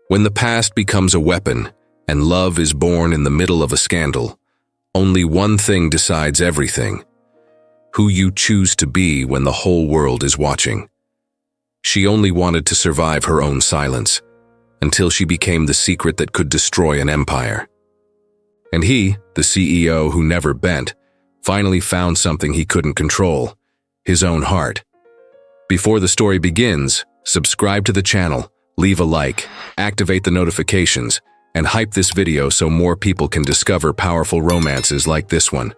When the past becomes a weapon and love is born in the middle of a scandal, only one thing decides everything: who you choose to be when the whole world is watching. She only wanted to survive her own silence, until she became the secret that could destroy an empire. And he, the CEO who never bent, finally found something he couldn't control: his own heart. Before the story begins, subscribe to the channel, leave a like, activate the notifications, and hype this video so more people can discover powerful romances like this one.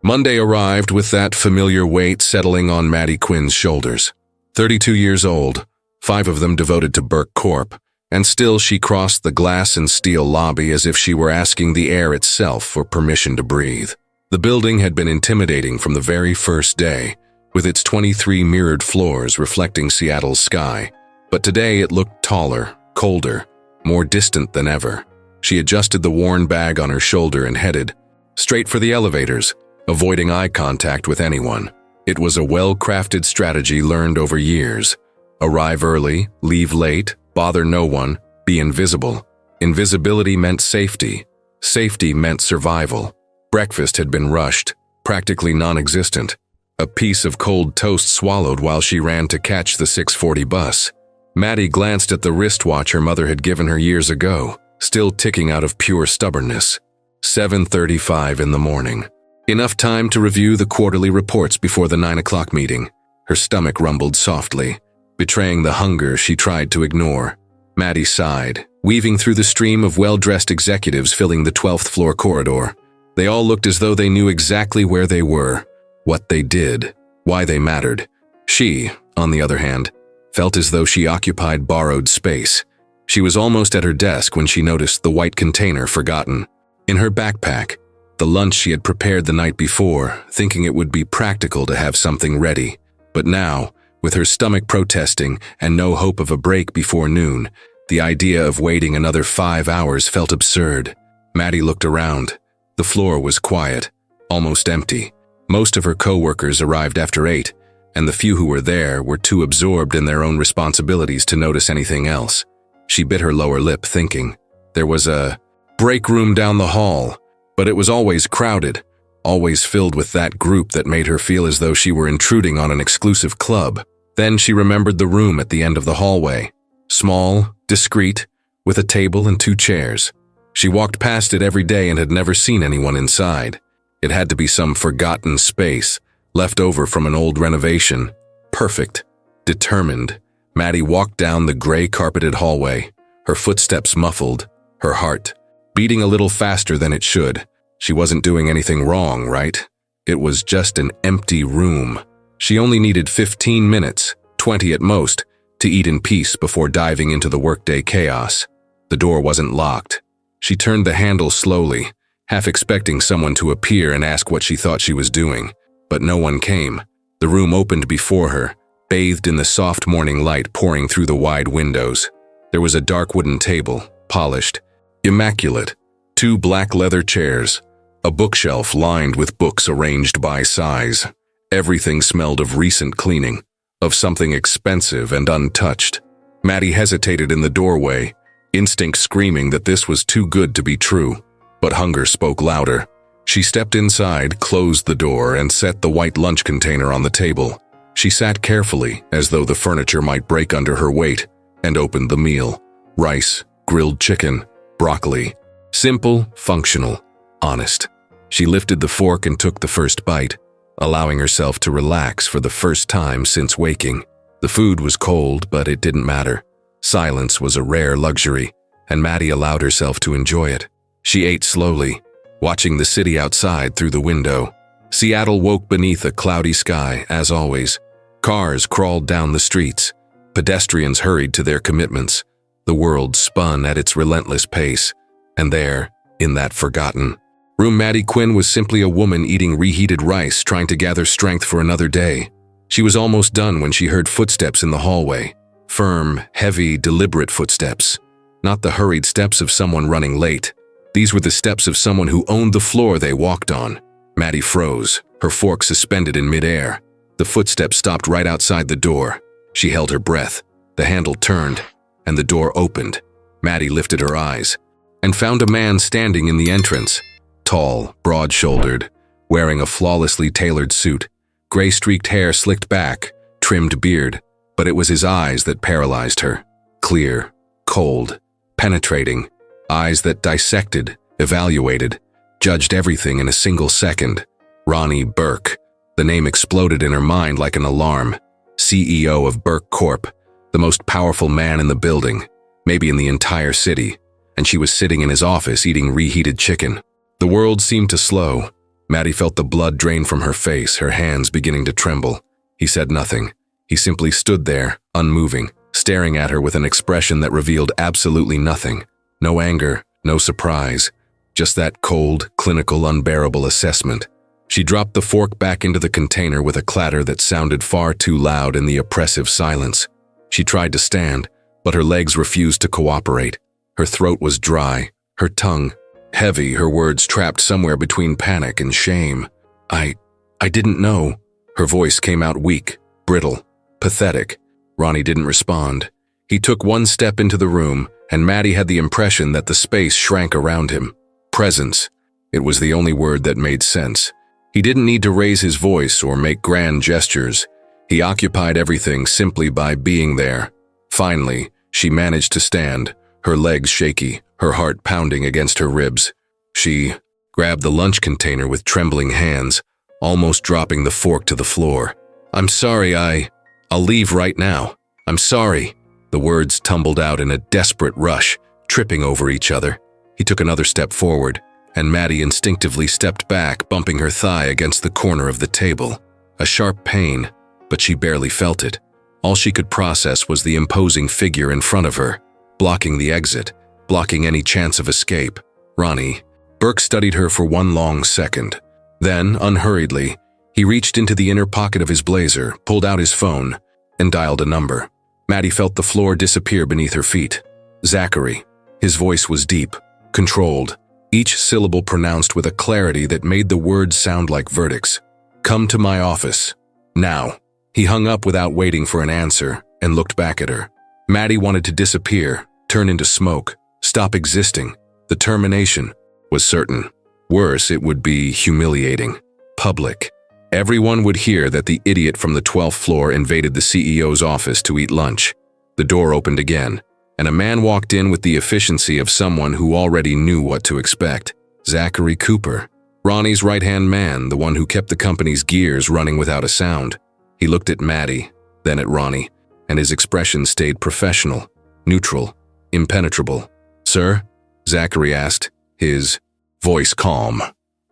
Monday arrived with that familiar weight settling on Maddie Quinn's shoulders. 32 years old, 5 of them devoted to Burke Corp, and still she crossed the glass and steel lobby as if she were asking the air itself for permission to breathe. The building had been intimidating from the very first day, with its 23 mirrored floors reflecting Seattle's sky. But today it looked taller, colder, more distant than ever. She adjusted the worn bag on her shoulder and headed straight for the elevators, avoiding eye contact with anyone. It was a well-crafted strategy learned over years. Arrive early, leave late, bother no one, be invisible. Invisibility meant safety. Safety meant survival. Breakfast had been rushed, practically non-existent. A piece of cold toast swallowed while she ran to catch the 6:40 bus. Maddie glanced at the wristwatch her mother had given her years ago, still ticking out of pure stubbornness. 7:35 in the morning. Enough time to review the quarterly reports before the 9 o'clock meeting. Her stomach rumbled softly, betraying the hunger she tried to ignore. Maddie sighed, weaving through the stream of well-dressed executives filling the 12th floor corridor. They all looked as though they knew exactly where they were, what they did, why they mattered. She, on the other hand, felt as though she occupied borrowed space. She was almost at her desk when she noticed the white container forgotten. In her backpack, the lunch she had prepared the night before, thinking it would be practical to have something ready. But now, with her stomach protesting and no hope of a break before noon, the idea of waiting another 5 hours felt absurd. Maddie looked around. The floor was quiet, almost empty. Most of her co-workers arrived after 8, and the few who were there were too absorbed in their own responsibilities to notice anything else. She bit her lower lip, thinking. There was a break room down the hall, but it was always crowded, always filled with that group that made her feel as though she were intruding on an exclusive club. Then she remembered the room at the end of the hallway. Small, discreet, with a table and 2 chairs. She walked past it every day and had never seen anyone inside. It had to be some forgotten space, left over from an old renovation. Perfect. Determined, Maddie walked down the gray-carpeted hallway, her footsteps muffled, her heart beating a little faster than it should. She wasn't doing anything wrong, right? It was just an empty room. She only needed 15 minutes, 20 at most, to eat in peace before diving into the workday chaos. The door wasn't locked. She turned the handle slowly, half expecting someone to appear and ask what she thought she was doing. But no one came. The room opened before her, bathed in the soft morning light pouring through the wide windows. There was a dark wooden table, polished, immaculate, 2 black leather chairs, a bookshelf lined with books arranged by size. Everything smelled of recent cleaning, of something expensive and untouched. Maddie hesitated in the doorway, instinct screaming that this was too good to be true. But hunger spoke louder. She stepped inside, closed the door, and set the white lunch container on the table. She sat carefully, as though the furniture might break under her weight, and opened the meal. Rice, grilled chicken, broccoli. Simple, functional, honest. She lifted the fork and took the first bite, allowing herself to relax for the first time since waking. The food was cold, but it didn't matter. Silence was a rare luxury, and Maddie allowed herself to enjoy it. She ate slowly, watching the city outside through the window. Seattle woke beneath a cloudy sky, as always. Cars crawled down the streets. Pedestrians hurried to their commitments. The world spun at its relentless pace. And there, in that forgotten room, Maddie Quinn was simply a woman eating reheated rice, trying to gather strength for another day. She was almost done when she heard footsteps in the hallway. Firm, heavy, deliberate footsteps. Not the hurried steps of someone running late. These were the steps of someone who owned the floor they walked on. Maddie froze, her fork suspended in midair. The footsteps stopped right outside the door. She held her breath. The handle turned, and the door opened. Maddie lifted her eyes and found a man standing in the entrance, tall, broad-shouldered, wearing a flawlessly tailored suit, gray-streaked hair slicked back, trimmed beard, but it was his eyes that paralyzed her. Clear, cold, penetrating, eyes that dissected, evaluated, judged everything in a single second. Ronnie Burke. The name exploded in her mind like an alarm. CEO of Burke Corp., the most powerful man in the building, maybe in the entire city, and she was sitting in his office eating reheated chicken. The world seemed to slow. Maddie felt the blood drain from her face, her hands beginning to tremble. He said nothing. He simply stood there, unmoving, staring at her with an expression that revealed absolutely nothing. No anger, no surprise, just that cold, clinical, unbearable assessment. She dropped the fork back into the container with a clatter that sounded far too loud in the oppressive silence. She tried to stand, but her legs refused to cooperate. Her throat was dry, her tongue heavy, her words trapped somewhere between panic and shame. I didn't know. Her voice came out weak, brittle, pathetic. Ronnie didn't respond. He took one step into the room, and Maddie had the impression that the space shrank around him. Presence. It was the only word that made sense. He didn't need to raise his voice or make grand gestures. He occupied everything simply by being there. Finally, she managed to stand, her legs shaky, her heart pounding against her ribs. She grabbed the lunch container with trembling hands, almost dropping the fork to the floor. "I'm sorry, I'll leave right now. I'm sorry." The words tumbled out in a desperate rush, tripping over each other. He took another step forward, and Maddie instinctively stepped back, bumping her thigh against the corner of the table. A sharp pain, but she barely felt it. All she could process was the imposing figure in front of her, blocking the exit, blocking any chance of escape. Ronnie. Burke studied her for one long second. Then, unhurriedly, he reached into the inner pocket of his blazer, pulled out his phone, and dialed a number. Maddie felt the floor disappear beneath her feet. Zachary. His voice was deep, controlled, each syllable pronounced with a clarity that made the words sound like verdicts. "Come to my office. Now." He hung up without waiting for an answer and looked back at her. Maddie wanted to disappear, turn into smoke, stop existing. The termination was certain. Worse, it would be humiliating, public. Everyone would hear that the idiot from the 12th floor invaded the CEO's office to eat lunch. The door opened again, and a man walked in with the efficiency of someone who already knew what to expect. Zachary Cooper, Ronnie's right-hand man, the one who kept the company's gears running without a sound. He looked at Maddie, then at Ronnie, and his expression stayed professional, neutral, impenetrable. "Sir?" Zachary asked, his voice calm.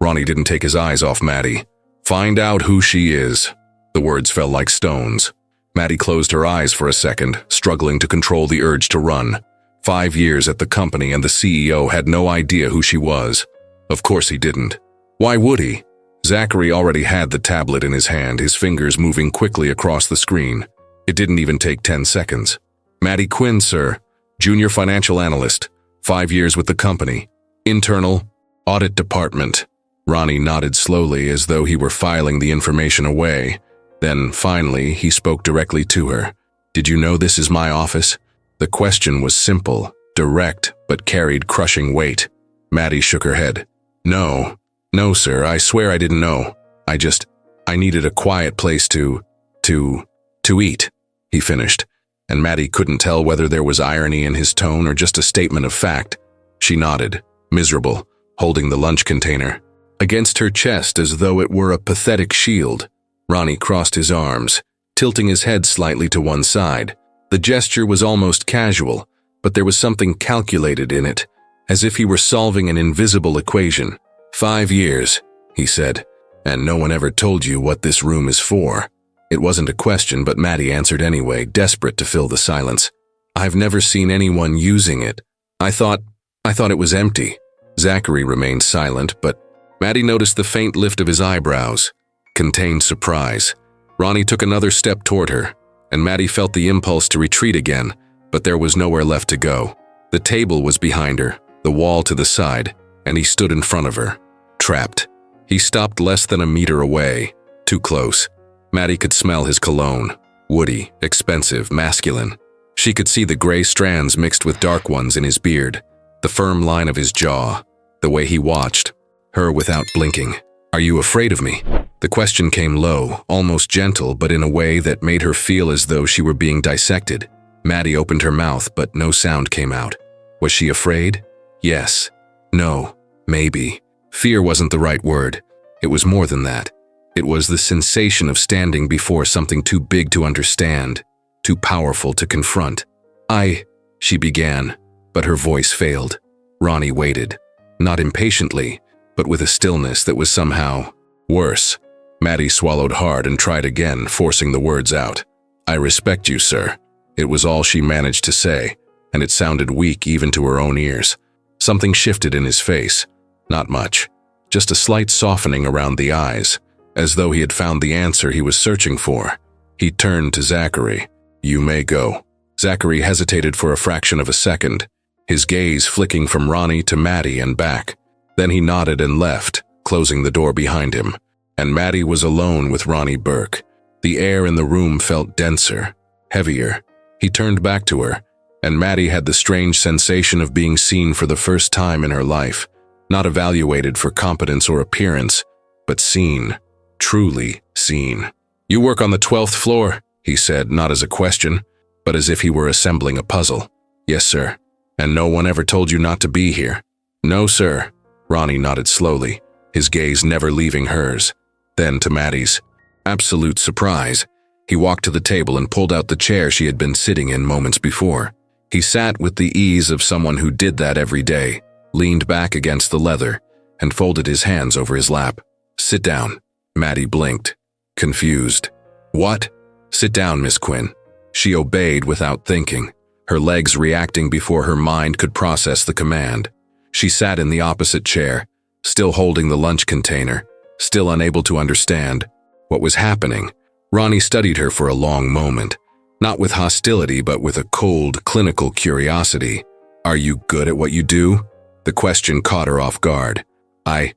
Ronnie didn't take his eyes off Maddie. "Find out who she is." The words fell like stones. Maddie closed her eyes for a second, struggling to control the urge to run. 5 years at the company and the CEO had no idea who she was. Of course he didn't. Why would he? Zachary already had the tablet in his hand, his fingers moving quickly across the screen. It didn't even take 10 seconds. "Maddie Quinn, sir. Junior financial analyst. 5 years with the company. Internal audit department." Ronnie nodded slowly as though he were filing the information away. Then, finally, he spoke directly to her. "Did you know this is my office?" The question was simple, direct, but carried crushing weight. Maddie shook her head. No, sir, I swear I didn't know. I needed a quiet place to eat," he finished, and Maddie couldn't tell whether there was irony in his tone or just a statement of fact. She nodded, miserable, holding the lunch container against her chest as though it were a pathetic shield. Ronnie crossed his arms, tilting his head slightly to one side. The gesture was almost casual, but there was something calculated in it, as if he were solving an invisible equation. 5 years, he said, "and no one ever told you what this room is for." It wasn't a question, but Maddie answered anyway, desperate to fill the silence. "I've never seen anyone using it. I thought it was empty." Zachary remained silent, but Maddie noticed the faint lift of his eyebrows. Contained surprise. Ronnie took another step toward her, and Maddie felt the impulse to retreat again, but there was nowhere left to go. The table was behind her, the wall to the side, and he stood in front of her, trapped. He stopped less than a meter away, too close. Maddie could smell his cologne, woody, expensive, masculine. She could see the gray strands mixed with dark ones in his beard, the firm line of his jaw, the way he watched her without blinking. "Are you afraid of me?" The question came low, almost gentle, but in a way that made her feel as though she were being dissected. Maddie opened her mouth, but no sound came out. Was she afraid? Yes. No. Maybe. Fear wasn't the right word. It was more than that. It was the sensation of standing before something too big to understand, too powerful to confront. She began, but her voice failed. Ronnie waited, not impatiently, but with a stillness that was somehow worse. Maddie swallowed hard and tried again, forcing the words out. "I respect you, sir." It was all she managed to say, and it sounded weak even to her own ears. Something shifted in his face. Not much. Just a slight softening around the eyes, as though he had found the answer he was searching for. He turned to Zachary. "You may go." Zachary hesitated for a fraction of a second, his gaze flicking from Ronnie to Maddie and back. Then he nodded and left, closing the door behind him. And Maddie was alone with Ronnie Burke. The air in the room felt denser, heavier. He turned back to her, and Maddie had the strange sensation of being seen for the first time in her life, not evaluated for competence or appearance, but seen, truly seen. "You work on the 12th floor," he said, not as a question, but as if he were assembling a puzzle. "Yes, sir." "And no one ever told you not to be here?" "No, sir." Ronnie nodded slowly, his gaze never leaving hers. Then to Maddie's absolute surprise, he walked to the table and pulled out the chair she had been sitting in moments before. He sat with the ease of someone who did that every day, leaned back against the leather, and folded his hands over his lap. "Sit down." Maddie blinked, confused. "What?" "Sit down, Miss Quinn." She obeyed without thinking, her legs reacting before her mind could process the command. She sat in the opposite chair, still holding the lunch container, still unable to understand what was happening. Ronnie studied her for a long moment, not with hostility but with a cold, clinical curiosity. "Are you good at what you do?" The question caught her off guard. I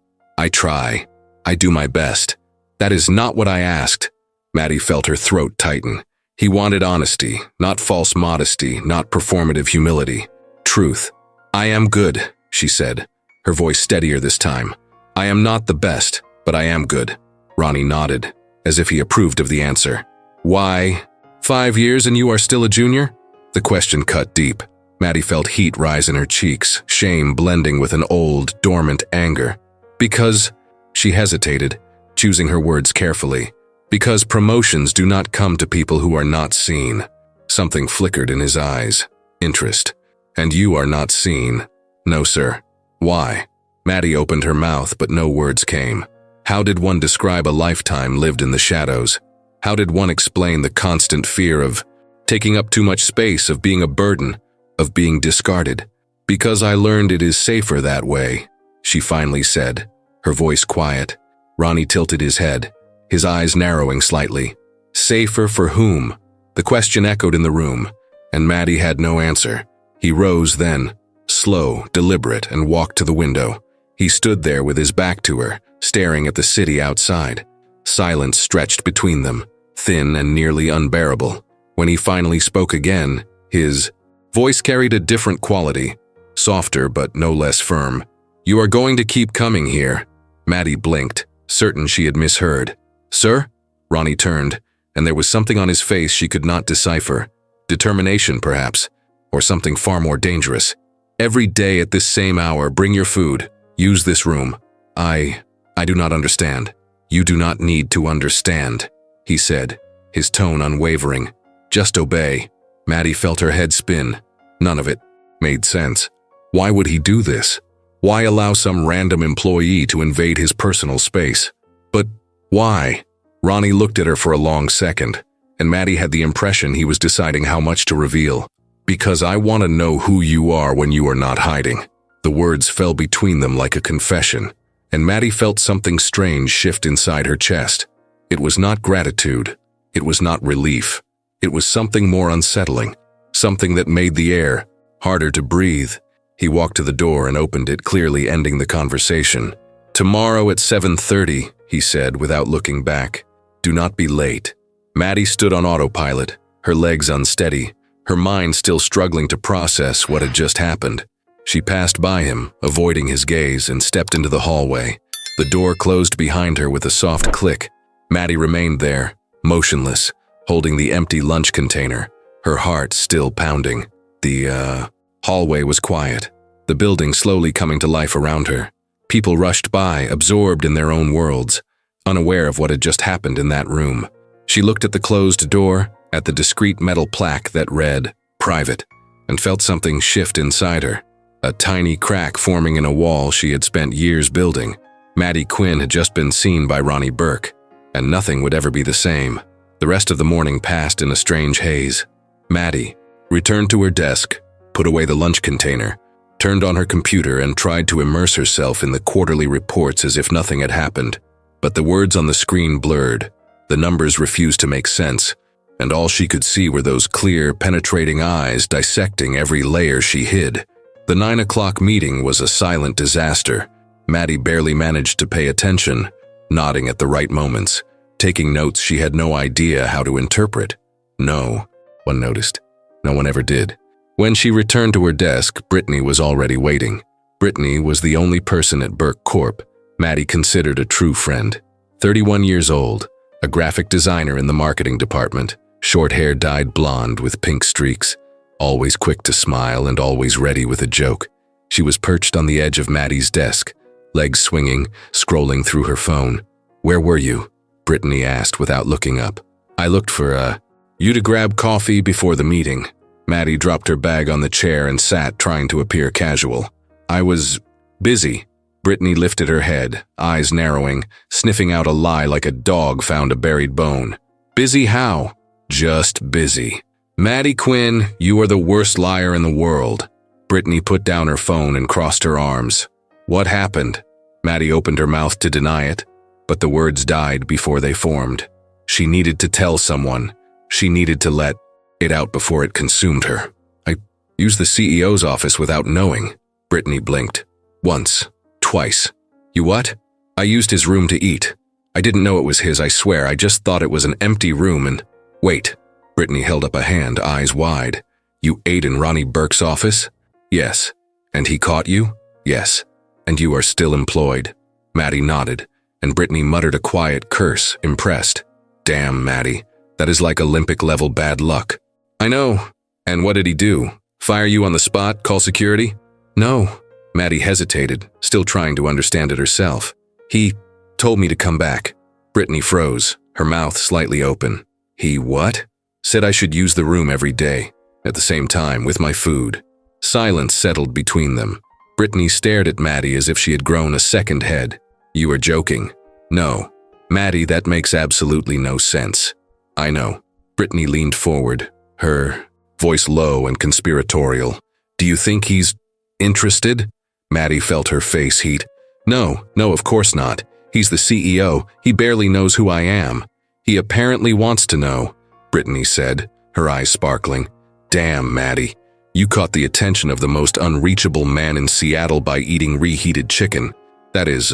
try. I do my best." "That is not what I asked." Maddie felt her throat tighten. He wanted honesty, not false modesty, not performative humility. Truth. "I am good," she said, her voice steadier this time. "I am not the best, but I am good." Ronnie nodded, as if he approved of the answer. "Why? 5 years and you are still a junior?" The question cut deep. Maddie felt heat rise in her cheeks, shame blending with an old, dormant anger. "Because," she hesitated, choosing her words carefully, "because promotions do not come to people who are not seen." Something flickered in his eyes. Interest. "And you are not seen?" "No, sir." "Why?" Maddie opened her mouth, but no words came. How did one describe a lifetime lived in the shadows? How did one explain the constant fear of taking up too much space, of being a burden, of being discarded? "Because I learned it is safer that way," she finally said, her voice quiet. Ronnie tilted his head, his eyes narrowing slightly. "Safer for whom?" The question echoed in the room, and Maddie had no answer. He rose then, slow, deliberate, and walked to the window. He stood there with his back to her, staring at the city outside. Silence stretched between them, thin and nearly unbearable. When he finally spoke again, his voice carried a different quality, softer but no less firm. "You are going to keep coming here." Maddie blinked, certain she had misheard. "Sir?" Ronnie turned, and there was something on his face she could not decipher. Determination, perhaps, or something far more dangerous. "Every day at this same hour, bring your food. Use this room." I do not understand." "You do not need to understand," he said, his tone unwavering. "Just obey." Maddie felt her head spin. None of it made sense. Why would he do this? Why allow some random employee to invade his personal space? But why? Ronnie looked at her for a long second, and Maddie had the impression he was deciding how much to reveal. "Because I want to know who you are when you are not hiding." The words fell between them like a confession, and Maddie felt something strange shift inside her chest. It was not gratitude. It was not relief. It was something more unsettling, something that made the air harder to breathe. He walked to the door and opened it, clearly ending the conversation. "Tomorrow at 7:30, he said without looking back. "Do not be late." Maddie stood on autopilot, her legs unsteady, her mind still struggling to process what had just happened. She passed by him, avoiding his gaze, and stepped into the hallway. The door closed behind her with a soft click. Maddie remained there, motionless, holding the empty lunch container, her heart still pounding. The hallway was quiet, the building slowly coming to life around her. People rushed by, absorbed in their own worlds, unaware of what had just happened in that room. She looked at the closed door, at the discreet metal plaque that read, "Private," and felt something shift inside her. A tiny crack forming in a wall she had spent years building. Maddie Quinn had just been seen by Ronnie Burke, and nothing would ever be the same. The rest of the morning passed in a strange haze. Maddie returned to her desk, put away the lunch container, turned on her computer and tried to immerse herself in the quarterly reports as if nothing had happened. But the words on the screen blurred, the numbers refused to make sense, and all she could see were those clear, penetrating eyes dissecting every layer she hid. The 9 o'clock meeting was a silent disaster. Maddie barely managed to pay attention, nodding at the right moments, taking notes she had no idea how to interpret. No one noticed. No one ever did. When she returned to her desk, Brittany was already waiting. Brittany was the only person at Burke Corp Maddie considered a true friend. 31 years old, a graphic designer in the marketing department, short hair dyed blonde with pink streaks, always quick to smile and always ready with a joke. She was perched on the edge of Maddie's desk, legs swinging, scrolling through her phone. "Where were you?" Brittany asked without looking up. "I looked for, you to grab coffee before the meeting." Maddie dropped her bag on the chair and sat, trying to appear casual. "I was busy." Brittany lifted her head, eyes narrowing, sniffing out a lie like a dog found a buried bone. "Busy how?" "Just busy." "Maddie Quinn, you are the worst liar in the world." Brittany put down her phone and crossed her arms. "What happened?" Maddie opened her mouth to deny it, but the words died before they formed. She needed to tell someone. She needed to let it out before it consumed her. "I used the CEO's office without knowing." Brittany blinked. "Once. Twice." "You what?" "I used his room to eat. I didn't know it was his, I swear. I just thought it was an empty room and—" "Wait." Brittany held up a hand, eyes wide. "You ate in Ronnie Burke's office?" "Yes." "And he caught you?" "Yes." "And you are still employed?" Maddie nodded, and Brittany muttered a quiet curse, impressed. "Damn, Maddie. That is like Olympic-level bad luck." "I know. And what did he do? Fire you on the spot? Call security?" "No." Maddie hesitated, still trying to understand it herself. "He told me to come back." Brittany froze, her mouth slightly open. "He what?" "Said I should use the room every day, at the same time, with my food." Silence settled between them. Brittany stared at Maddie as if she had grown a second head. "You are joking." "No." "Maddie, that makes absolutely no sense." "I know." Brittany leaned forward, her voice low and conspiratorial. "Do you think he's interested?" Maddie felt her face heat. No, of course not. He's the CEO. He barely knows who I am." "He apparently wants to know," Brittany said, her eyes sparkling. "Damn, Maddie. You caught the attention of the most unreachable man in Seattle by eating reheated chicken. That is,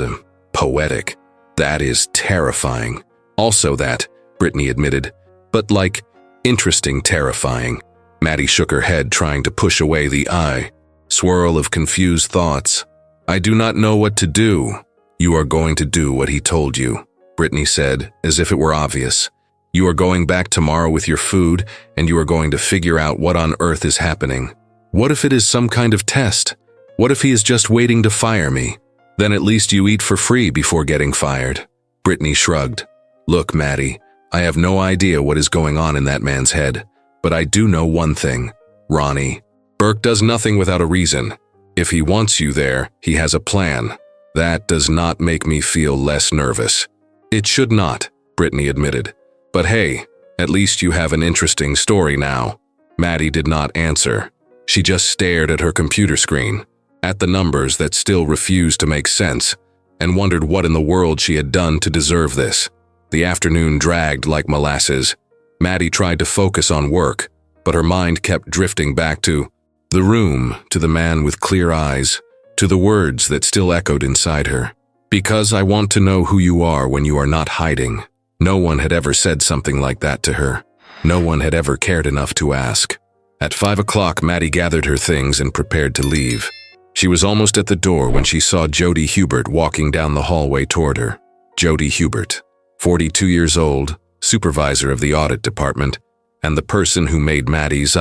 poetic. That is terrifying." "Also that," Brittany admitted. "But like, interesting terrifying." Maddie shook her head, trying to push away the swirl of confused thoughts. "I do not know what to do." "You are going to do what he told you," Brittany said, as if it were obvious. "You are going back tomorrow with your food, and you are going to figure out what on earth is happening. What if it is some kind of test? What if he is just waiting to fire me? Then at least you eat for free before getting fired." Brittany shrugged. "Look, Maddie, I have no idea what is going on in that man's head, but I do know one thing. Ronnie Burke does nothing without a reason. If he wants you there, he has a plan. That does not make me feel less nervous." "It should not," Brittany admitted. "But hey, at least you have an interesting story now." Maddie did not answer. She just stared at her computer screen, at the numbers that still refused to make sense, and wondered what in the world she had done to deserve this. The afternoon dragged like molasses. Maddie tried to focus on work, but her mind kept drifting back to the room, to the man with clear eyes, to the words that still echoed inside her. "Because I want to know who you are when you are not hiding." No one had ever said something like that to her. No one had ever cared enough to ask. At 5 o'clock, Maddie gathered her things and prepared to leave. She was almost at the door when she saw Jody Hubert walking down the hallway toward her. Jody Hubert, 42 years old, supervisor of the audit department, and the person who made Maddie's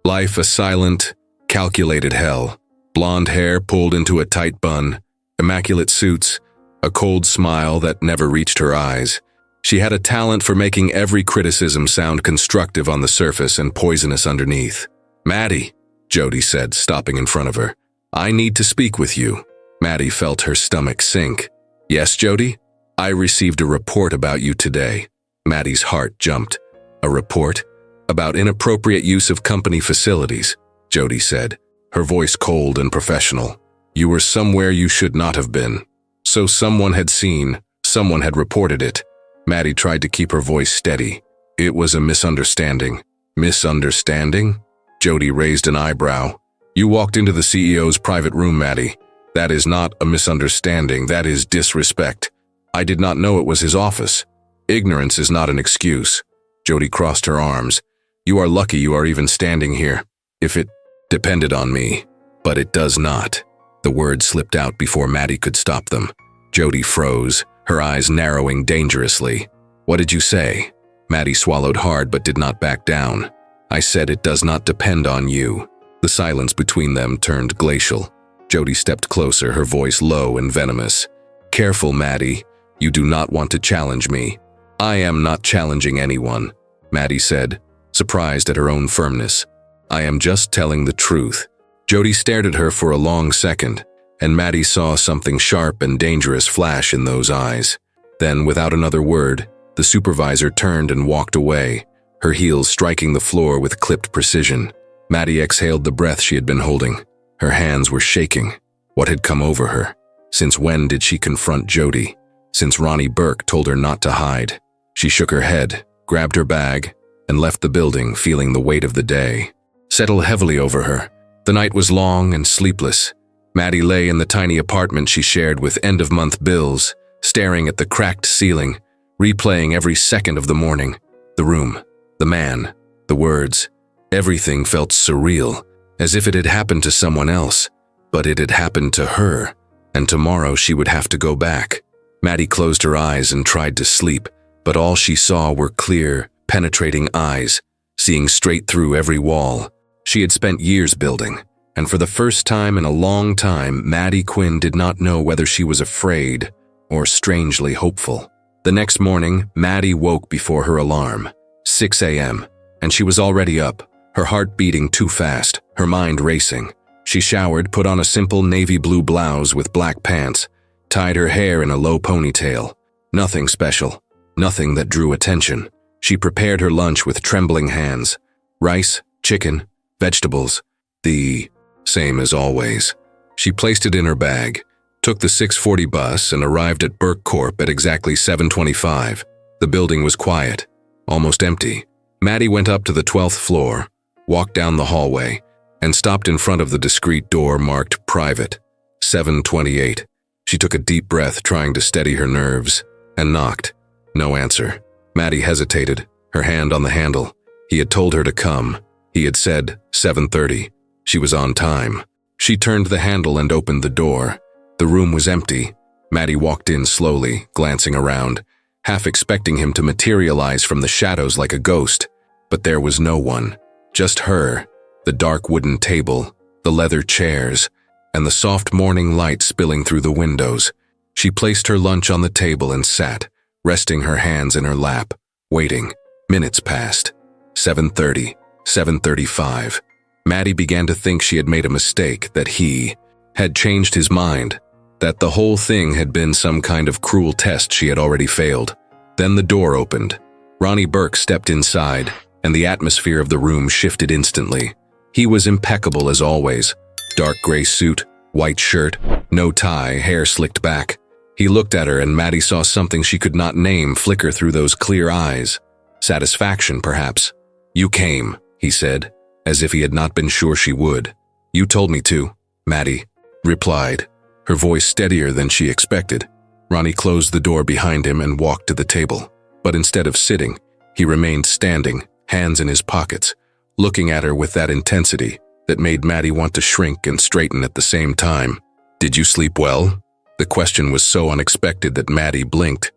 life a silent, calculated hell. Blonde hair pulled into a tight bun, immaculate suits, a cold smile that never reached her eyes. She had a talent for making every criticism sound constructive on the surface and poisonous underneath. "Maddie," Jody said, stopping in front of her. "I need to speak with you." Maddie felt her stomach sink. "Yes, Jody? I received a report about you today." Maddie's heart jumped. "A report? About inappropriate use of company facilities," Jody said, her voice cold and professional. "You were somewhere you should not have been." So someone had seen, someone had reported it. Maddie tried to keep her voice steady. "It was a misunderstanding." "Misunderstanding?" Jody raised an eyebrow. "You walked into the CEO's private room, Maddie. That is not a misunderstanding, that is disrespect. I did not know it was his office. Ignorance is not an excuse." Jody crossed her arms. "You are lucky you are even standing here. If it depended on me. But it does not." The words slipped out before Maddie could stop them. Jody froze, her eyes narrowing dangerously. "What did you say?" Maddie swallowed hard but did not back down. "I said it does not depend on you." The silence between them turned glacial. Jody stepped closer, her voice low and venomous. "Careful, Maddie. You do not want to challenge me." "I am not challenging anyone," Maddie said, surprised at her own firmness. "I am just telling the truth." Jody stared at her for a long second, and Maddie saw something sharp and dangerous flash in those eyes. Then, without another word, the supervisor turned and walked away, her heels striking the floor with clipped precision. Maddie exhaled the breath she had been holding. Her hands were shaking. What had come over her? Since when did she confront Jody? Since Ronnie Burke told her not to hide. She shook her head, grabbed her bag, and left the building, feeling the weight of the day settle heavily over her. The night was long and sleepless. Maddie lay in the tiny apartment she shared with end-of-month bills, staring at the cracked ceiling, replaying every second of the morning. The room, the man, the words. Everything felt surreal, as if it had happened to someone else, but it had happened to her, and tomorrow she would have to go back. Maddie closed her eyes and tried to sleep, but all she saw were clear, penetrating eyes, seeing straight through every wall. She had spent years building, and for the first time in a long time, Maddie Quinn did not know whether she was afraid or strangely hopeful. The next morning, Maddie woke before her alarm, 6 a.m., and she was already up, her heart beating too fast, her mind racing. She showered, put on a simple navy blue blouse with black pants, tied her hair in a low ponytail. Nothing special, nothing that drew attention. She prepared her lunch with trembling hands. Rice, chicken, vegetables, the same as always. She placed it in her bag, took the 6:40 bus, and arrived at Burke Corp at exactly 7:25. The building was quiet, almost empty. Maddie went up to the 12th floor, walked down the hallway, and stopped in front of the discreet door marked Private, 728. She took a deep breath, trying to steady her nerves, and knocked. No answer. Maddie hesitated, her hand on the handle. He had told her to come. He had said 7:30. She was on time. She turned the handle and opened the door. The room was empty. Maddie walked in slowly, glancing around, half expecting him to materialize from the shadows like a ghost. But there was no one. Just her, the dark wooden table, the leather chairs, and the soft morning light spilling through the windows. She placed her lunch on the table and sat, resting her hands in her lap, waiting. Minutes passed. 7:30, 7:35. Maddie began to think she had made a mistake, that he had changed his mind, that the whole thing had been some kind of cruel test she had already failed. Then the door opened. Ronnie Burke stepped inside, and the atmosphere of the room shifted instantly. He was impeccable as always. Dark gray suit, white shirt, no tie, hair slicked back. He looked at her and Maddie saw something she could not name flicker through those clear eyes. Satisfaction, perhaps. "You came," he said, as if he had not been sure she would. "You told me to," Maddie replied, her voice steadier than she expected. Ronnie closed the door behind him and walked to the table. But instead of sitting, he remained standing, hands in his pockets, looking at her with that intensity that made Maddie want to shrink and straighten at the same time. "Did you sleep well?" The question was so unexpected that Maddie blinked.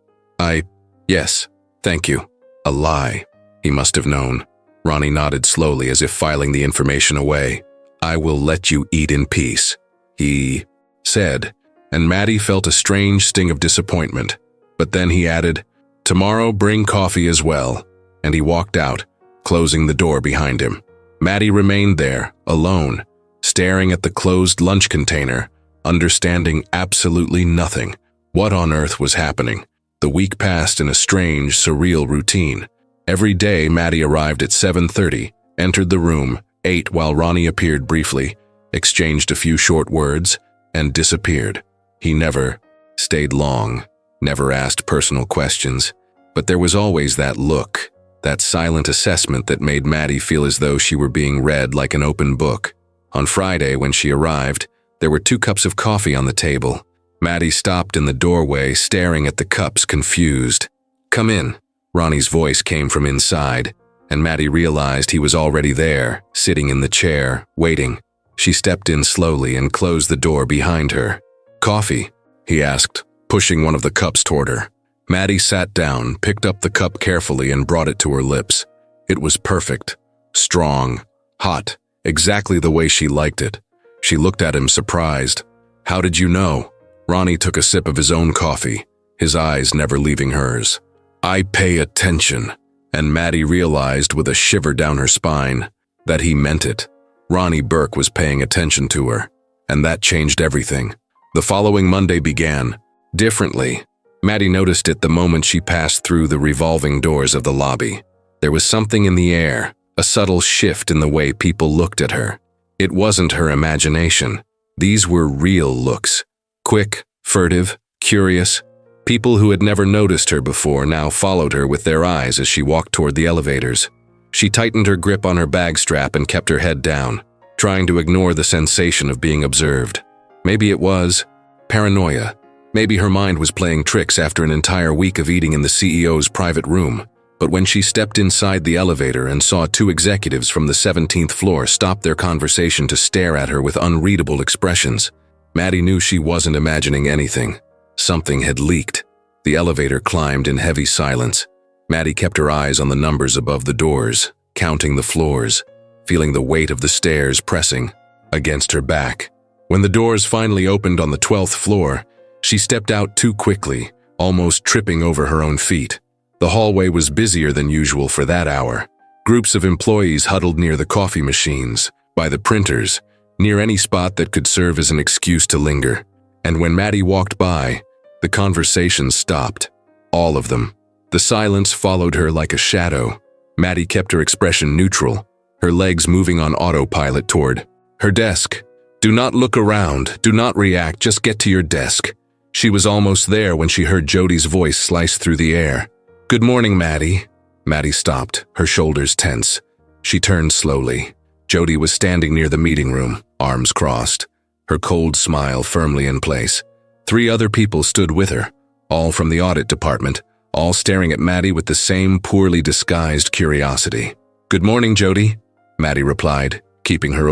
Yes, thank you." A lie. He must have known. Ronnie nodded slowly as if filing the information away. "I will let you eat in peace," he said, and Maddie felt a strange sting of disappointment. But then he added, "Tomorrow bring coffee as well," and he walked out, closing the door behind him. Maddie remained there, alone, staring at the closed lunch container, understanding absolutely nothing. What on earth was happening? The week passed in a strange, surreal routine. Every day, Maddie arrived at 7:30, entered the room, ate while Ronnie appeared briefly, exchanged a few short words, and disappeared. He never stayed long, never asked personal questions, but there was always that look, that silent assessment that made Maddie feel as though she were being read like an open book. On Friday, when she arrived, there were 2 cups of coffee on the table. Maddie stopped in the doorway, staring at the cups, confused. "Come in." Ronnie's voice came from inside, and Maddie realized he was already there, sitting in the chair, waiting. She stepped in slowly and closed the door behind her. "Coffee?" he asked, pushing one of the cups toward her. Maddie sat down, picked up the cup carefully, and brought it to her lips. It was perfect, strong, hot, exactly the way she liked it. She looked at him, surprised. "How did you know?" Ronnie took a sip of his own coffee, his eyes never leaving hers. "I pay attention," and Maddie realized with a shiver down her spine that he meant it. Ronnie Burke was paying attention to her, and that changed everything. The following Monday began differently. Maddie noticed it the moment she passed through the revolving doors of the lobby. There was something in the air, a subtle shift in the way people looked at her. It wasn't her imagination. These were real looks. Quick, furtive, curious. People who had never noticed her before now followed her with their eyes as she walked toward the elevators. She tightened her grip on her bag strap and kept her head down, trying to ignore the sensation of being observed. Maybe it was paranoia. Maybe her mind was playing tricks after an entire week of eating in the CEO's private room. But when she stepped inside the elevator and saw 2 executives from the 17th floor stop their conversation to stare at her with unreadable expressions, Maddie knew she wasn't imagining anything. Something had leaked. The elevator climbed in heavy silence. Maddie kept her eyes on the numbers above the doors, counting the floors, feeling the weight of the stairs pressing against her back. When the doors finally opened on the 12th floor, she stepped out too quickly, almost tripping over her own feet. The hallway was busier than usual for that hour. Groups of employees huddled near the coffee machines, by the printers, near any spot that could serve as an excuse to linger. And when Maddie walked by, the conversation stopped. All of them. The silence followed her like a shadow. Maddie kept her expression neutral, her legs moving on autopilot toward her desk. "Do not look around, do not react, just get to your desk." She was almost there when she heard Jody's voice slice through the air. "Good morning, Maddie." Maddie stopped, her shoulders tense. She turned slowly. Jody was standing near the meeting room, arms crossed, her cold smile firmly in place. 3 other people stood with her, all from the audit department, all staring at Maddie with the same poorly disguised curiosity. "Good morning, Jody," Maddie replied, keeping her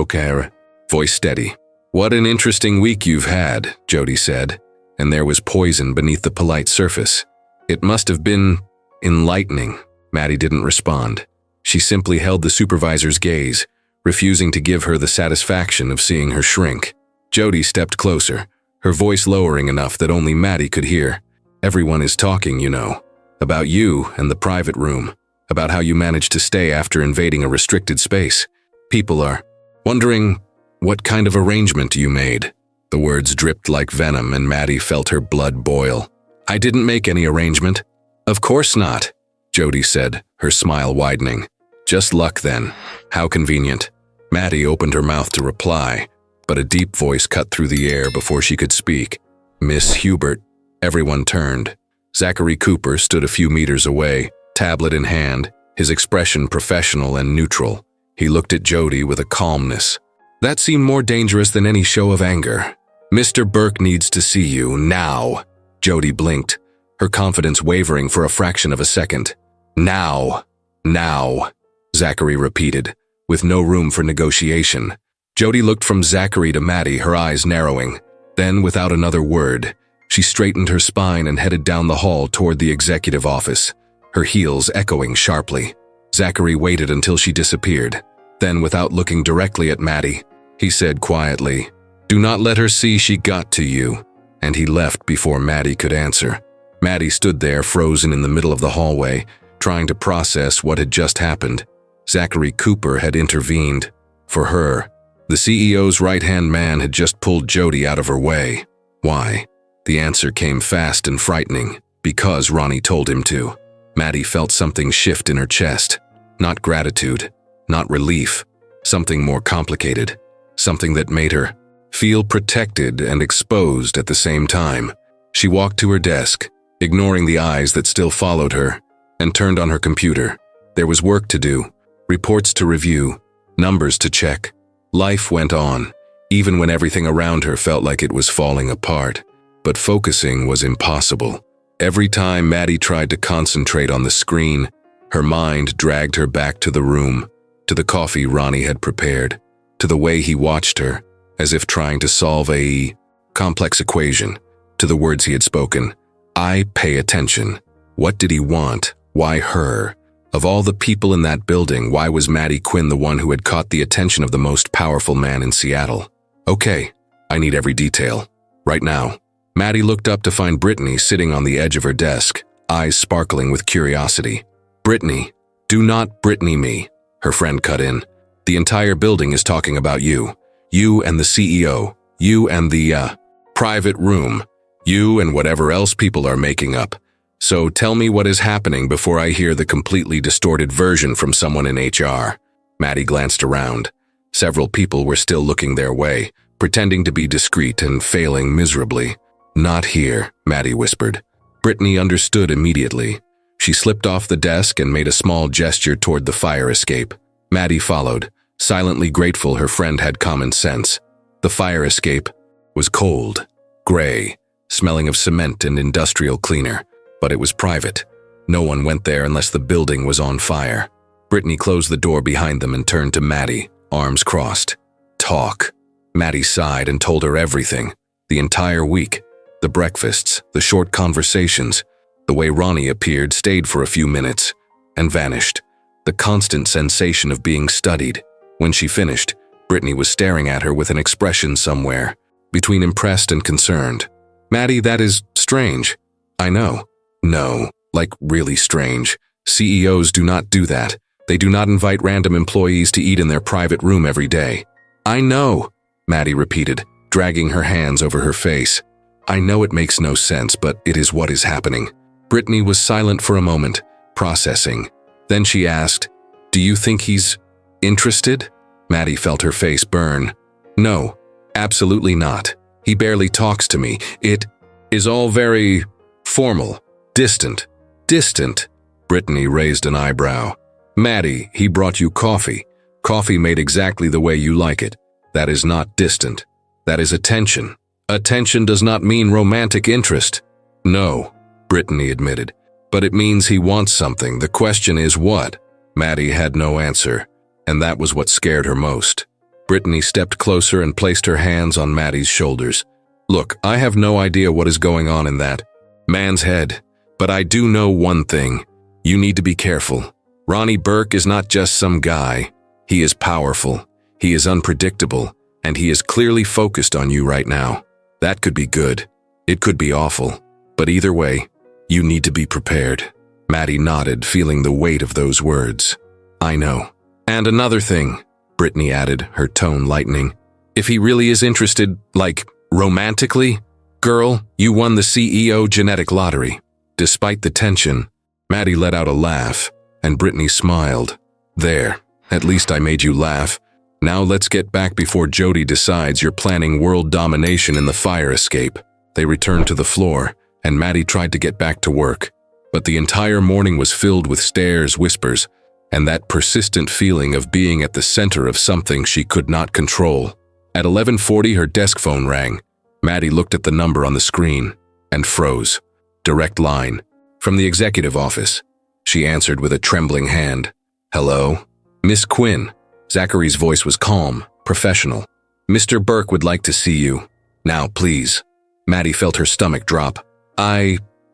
voice steady. "What an interesting week you've had," Jody said, and there was poison beneath the polite surface. "It must have been enlightening." Maddie didn't respond. She simply held the supervisor's gaze, refusing to give her the satisfaction of seeing her shrink. Jody stepped closer, her voice lowering enough that only Maddie could hear. "Everyone is talking, you know, about you and the private room, about how you managed to stay after invading a restricted space. People are wondering what kind of arrangement you made." The words dripped like venom and Maddie felt her blood boil. "I didn't make any arrangement." "Of course not," Jody said, her smile widening. "Just luck then. How convenient." Maddie opened her mouth to reply, but a deep voice cut through the air before she could speak. "Miss Hubert." Everyone turned. Zachary Cooper stood a few meters away, tablet in hand, his expression professional and neutral. He looked at Jody with a calmness that seemed more dangerous than any show of anger. "Mr. Burke needs to see you, now." Jody blinked, her confidence wavering for a fraction of a second. "Now, now," Zachary repeated, with no room for negotiation. Jody looked from Zachary to Maddie, her eyes narrowing. Then, without another word, she straightened her spine and headed down the hall toward the executive office, her heels echoing sharply. Zachary waited until she disappeared. Then, without looking directly at Maddie, he said quietly, "Do not let her see she got to you," and he left before Maddie could answer. Maddie stood there frozen in the middle of the hallway, trying to process what had just happened. Zachary Cooper had intervened. For her, the CEO's right-hand man had just pulled Jody out of her way. Why? The answer came fast and frightening. Because Ronnie told him to. Maddie felt something shift in her chest. Not gratitude, not relief, something more complicated. Something that made her feel protected and exposed at the same time. She walked to her desk, ignoring the eyes that still followed her, and turned on her computer. There was work to do, reports to review, numbers to check. Life went on, even when everything around her felt like it was falling apart. But focusing was impossible. Every time Maddie tried to concentrate on the screen, her mind dragged her back to the room, to the coffee Ronnie had prepared, to the way he watched her, as if trying to solve a complex equation, to the words he had spoken. "I pay attention." What did he want? Why her? Of all the people in that building, why was Maddie Quinn the one who had caught the attention of the most powerful man in Seattle? Okay, I need every detail. Right now. Maddie looked up to find Brittany sitting on the edge of her desk, eyes sparkling with curiosity. "Brittany, do not Brittany me," her friend cut in. "The entire building is talking about you. You and the CEO. You and the, private room. You and whatever else people are making up. So tell me what is happening before I hear the completely distorted version from someone in HR." Maddie glanced around. Several people were still looking their way, pretending to be discreet and failing miserably. "Not here," Maddie whispered. Brittany understood immediately. She slipped off the desk and made a small gesture toward the fire escape. Maddie followed, silently grateful her friend had common sense. The fire escape was cold, gray, smelling of cement and industrial cleaner, but it was private. No one went there unless the building was on fire. Brittany closed the door behind them and turned to Maddie, arms crossed. "Talk." Maddie sighed and told her everything. The entire week. The breakfasts, the short conversations, the way Ronnie appeared, stayed for a few minutes, and vanished. The constant sensation of being studied. When she finished, Brittany was staring at her with an expression somewhere, between impressed and concerned. "Maddie, that is strange." "I know." "No, like really strange. CEOs do not do that. They do not invite random employees to eat in their private room every day." "I know," Maddie repeated, dragging her hands over her face. "I know it makes no sense, but it is what is happening." Brittany was silent for a moment, processing. Then she asked, "Do you think he's interested?" Maddie felt her face burn. "No, absolutely not. He barely talks to me. It is all very formal, distant." "Distant?" Brittany raised an eyebrow. "Maddie, he brought you coffee. Coffee made exactly the way you like it. That is not distant. That is attention. Attention does not mean romantic interest." "No," Brittany admitted, "but it means he wants something. The question is what?" Maddie had no answer, and that was what scared her most. Brittany stepped closer and placed her hands on Maddie's shoulders. "Look, I have no idea what is going on in that man's head, but I do know one thing. You need to be careful. Ronnie Burke is not just some guy. He is powerful, he is unpredictable, and he is clearly focused on you right now. That could be good. It could be awful. But either way, you need to be prepared." Maddie nodded, feeling the weight of those words. "I know. And another thing," Brittany added, her tone lightening. "If he really is interested, like, romantically, girl, you won the CEO genetic lottery." Despite the tension, Maddie let out a laugh, and Brittany smiled. "There, at least I made you laugh. Now let's get back before Jody decides you're planning world domination in the fire escape." They returned to the floor, and Maddie tried to get back to work. But the entire morning was filled with stares, whispers, and that persistent feeling of being at the center of something she could not control. At 11:40, her desk phone rang. Maddie looked at the number on the screen and froze. Direct line. From the executive office. She answered with a trembling hand. "Hello? Miss Quinn." Zachary's voice was calm, professional. "Mr. Burke would like to see you. Now, please." Maddie felt her stomach drop.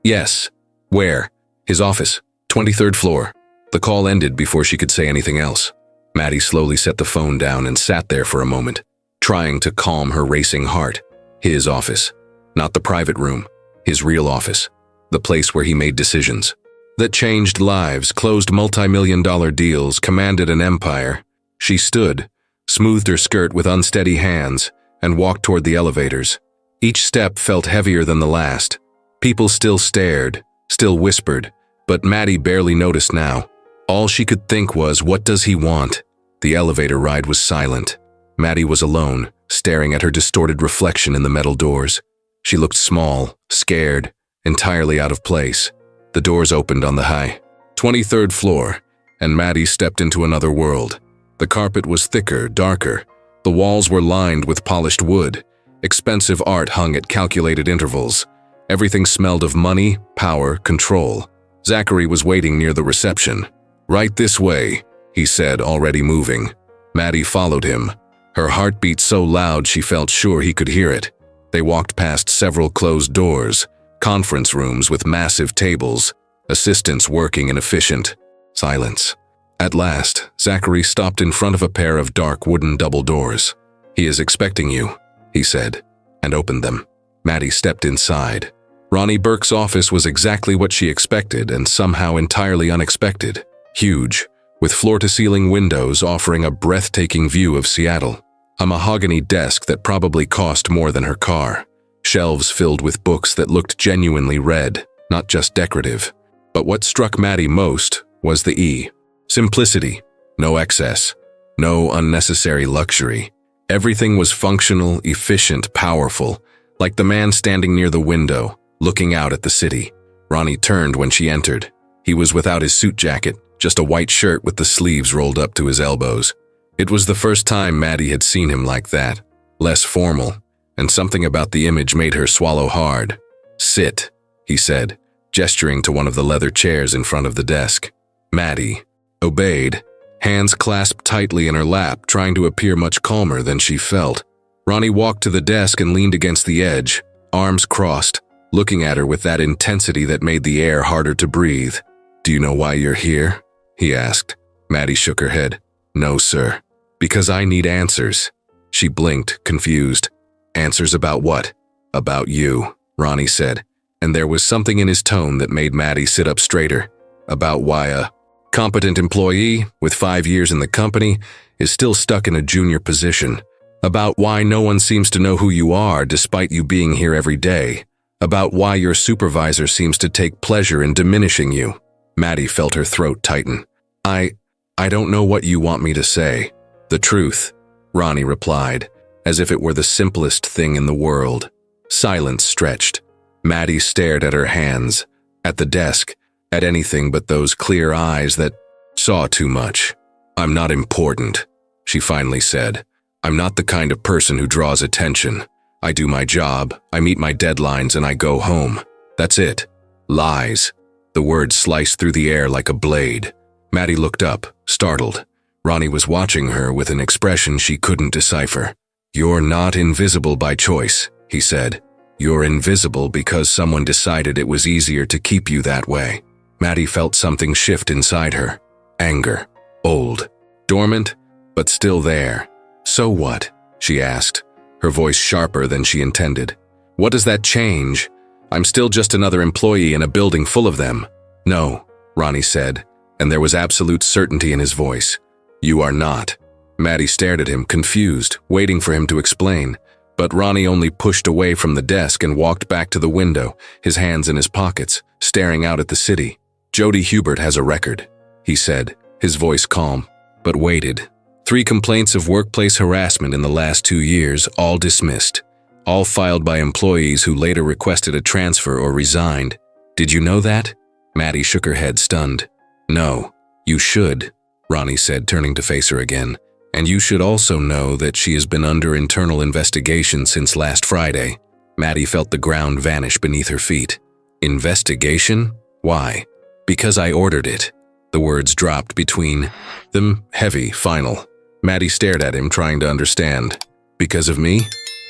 Yes. Where?" "His office, 23rd floor." The call ended before she could say anything else. Maddie slowly set the phone down and sat there for a moment, trying to calm her racing heart. His office. Not the private room. His real office. The place where he made decisions that changed lives, closed multi-million-dollar deals, commanded an empire. She stood, smoothed her skirt with unsteady hands, and walked toward the elevators. Each step felt heavier than the last. People still stared, still whispered, but Maddie barely noticed now. All she could think was, what does he want? The elevator ride was silent. Maddie was alone, staring at her distorted reflection in the metal doors. She looked small, scared, entirely out of place. The doors opened on the high 23rd floor, and Maddie stepped into another world. The carpet was thicker, darker. The walls were lined with polished wood. Expensive art hung at calculated intervals. Everything smelled of money, power, control. Zachary was waiting near the reception. "Right this way," he said, already moving. Maddie followed him. Her heart beat so loud she felt sure he could hear it. They walked past several closed doors, conference rooms with massive tables, assistants working in efficient silence. At last, Zachary stopped in front of a pair of dark wooden double doors. "He is expecting you," he said, and opened them. Maddie stepped inside. Ronnie Burke's office was exactly what she expected and somehow entirely unexpected. Huge, with floor-to-ceiling windows offering a breathtaking view of Seattle. A mahogany desk that probably cost more than her car. Shelves filled with books that looked genuinely read, not just decorative. But what struck Maddie most was the simplicity. No excess. No unnecessary luxury. Everything was functional, efficient, powerful, like the man standing near the window, looking out at the city. Ronnie turned when she entered. He was without his suit jacket, just a white shirt with the sleeves rolled up to his elbows. It was the first time Maddie had seen him like that, less formal, and something about the image made her swallow hard. "Sit," he said, gesturing to one of the leather chairs in front of the desk. Maddie obeyed, hands clasped tightly in her lap, trying to appear much calmer than she felt. Ronnie walked to the desk and leaned against the edge, arms crossed, looking at her with that intensity that made the air harder to breathe. "Do you know why you're here?" he asked. Maddie shook her head. "No, sir." "Because I need answers." She blinked, confused. "Answers about what?" "About you," Ronnie said, and there was something in his tone that made Maddie sit up straighter. "About why a competent employee with 5 years in the company is still stuck in a junior position. About why no one seems to know who you are despite you being here every day. About why your supervisor seems to take pleasure in diminishing you." Maddie felt her throat tighten. I don't know what you want me to say." "The truth," Ronnie replied, as if it were the simplest thing in the world. Silence stretched. Maddie stared at her hands, at the desk, at anything but those clear eyes that saw too much. "I'm not important," she finally said. "I'm not the kind of person who draws attention. I do my job, I meet my deadlines, and I go home. That's it." "Lies." The words sliced through the air like a blade. Maddie looked up, startled. Ronnie was watching her with an expression she couldn't decipher. "You're not invisible by choice," he said. "You're invisible because someone decided it was easier to keep you that way." Maddie felt something shift inside her. Anger. Old. Dormant, but still there. "So what?" she asked, her voice sharper than she intended. "What does that change? I'm still just another employee in a building full of them." "No," Ronnie said, and there was absolute certainty in his voice. "You are not." Maddie stared at him, confused, waiting for him to explain. But Ronnie only pushed away from the desk and walked back to the window, his hands in his pockets, staring out at the city. "Jody Hubert has a record," he said, his voice calm, but waited. 3 complaints of workplace harassment in the last 2 years, all dismissed. All filed by employees who later requested a transfer or resigned. "Did you know that?" Maddie shook her head, stunned. "No, you should," Ronnie said, turning to face her again. "And you should also know that she has been under internal investigation since last Friday." Maddie felt the ground vanish beneath her feet. "Investigation? Why?" "Because I ordered it." The words dropped between them, heavy, final. Maddie stared at him, trying to understand. Because of me?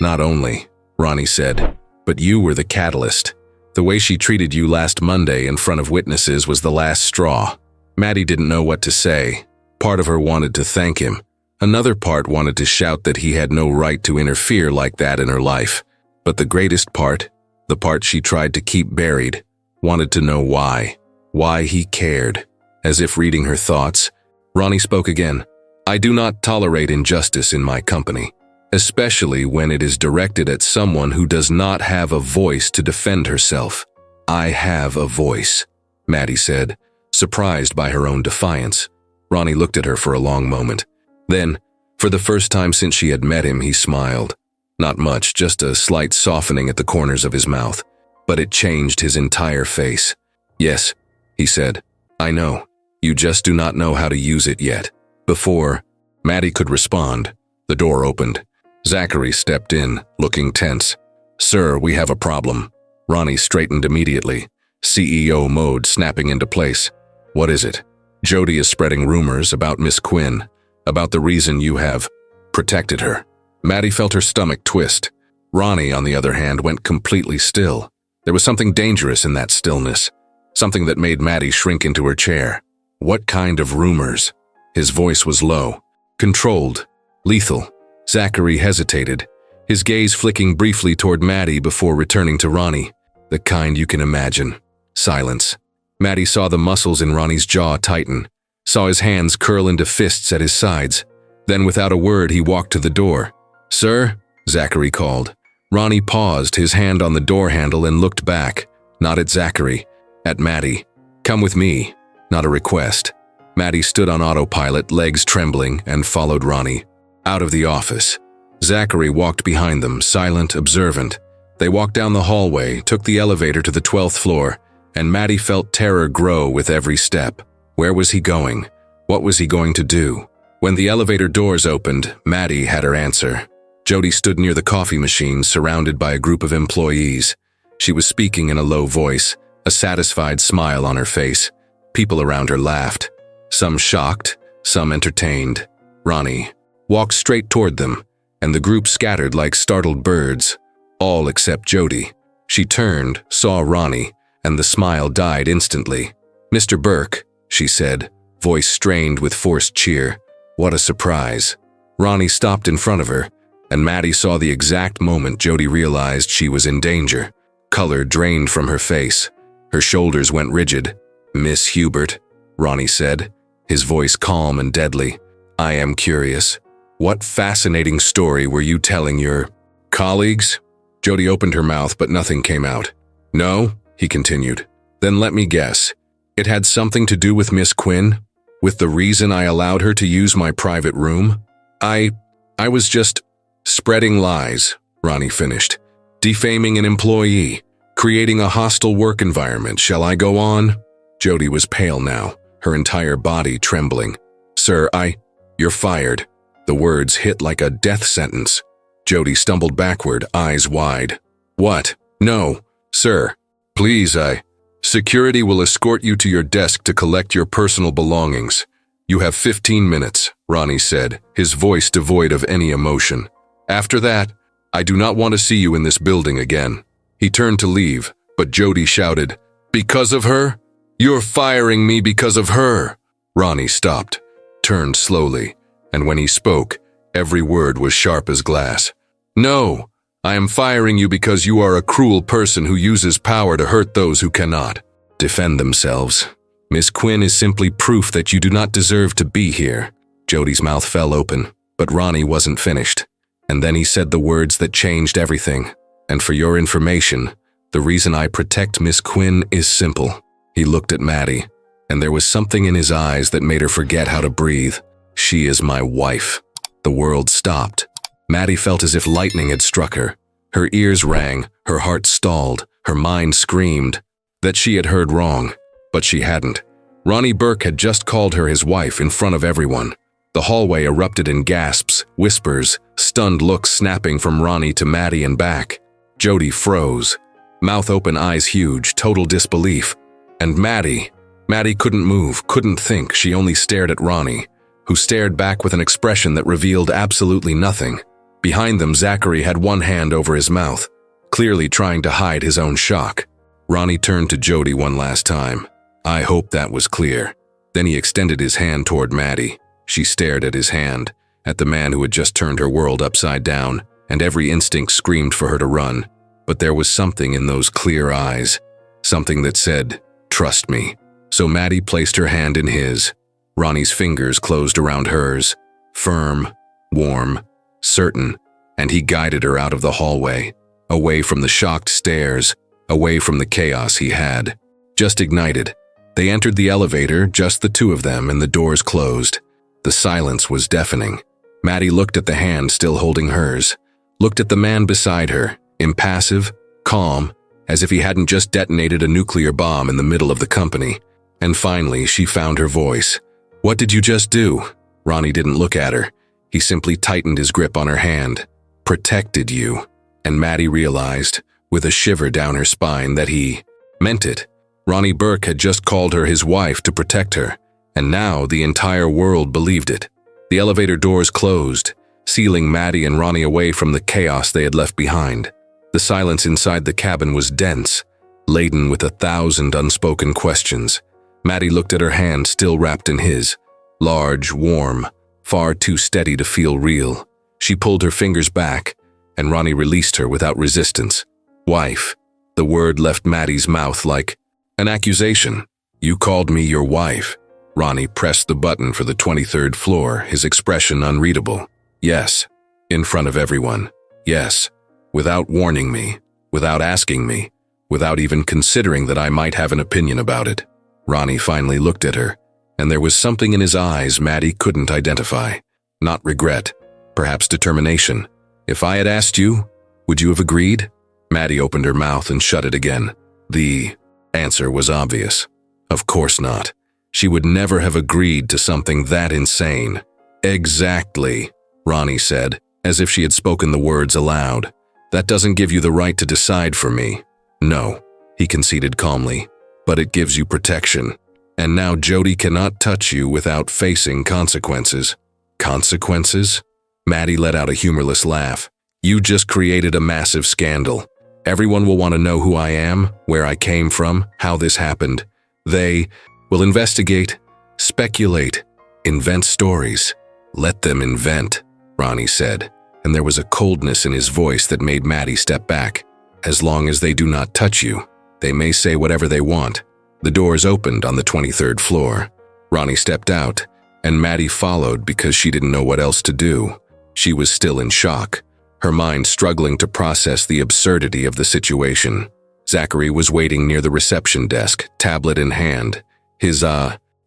Not only, Ronnie said, but you were the catalyst. The way she treated you last Monday in front of witnesses was the last straw. Maddie didn't know what to say. Part of her wanted to thank him. Another part wanted to shout that he had no right to interfere like that in her life. But the greatest part, the part she tried to keep buried, wanted to know why. Why he cared. As if reading her thoughts, Ronnie spoke again. I do not tolerate injustice in my company, especially when it is directed at someone who does not have a voice to defend herself. I have a voice, Maddie said, surprised by her own defiance. Ronnie looked at her for a long moment. Then, for the first time since she had met him, he smiled. Not much, just a slight softening at the corners of his mouth, but it changed his entire face. Yes, he said, I know. You just do not know how to use it yet. Before Maddie could respond, the door opened. Zachary stepped in, looking tense. Sir, we have a problem. Ronnie straightened immediately, CEO mode snapping into place. What is it? Jody is spreading rumors about Miss Quinn, about the reason you have protected her. Maddie felt her stomach twist. Ronnie, on the other hand, went completely still. There was something dangerous in that stillness, something that made Maddie shrink into her chair. What kind of rumors? His voice was low, controlled, lethal. Zachary hesitated, his gaze flicking briefly toward Maddie before returning to Ronnie. The kind you can imagine. Silence. Maddie saw the muscles in Ronnie's jaw tighten, saw his hands curl into fists at his sides. Then without a word, he walked to the door. Sir? Zachary called. Ronnie paused, his hand on the door handle, and looked back, not at Zachary, at Maddie. Come with me. Not a request. Maddie stood on autopilot, legs trembling, and followed Ronnie. Out of the office. Zachary walked behind them, silent, observant. They walked down the hallway, took the elevator to the 12th floor, and Maddie felt terror grow with every step. Where was he going? What was he going to do? When the elevator doors opened, Maddie had her answer. Jody stood near the coffee machine, surrounded by a group of employees. She was speaking in a low voice, a satisfied smile on her face. People around her laughed, some shocked, some entertained. Ronnie walked straight toward them, and the group scattered like startled birds, all except Jody. She turned, saw Ronnie, and the smile died instantly. Mr. Burke, she said, voice strained with forced cheer. What a surprise. Ronnie stopped in front of her, and Maddie saw the exact moment Jody realized she was in danger. Color drained from her face. Her shoulders went rigid. Miss Hubert, Ronnie said, his voice calm and deadly. I am curious. What fascinating story were you telling your colleagues? Jody opened her mouth, but nothing came out. No, he continued. Then let me guess. It had something to do with Miss Quinn? With the reason I allowed her to use my private room? I was just spreading lies, Ronnie finished. Defaming an employee. Creating a hostile work environment. Shall I go on? Jody was pale now, her entire body trembling. Sir, you're fired. The words hit like a death sentence. Jody stumbled backward, eyes wide. What? No, sir. Please, Security will escort you to your desk to collect your personal belongings. You have 15 minutes, Ronnie said, his voice devoid of any emotion. After that, I do not want to see you in this building again. He turned to leave, but Jody shouted, Because of her? You're firing me because of her. Ronnie stopped, turned slowly, and when he spoke, every word was sharp as glass. No, I am firing you because you are a cruel person who uses power to hurt those who cannot defend themselves. Miss Quinn is simply proof that you do not deserve to be here. Jody's mouth fell open, but Ronnie wasn't finished. And then he said the words that changed everything. And for your information, the reason I protect Miss Quinn is simple. He looked at Maddie, and there was something in his eyes that made her forget how to breathe. She is my wife. The world stopped. Maddie felt as if lightning had struck her. Her ears rang, her heart stalled, her mind screamed that she had heard wrong, but she hadn't. Ronnie Burke had just called her his wife in front of everyone. The hallway erupted in gasps, whispers, stunned looks snapping from Ronnie to Maddie and back. Jody froze, mouth open, eyes huge, total disbelief. And Maddie couldn't move, couldn't think, she only stared at Ronnie, who stared back with an expression that revealed absolutely nothing. Behind them, Zachary had one hand over his mouth, clearly trying to hide his own shock. Ronnie turned to Jody one last time. I hope that was clear. Then he extended his hand toward Maddie. She stared at his hand, at the man who had just turned her world upside down, and every instinct screamed for her to run. But there was something in those clear eyes, something that said, "Trust me." So Maddie placed her hand in his. Ronnie's fingers closed around hers, firm, warm, certain, and he guided her out of the hallway, away from the shocked stares, away from the chaos he had just ignited. They entered the elevator, just the two of them, and the doors closed. The silence was deafening. Maddie looked at the hand still holding hers, looked at the man beside her, impassive, calm, as if he hadn't just detonated a nuclear bomb in the middle of the company. And finally, she found her voice. "What did you just do?" Ronnie didn't look at her. He simply tightened his grip on her hand. "Protected you." And Maddie realized, with a shiver down her spine, that he meant it. Ronnie Burke had just called her his wife to protect her, and now the entire world believed it. The elevator doors closed, sealing Maddie and Ronnie away from the chaos they had left behind. The silence inside the cabin was dense, laden with 1,000 unspoken questions. Maddie looked at her hand still wrapped in his, large, warm, far too steady to feel real. She pulled her fingers back, and Ronnie released her without resistance. Wife. The word left Maddie's mouth like an accusation. "You called me your wife." Ronnie pressed the button for the 23rd floor, his expression unreadable. "Yes." In front of everyone. "Yes." Without warning me, without asking me, without even considering that I might have an opinion about it. Ronnie finally looked at her, and there was something in his eyes Maddie couldn't identify. Not regret, perhaps determination. "If I had asked you, would you have agreed?" Maddie opened her mouth and shut it again. The answer was obvious. Of course not. She would never have agreed to something that insane. "Exactly," Ronnie said, as if she had spoken the words aloud. "That doesn't give you the right to decide for me." "No," he conceded calmly, "but it gives you protection. And now Jody cannot touch you without facing consequences." "Consequences?" Maddie let out a humorless laugh. "You just created a massive scandal. Everyone will want to know who I am, where I came from, how this happened. They will investigate, speculate, invent stories. Let them invent," Ronnie said, and there was a coldness in his voice that made Maddie step back. "As long as they do not touch you, they may say whatever they want." The doors opened on the 23rd floor. Ronnie stepped out, and Maddie followed because she didn't know what else to do. She was still in shock, her mind struggling to process the absurdity of the situation. Zachary was waiting near the reception desk, tablet in hand, his,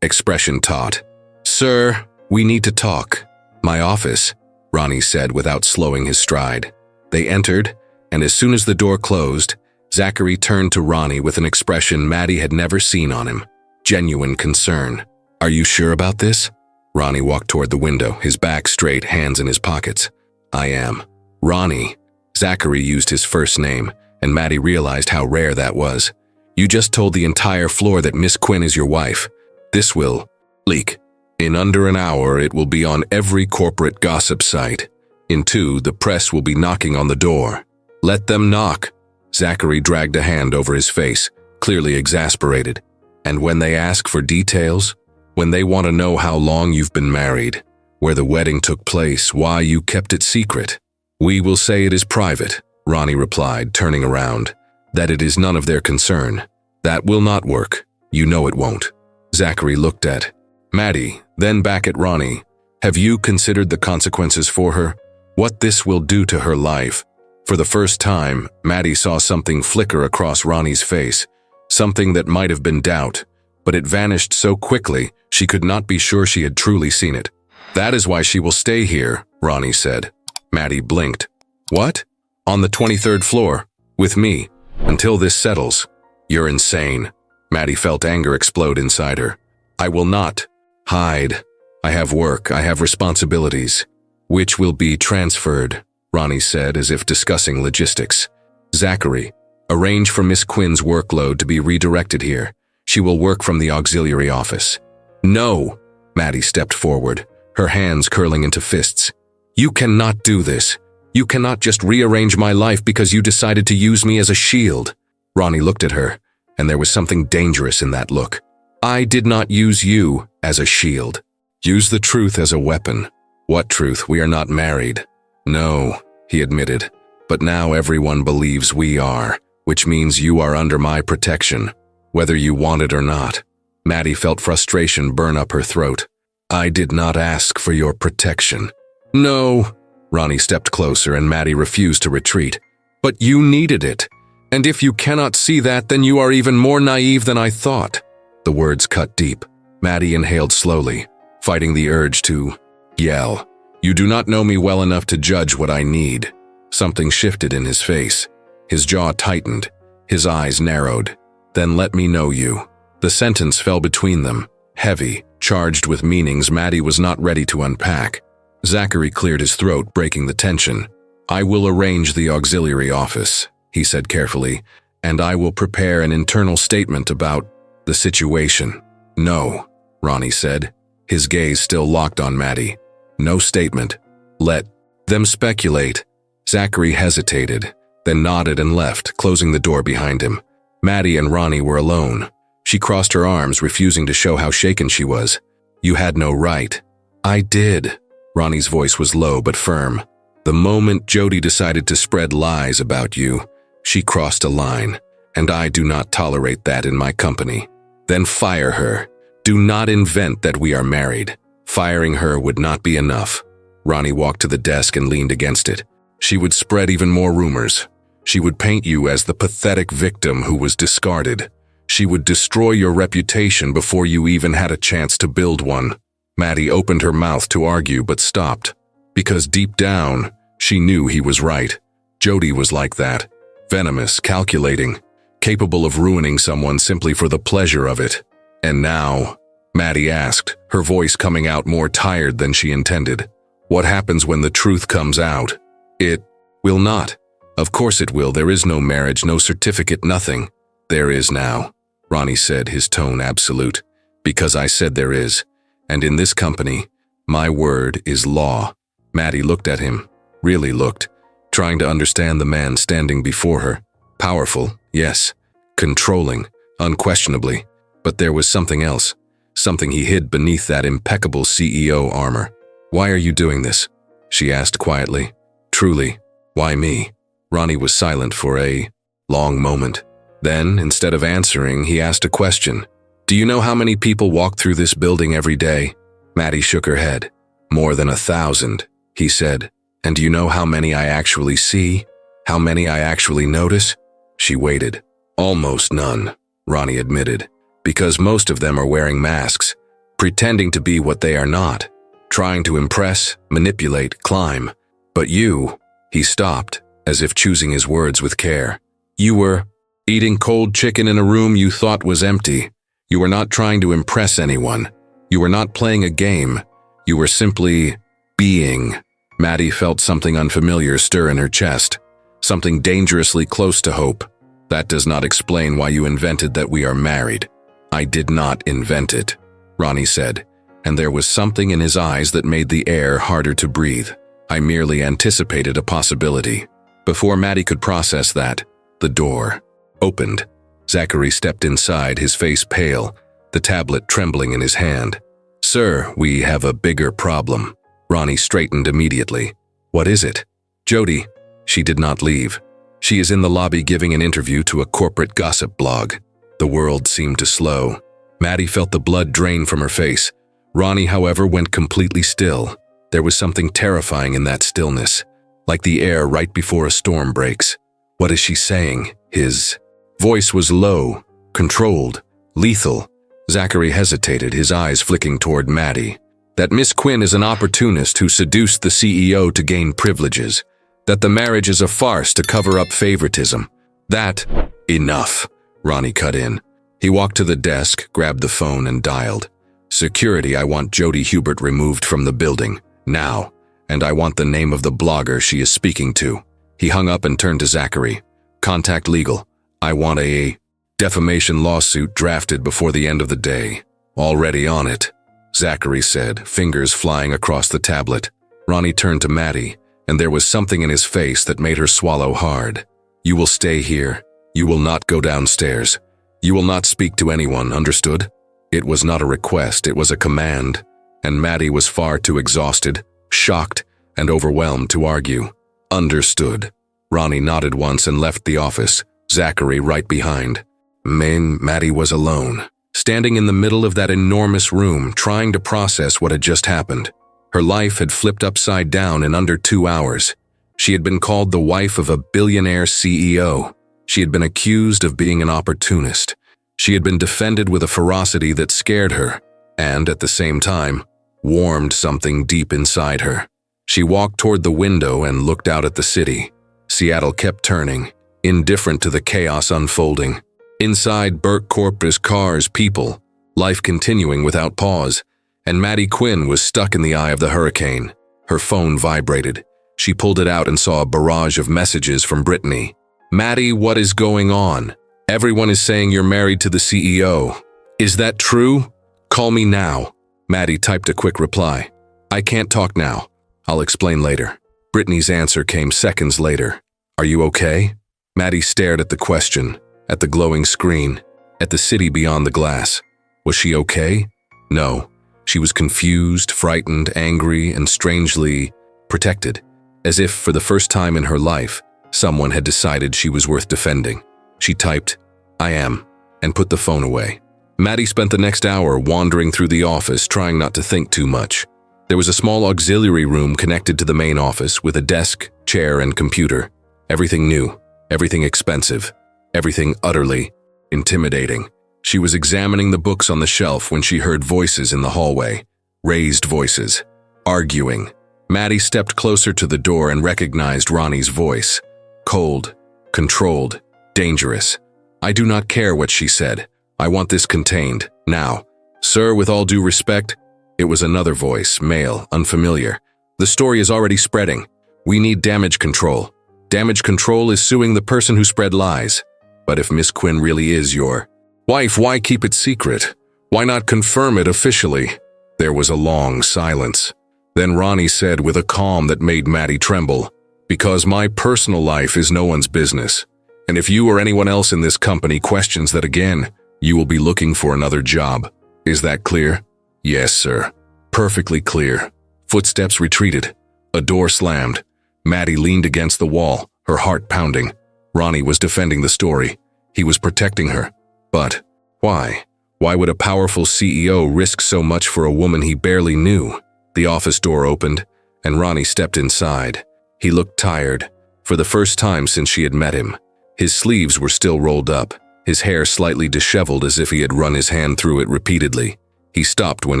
expression taut. "Sir, we need to talk." "My office," Ronnie said without slowing his stride. They entered, and as soon as the door closed, Zachary turned to Ronnie with an expression Maddie had never seen on him. Genuine concern. "Are you sure about this?" Ronnie walked toward the window, his back straight, hands in his pockets. "I am." "Ronnie." Zachary used his first name, and Maddie realized how rare that was. "You just told the entire floor that Miss Quinn is your wife. This will leak. In under an hour, it will be on every corporate gossip site. In 2, the press will be knocking on the door. Let them knock." Zachary dragged a hand over his face, clearly exasperated. "And when they ask for details, when they want to know how long you've been married, where the wedding took place, why you kept it secret, we will say it is private," Ronnie replied, turning around. "That it is none of their concern. That will not work. You know it won't." Zachary looked at Maddie, then back at Ronnie. "Have you considered the consequences for her? What this will do to her life?" For the first time, Maddie saw something flicker across Ronnie's face, something that might have been doubt, but it vanished so quickly she could not be sure she had truly seen it. "That is why she will stay here," Ronnie said. Maddie blinked. "What?" "On the 23rd floor, with me, until this settles." "You're insane." Maddie felt anger explode inside her. "I will not hide. I have work, I have responsibilities." "Which will be transferred," Ronnie said as if discussing logistics. "Zachary, arrange for Miss Quinn's workload to be redirected here. She will work from the auxiliary office." "No!" Maddie stepped forward, her hands curling into fists. "You cannot do this. You cannot just rearrange my life because you decided to use me as a shield." Ronnie looked at her, and there was something dangerous in that look. "I did not use you as a shield. Use the truth as a weapon." "What truth? We are not married." "No," he admitted, "but now everyone believes we are, which means you are under my protection, whether you want it or not." Maddie felt frustration burn up her throat. "I did not ask for your protection." "No." Ronnie stepped closer and Maddie refused to retreat. "But you needed it. And if you cannot see that, then you are even more naive than I thought." The words cut deep. Maddie inhaled slowly, fighting the urge to yell. "You do not know me well enough to judge what I need." Something shifted in his face. His jaw tightened, his eyes narrowed. "Then let me know you." The sentence fell between them, heavy, charged with meanings Maddie was not ready to unpack. Zachary cleared his throat, breaking the tension. "I will arrange the auxiliary office," he said carefully, "and I will prepare an internal statement about the situation." "No," Ronnie said, his gaze still locked on Maddie. "No statement. Let them speculate." Zachary hesitated, then nodded and left, closing the door behind him. Maddie and Ronnie were alone. She crossed her arms, refusing to show how shaken she was. "You had no right." "I did." Ronnie's voice was low but firm. "The moment Jody decided to spread lies about you, she crossed a line, and I do not tolerate that in my company." "Then fire her. Do not invent that we are married. Firing her would not be enough." Ronnie walked to the desk and leaned against it. "She would spread even more rumors. She would paint you as the pathetic victim who was discarded. She would destroy your reputation before you even had a chance to build one." Maddie opened her mouth to argue but stopped, because deep down, she knew he was right. Jody was like that, venomous, calculating, capable of ruining someone simply for the pleasure of it. "And now," Maddie asked, her voice coming out more tired than she intended, "what happens when the truth comes out?" "It will not. Of course it will. There is no marriage, no certificate, nothing." "There is now," Ronnie said, his tone absolute. "Because I said there is. And in this company, my word is law." Maddie looked at him, really looked, trying to understand the man standing before her. Powerful, yes. Controlling, unquestionably. But there was something else, something he hid beneath that impeccable CEO armor. "Why are you doing this?" she asked quietly. "Truly, why me?" Ronnie was silent for a long moment. Then, instead of answering, he asked a question. "Do you know how many people walk through this building every day?" Maddie shook her head. "More than 1,000, he said. "And do you know how many I actually see? How many I actually notice?" She waited. "Almost none," Ronnie admitted, "because most of them are wearing masks, pretending to be what they are not, trying to impress, manipulate, climb. But you," he stopped, as if choosing his words with care. "You were eating cold chicken in a room you thought was empty. You were not trying to impress anyone. You were not playing a game. You were simply being." Maddie felt something unfamiliar stir in her chest, something dangerously close to hope. "That does not explain why you invented that we are married." "I did not invent it," Ronnie said, and there was something in his eyes that made the air harder to breathe. "I merely anticipated a possibility." Before Maddie could process that, the door opened. Zachary stepped inside, his face pale, the tablet trembling in his hand. "Sir, we have a bigger problem." Ronnie straightened immediately. "What is it?" "Jody." She did not leave. "She is in the lobby giving an interview to a corporate gossip blog." The world seemed to slow. Maddie felt the blood drain from her face. Ronnie, however, went completely still. There was something terrifying in that stillness, like the air right before a storm breaks. "What is she saying?" His voice was low, controlled, lethal. Zachary hesitated, his eyes flicking toward Maddie. "That Miss Quinn is an opportunist who seduced the CEO to gain privileges. That the marriage is a farce to cover up favoritism. That—" "Enough," Ronnie cut in. He walked to the desk, grabbed the phone, and dialed. "Security, I want Jody Hubert removed from the building. Now. And I want the name of the blogger she is speaking to." He hung up and turned to Zachary. "Contact legal. I want a defamation lawsuit drafted before the end of the day. Already on it." Zachary said, fingers flying across the tablet. Ronnie turned to Maddie, and there was something in his face that made her swallow hard. You will stay here. You will not go downstairs. You will not speak to anyone, understood? It was not a request, it was a command, and Maddie was far too exhausted, shocked, and overwhelmed to argue. Understood. Ronnie nodded once and left the office, Zachary right behind. Maddie was alone, standing in the middle of that enormous room, trying to process what had just happened. Her life had flipped upside down in under 2 hours. She had been called the wife of a billionaire CEO. She had been accused of being an opportunist. She had been defended with a ferocity that scared her, and at the same time, warmed something deep inside her. She walked toward the window and looked out at the city. Seattle kept turning, indifferent to the chaos unfolding. Inside Burke Corp's cars, people, life continuing without pause, and Maddie Quinn was stuck in the eye of the hurricane. Her phone vibrated. She pulled it out and saw a barrage of messages from Brittany. Maddie, what is going on? Everyone is saying you're married to the CEO. Is that true? Call me now. Maddie typed a quick reply. I can't talk now. I'll explain later. Brittany's answer came seconds later. Are you okay? Maddie stared at the question, at the glowing screen, at the city beyond the glass. Was she okay? No. She was confused, frightened, angry, and strangely protected, as if for the first time in her life, someone had decided she was worth defending. She typed, I am, and put the phone away. Maddie spent the next hour wandering through the office, trying not to think too much. There was a small auxiliary room connected to the main office with a desk, chair, and computer. Everything new, everything expensive, everything utterly intimidating. She was examining the books on the shelf when she heard voices in the hallway, raised voices, arguing. Maddie stepped closer to the door and recognized Ronnie's voice. Cold, controlled, dangerous. I do not care what she said. I want this contained, now. Sir, with all due respect, it was another voice, male, unfamiliar. The story is already spreading. We need damage control. Damage control is suing the person who spread lies. But if Miss Quinn really is your wife, why keep it secret? Why not confirm it officially? There was a long silence. Then Ronnie said with a calm that made Maddie tremble, because my personal life is no one's business. And if you or anyone else in this company questions that again, you will be looking for another job. Is that clear? Yes, sir. Perfectly clear. Footsteps retreated. A door slammed. Maddie leaned against the wall, her heart pounding. Ronnie was defending the story. He was protecting her. But why? Why would a powerful CEO risk so much for a woman he barely knew? The office door opened, and Ronnie stepped inside. He looked tired, for the first time since she had met him. His sleeves were still rolled up, his hair slightly disheveled as if he had run his hand through it repeatedly. He stopped when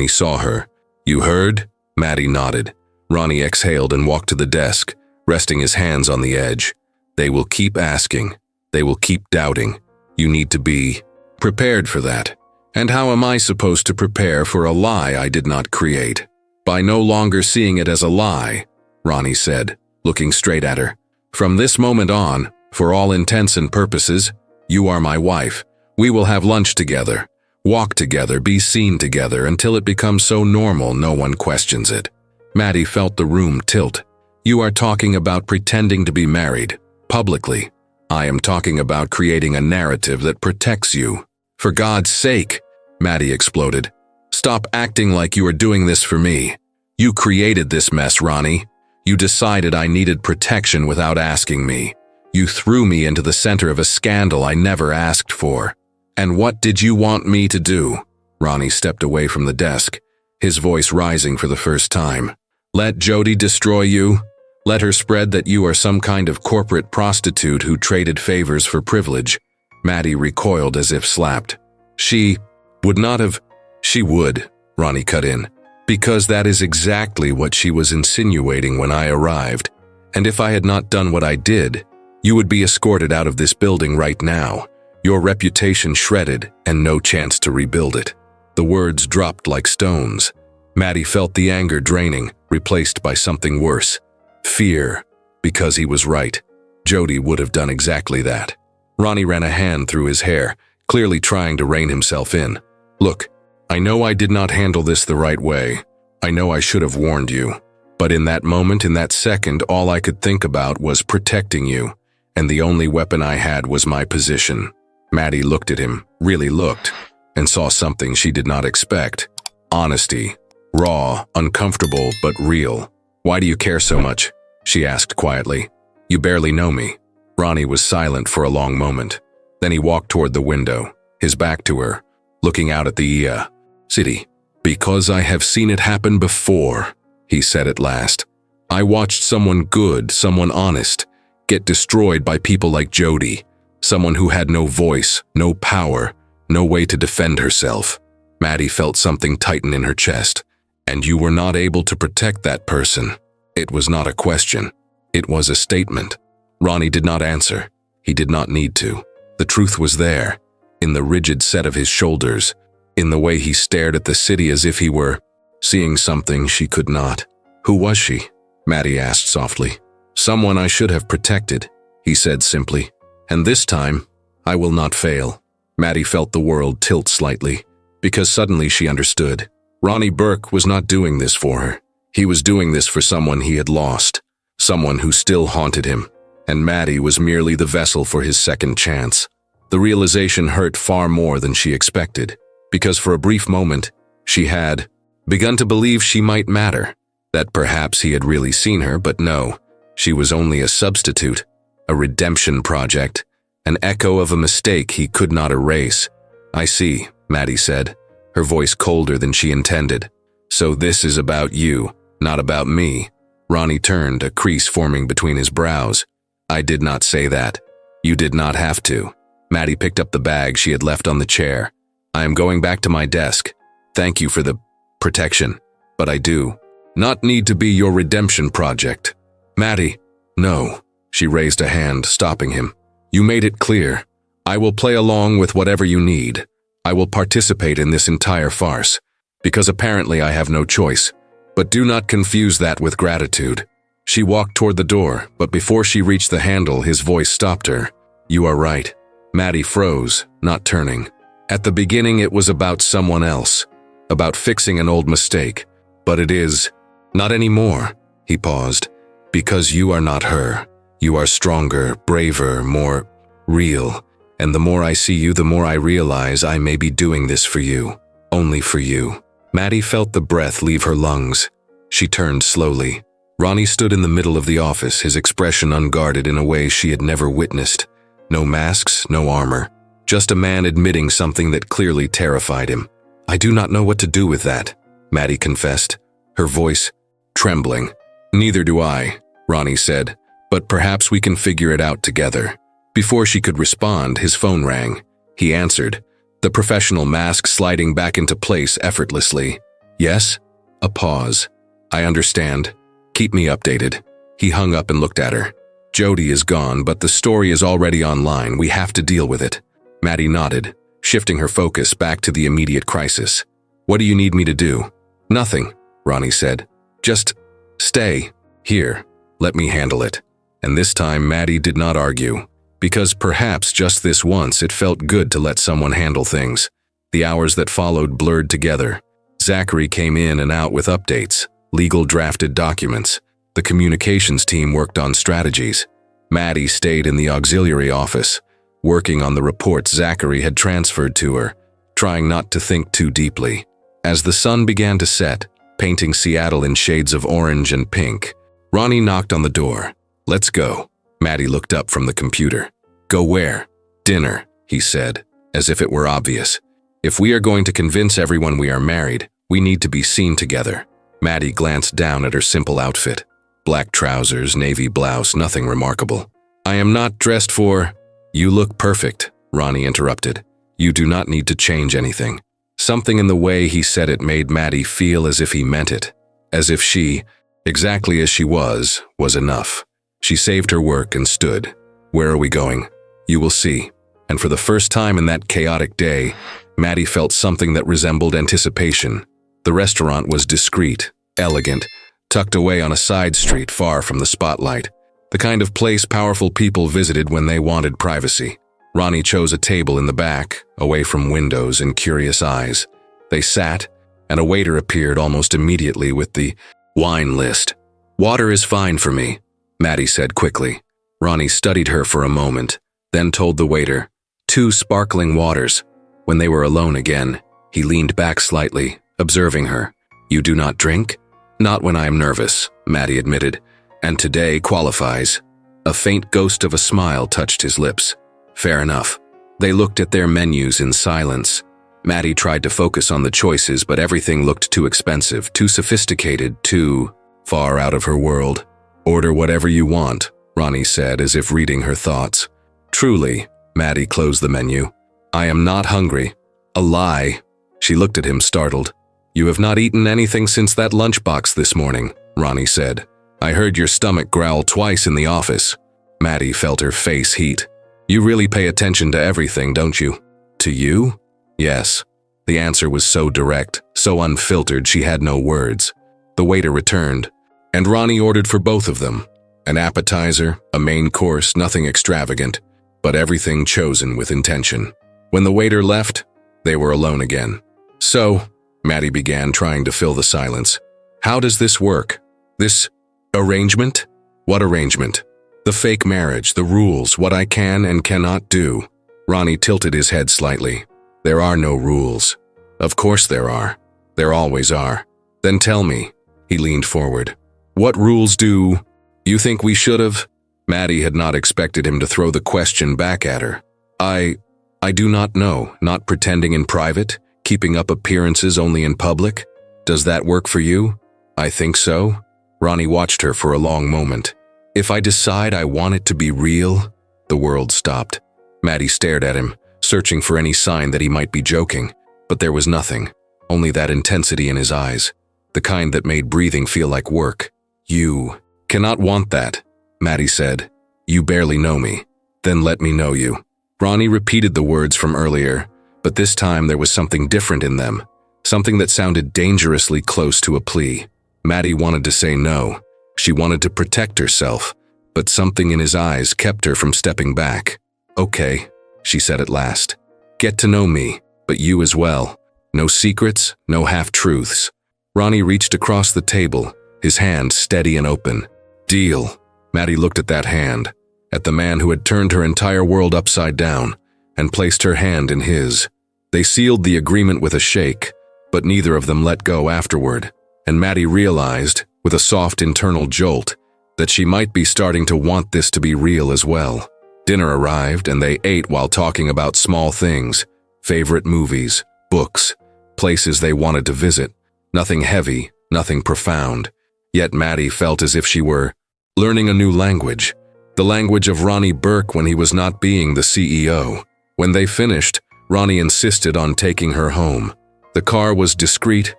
he saw her. You heard? Maddie nodded. Ronnie exhaled and walked to the desk, resting his hands on the edge. They will keep asking. They will keep doubting. You need to be prepared for that. And how am I supposed to prepare for a lie I did not create? By no longer seeing it as a lie, Ronnie said, looking straight at her. From this moment on, for all intents and purposes, you are my wife. We will have lunch together, walk together, be seen together until it becomes so normal no one questions it. Maddie felt the room tilt. You are talking about pretending to be married, publicly. I am talking about creating a narrative that protects you. For God's sake, Maddie exploded. Stop acting like you are doing this for me. You created this mess, Ronnie. You decided I needed protection without asking me. You threw me into the center of a scandal I never asked for. And what did you want me to do? Ronnie stepped away from the desk, his voice rising for the first time. Let Jody destroy you? Let her spread that you are some kind of corporate prostitute who traded favors for privilege? Maddie recoiled as if slapped. She would not have. She would, Ronnie cut in, because that is exactly what she was insinuating when I arrived. And if I had not done what I did, you would be escorted out of this building right now, your reputation shredded and no chance to rebuild it. The words dropped like stones. Maddie felt the anger draining, replaced by something worse. Fear, because he was right. Jody would have done exactly that. Ronnie ran a hand through his hair, clearly trying to rein himself in. Look, I know I did not handle this the right way. I know I should have warned you. But in that moment, in that second, all I could think about was protecting you, and the only weapon I had was my position." Maddie looked at him, really looked, and saw something she did not expect. Honesty. Raw, uncomfortable, but real. "Why do you care so much?" she asked quietly. "You barely know me." Ronnie was silent for a long moment. Then he walked toward the window, his back to her, looking out at the city. "Because I have seen it happen before," he said at last. "I watched someone good, someone honest, get destroyed by people like Jody, someone who had no voice, no power, no way to defend herself." Maddie felt something tighten in her chest. "And you were not able to protect that person." It was not a question. It was a statement. Ronnie did not answer. He did not need to. The truth was there, in the rigid set of his shoulders, in the way he stared at the city as if he were seeing something she could not. "Who was she?" Maddie asked softly. "Someone I should have protected," he said simply. "And this time, I will not fail." Maddie felt the world tilt slightly, because suddenly she understood. Ronnie Burke was not doing this for her. He was doing this for someone he had lost, someone who still haunted him, and Maddie was merely the vessel for his second chance. The realization hurt far more than she expected, because for a brief moment, she had begun to believe she might matter, that perhaps he had really seen her, but no, she was only a substitute, a redemption project, an echo of a mistake he could not erase. "I see," Maddie said, her voice colder than she intended. "So this is about you, not about me." Ronnie turned, a crease forming between his brows. "I did not say that. You did not have to." Maddie picked up the bag she had left on the chair. "I am going back to my desk. Thank you for the protection, but I do not need to be your redemption project." "Maddie." "No." She raised a hand, stopping him. "You made it clear. I will play along with whatever you need. I will participate in this entire farce, because apparently I have no choice. But do not confuse that with gratitude." She walked toward the door, but before she reached the handle, his voice stopped her. "You are right." Maddie froze, not turning. At the beginning, it was about someone else, about fixing an old mistake. But it is not anymore. He paused. "Because you are not her. You are stronger, braver, more real. And the more I see you, the more I realize I may be doing this for you. Only for you." Maddie felt the breath leave her lungs. She turned slowly. Ronnie stood in the middle of the office, his expression unguarded in a way she had never witnessed. No masks, no armor. Just a man admitting something that clearly terrified him. "I do not know what to do with that," Maddie confessed, her voice trembling. "Neither do I," Ronnie said, "but perhaps we can figure it out together." Before she could respond, his phone rang. He answered, the professional mask sliding back into place effortlessly. "Yes?" A pause. "I understand. Keep me updated." He hung up and looked at her. "Jody is gone, but the story is already online. We have to deal with it." Maddie nodded, shifting her focus back to the immediate crisis. "What do you need me to do?" "Nothing," Ronnie said. "Just stay here. Let me handle it." And this time Maddie did not argue, because perhaps just this once it felt good to let someone handle things. The hours that followed blurred together. Zachary came in and out with updates, legal drafted documents. The communications team worked on strategies. Maddie stayed in the auxiliary office, working on the reports Zachary had transferred to her, trying not to think too deeply. As the sun began to set, painting Seattle in shades of orange and pink, Ronnie knocked on the door. "Let's go." Maddie looked up from the computer. "Go where?" "Dinner," he said, as if it were obvious. "If we are going to convince everyone we are married, we need to be seen together." Maddie glanced down at her simple outfit. Black trousers, navy blouse, nothing remarkable. "I am not dressed for—" "You look perfect," Ronnie interrupted. "You do not need to change anything." Something in the way he said it made Maddie feel as if he meant it, as if she, exactly as she was enough. She saved her work and stood. "Where are we going?" "You will see." And for the first time in that chaotic day, Maddie felt something that resembled anticipation. The restaurant was discreet, elegant, tucked away on a side street far from the spotlight. The kind of place powerful people visited when they wanted privacy. Ronnie chose a table in the back, away from windows and curious eyes. They sat, and a waiter appeared almost immediately with the wine list. "Water is fine for me," Maddie said quickly. Ronnie studied her for a moment, then told the waiter, "2 sparkling waters." When they were alone again, he leaned back slightly, observing her. "You do not drink?" "Not when I am nervous," Maddie admitted, "and today qualifies." A faint ghost of a smile touched his lips. "Fair enough." They looked at their menus in silence. Maddie tried to focus on the choices, but everything looked too expensive, too sophisticated, too far out of her world. "Order whatever you want," Ronnie said, as if reading her thoughts. "Truly," Maddie closed the menu. "I am not hungry." "A lie." She looked at him, startled. "You have not eaten anything since that lunchbox this morning," Ronnie said. "I heard your stomach growl twice in the office." Maddie felt her face heat. "You really pay attention to everything, don't you?" "To you?" "Yes." The answer was so direct, so unfiltered, she had no words. The waiter returned, and Ronnie ordered for both of them. An appetizer, a main course, nothing extravagant, but everything chosen with intention. When the waiter left, they were alone again. "So," Maddie began, trying to fill the silence, "how does this work? This arrangement?" "What arrangement?" "The fake marriage, the rules, what I can and cannot do." Ronnie tilted his head slightly. "There are no rules." "Of course there are. There always are." "Then tell me." He leaned forward. "What rules do you think we should have?" Maddie had not expected him to throw the question back at her. I do not know. Not pretending in private, keeping up appearances only in public. Does that work for you?" "I think so." Ronnie watched her for a long moment. "If I decide I want it to be real?" The world stopped. Maddie stared at him, searching for any sign that he might be joking, but there was nothing, only that intensity in his eyes, the kind that made breathing feel like work. "You cannot want that," Maddie said. "You barely know me. Then let me know you." Ronnie repeated the words from earlier, but this time there was something different in them, something that sounded dangerously close to a plea. Maddie wanted to say no. She wanted to protect herself, but something in his eyes kept her from stepping back. "Okay," she said at last. "Get to know me, but you as well. No secrets, no half-truths." Ronnie reached across the table, his hand steady and open. "Deal." Maddie looked at that hand, at the man who had turned her entire world upside down, and placed her hand in his. They sealed the agreement with a shake, but neither of them let go afterward, and Maddie realized, with a soft internal jolt, that she might be starting to want this to be real as well. Dinner arrived, and they ate while talking about small things, favorite movies, books, places they wanted to visit. Nothing heavy, nothing profound. Yet Maddie felt as if she were learning a new language, the language of Ronnie Burke when he was not being the CEO. When they finished, Ronnie insisted on taking her home. The car was discreet,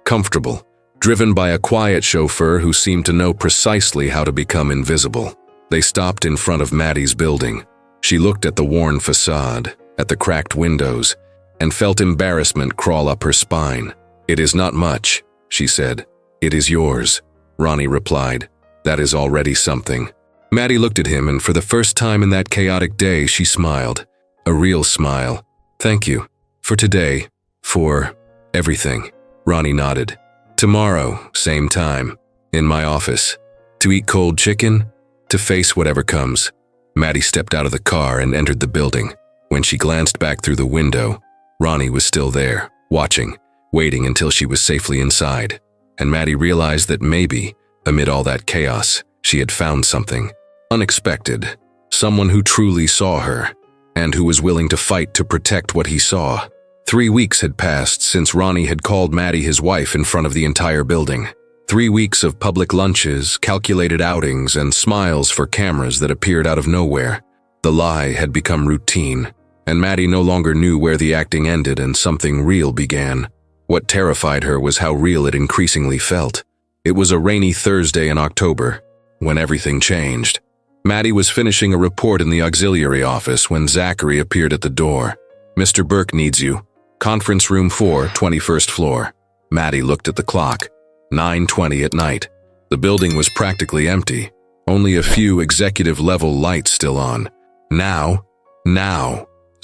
comfortable, driven by a quiet chauffeur who seemed to know precisely how to become invisible. They stopped in front of Maddie's building. She looked at the worn facade, at the cracked windows, and felt embarrassment crawl up her spine. "It is not much," she said. "It is yours," Ronnie replied. "That is already something." Maddie looked at him, and for the first time in that chaotic day, she smiled. A real smile. "Thank you. For today. For everything." Ronnie nodded. "Tomorrow, same time. In my office. To eat cold chicken? To face whatever comes." Maddie stepped out of the car and entered the building. When she glanced back through the window, Ronnie was still there, watching, waiting until she was safely inside. And Maddie realized that maybe, amid all that chaos, she had found something unexpected, someone who truly saw her, and who was willing to fight to protect what he saw. 3 weeks had passed since Ronnie had called Maddie his wife in front of the entire building. 3 weeks of public lunches, calculated outings, and smiles for cameras that appeared out of nowhere. The lie had become routine, and Maddie no longer knew where the acting ended and something real began. What terrified her was how real it increasingly felt. It was a rainy Thursday in October, when everything changed. Maddie was finishing a report in the auxiliary office when Zachary appeared at the door. "Mr. Burke needs you. Conference room 4, 21st floor." Maddie looked at the clock. 9:20 at night. The building was practically empty, only a few executive-level lights still on. Now,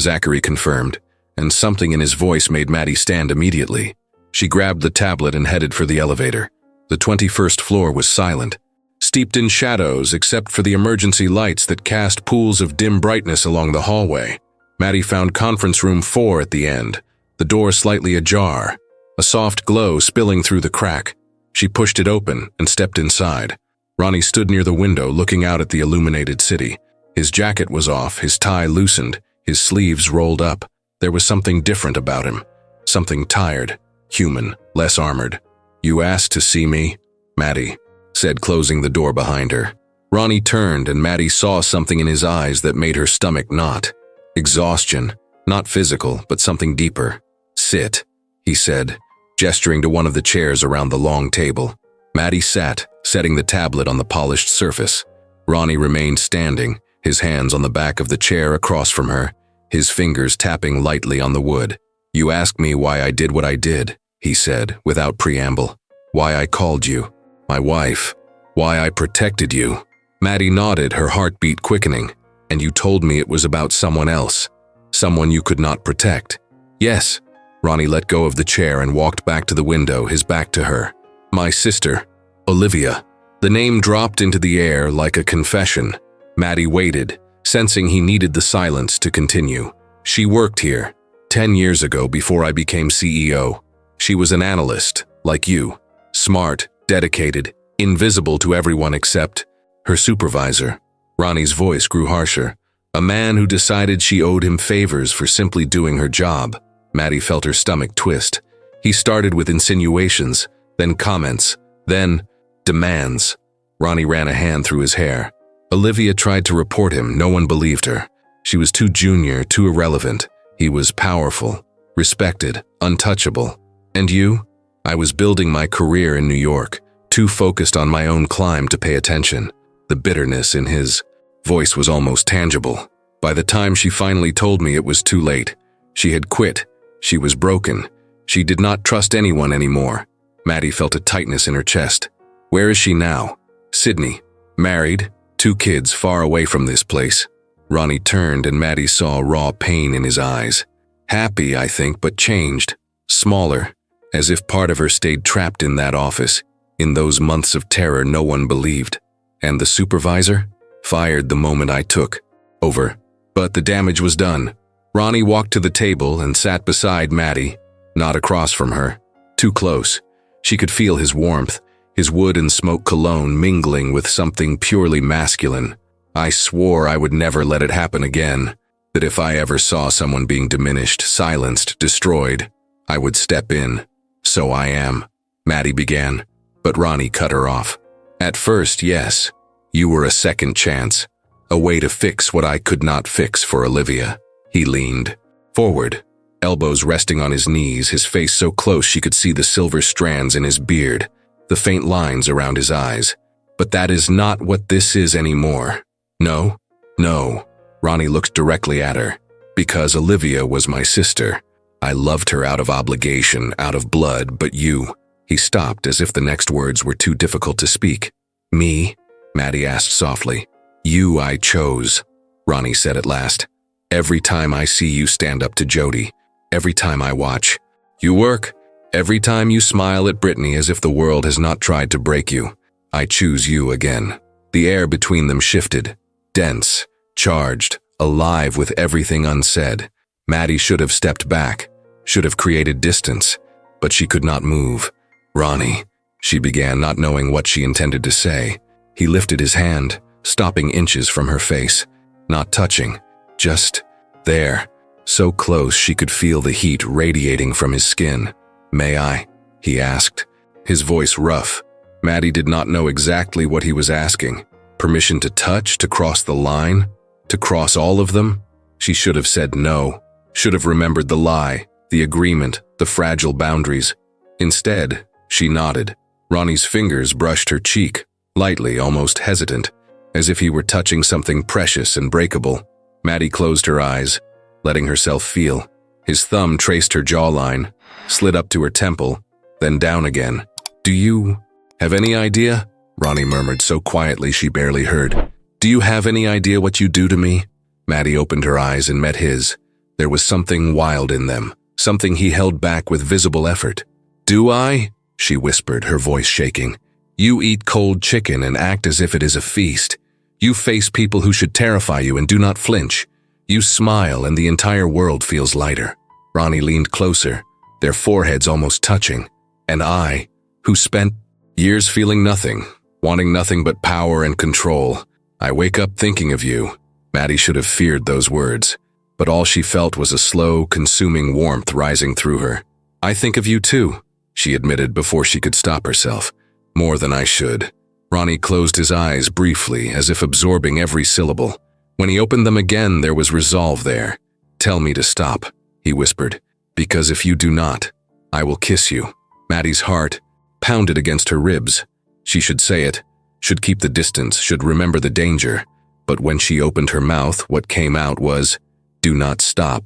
Zachary confirmed, and something in his voice made Maddie stand immediately. She grabbed the tablet and headed for the elevator. The 21st floor was silent, steeped in shadows except for the emergency lights that cast pools of dim brightness along the hallway. Maddie found conference room 4 at the end, the door slightly ajar, a soft glow spilling through the crack. She pushed it open and stepped inside. Ronnie stood near the window looking out at the illuminated city. His jacket was off, his tie loosened, his sleeves rolled up. There was something different about him. Something tired, human, less armored. "You asked to see me?" Maddie said, closing the door behind her. Ronnie turned and Maddie saw something in his eyes that made her stomach knot. Exhaustion, not physical, but something deeper. "Sit," he said, gesturing to one of the chairs around the long table. Maddie sat, setting the tablet on the polished surface. Ronnie remained standing, his hands on the back of the chair across from her, his fingers tapping lightly on the wood. "You asked me why I did what I did," he said, without preamble. "Why I called you my wife. Why I protected you." Maddie nodded, her heartbeat quickening. "And you told me it was about someone else. Someone you could not protect." "Yes." Ronnie let go of the chair and walked back to the window, his back to her. "My sister, Olivia." The name dropped into the air like a confession. Maddie waited, sensing he needed the silence to continue. "She worked here 10 years ago before I became CEO. She was an analyst, like you. Smart, dedicated, invisible to everyone except her supervisor." Ronnie's voice grew harsher. "A man who decided she owed him favors for simply doing her job." Maddie felt her stomach twist. He started with insinuations, then comments, then demands. Ronnie ran a hand through his hair. Olivia tried to report him. No one believed her. She was too junior, too irrelevant. He was powerful, respected, untouchable. "And you?" "I was building my career in New York, too focused on my own climb to pay attention." The bitterness in his voice was almost tangible. By the time she finally told me, it was too late. She had quit. She was broken. She did not trust anyone anymore. Maddie felt a tightness in her chest. "Where is she now?" "Sydney. Married. 2 kids, far away from this place." Ronnie turned and Maddie saw raw pain in his eyes. Happy, I think, but changed. Smaller, as if part of her stayed trapped in that office. In those months of terror no one believed. "And the supervisor?" "Fired the moment I took over. But the damage was done." Ronnie walked to the table and sat beside Maddie, not across from her. Too close. She could feel his warmth, his wood and smoke cologne mingling with something purely masculine. "I swore I would never let it happen again. That if I ever saw someone being diminished, silenced, destroyed, I would step in. So I am," Maddie began, but Ronnie cut her off. "At first, yes. You were a second chance. A way to fix what I could not fix for Olivia." He leaned forward, elbows resting on his knees, his face so close she could see the silver strands in his beard, the faint lines around his eyes. "But that is not what this is anymore." "No? No." Ronnie looked directly at her. "Because Olivia was my sister. I loved her out of obligation, out of blood, but you." He stopped as if the next words were too difficult to speak. "Me?" Maddie asked softly. "You I chose," Ronnie said at last. "Every time I see you stand up to Jody, every time I watch you work, every time you smile at Brittany as if the world has not tried to break you, I choose you again." The air between them shifted, dense, charged, alive with everything unsaid. Maddie should have stepped back, should have created distance, but she could not move. "Ronnie," she began, not knowing what she intended to say. He lifted his hand, stopping inches from her face, not touching, just there, so close she could feel the heat radiating from his skin. "May I?" he asked, his voice rough. Maddie did not know exactly what he was asking. Permission to touch, to cross the line, to cross all of them? She should have said no, should have remembered the lie, the agreement, the fragile boundaries. Instead, she nodded. Ronnie's fingers brushed her cheek, lightly, almost hesitant, as if he were touching something precious and breakable. Maddie closed her eyes, letting herself feel. His thumb traced her jawline, slid up to her temple, then down again. "Do you have any idea?" Ronnie murmured so quietly she barely heard. "Do you have any idea what you do to me?" Maddie opened her eyes and met his. There was something wild in them, something he held back with visible effort. "Do I?" she whispered, her voice shaking. "You eat cold chicken and act as if it is a feast. You face people who should terrify you and do not flinch. You smile and the entire world feels lighter." Ronnie leaned closer, their foreheads almost touching. "And I, who spent years feeling nothing, wanting nothing but power and control, I wake up thinking of you." Maddie should have feared those words, but all she felt was a slow, consuming warmth rising through her. "I think of you too," she admitted before she could stop herself. "More than I should." Ronnie closed his eyes briefly, as if absorbing every syllable. When he opened them again, there was resolve there. "Tell me to stop," he whispered, "because if you do not, I will kiss you." Maddie's heart pounded against her ribs. She should say it, should keep the distance, should remember the danger. But when she opened her mouth, what came out was, "Do not stop."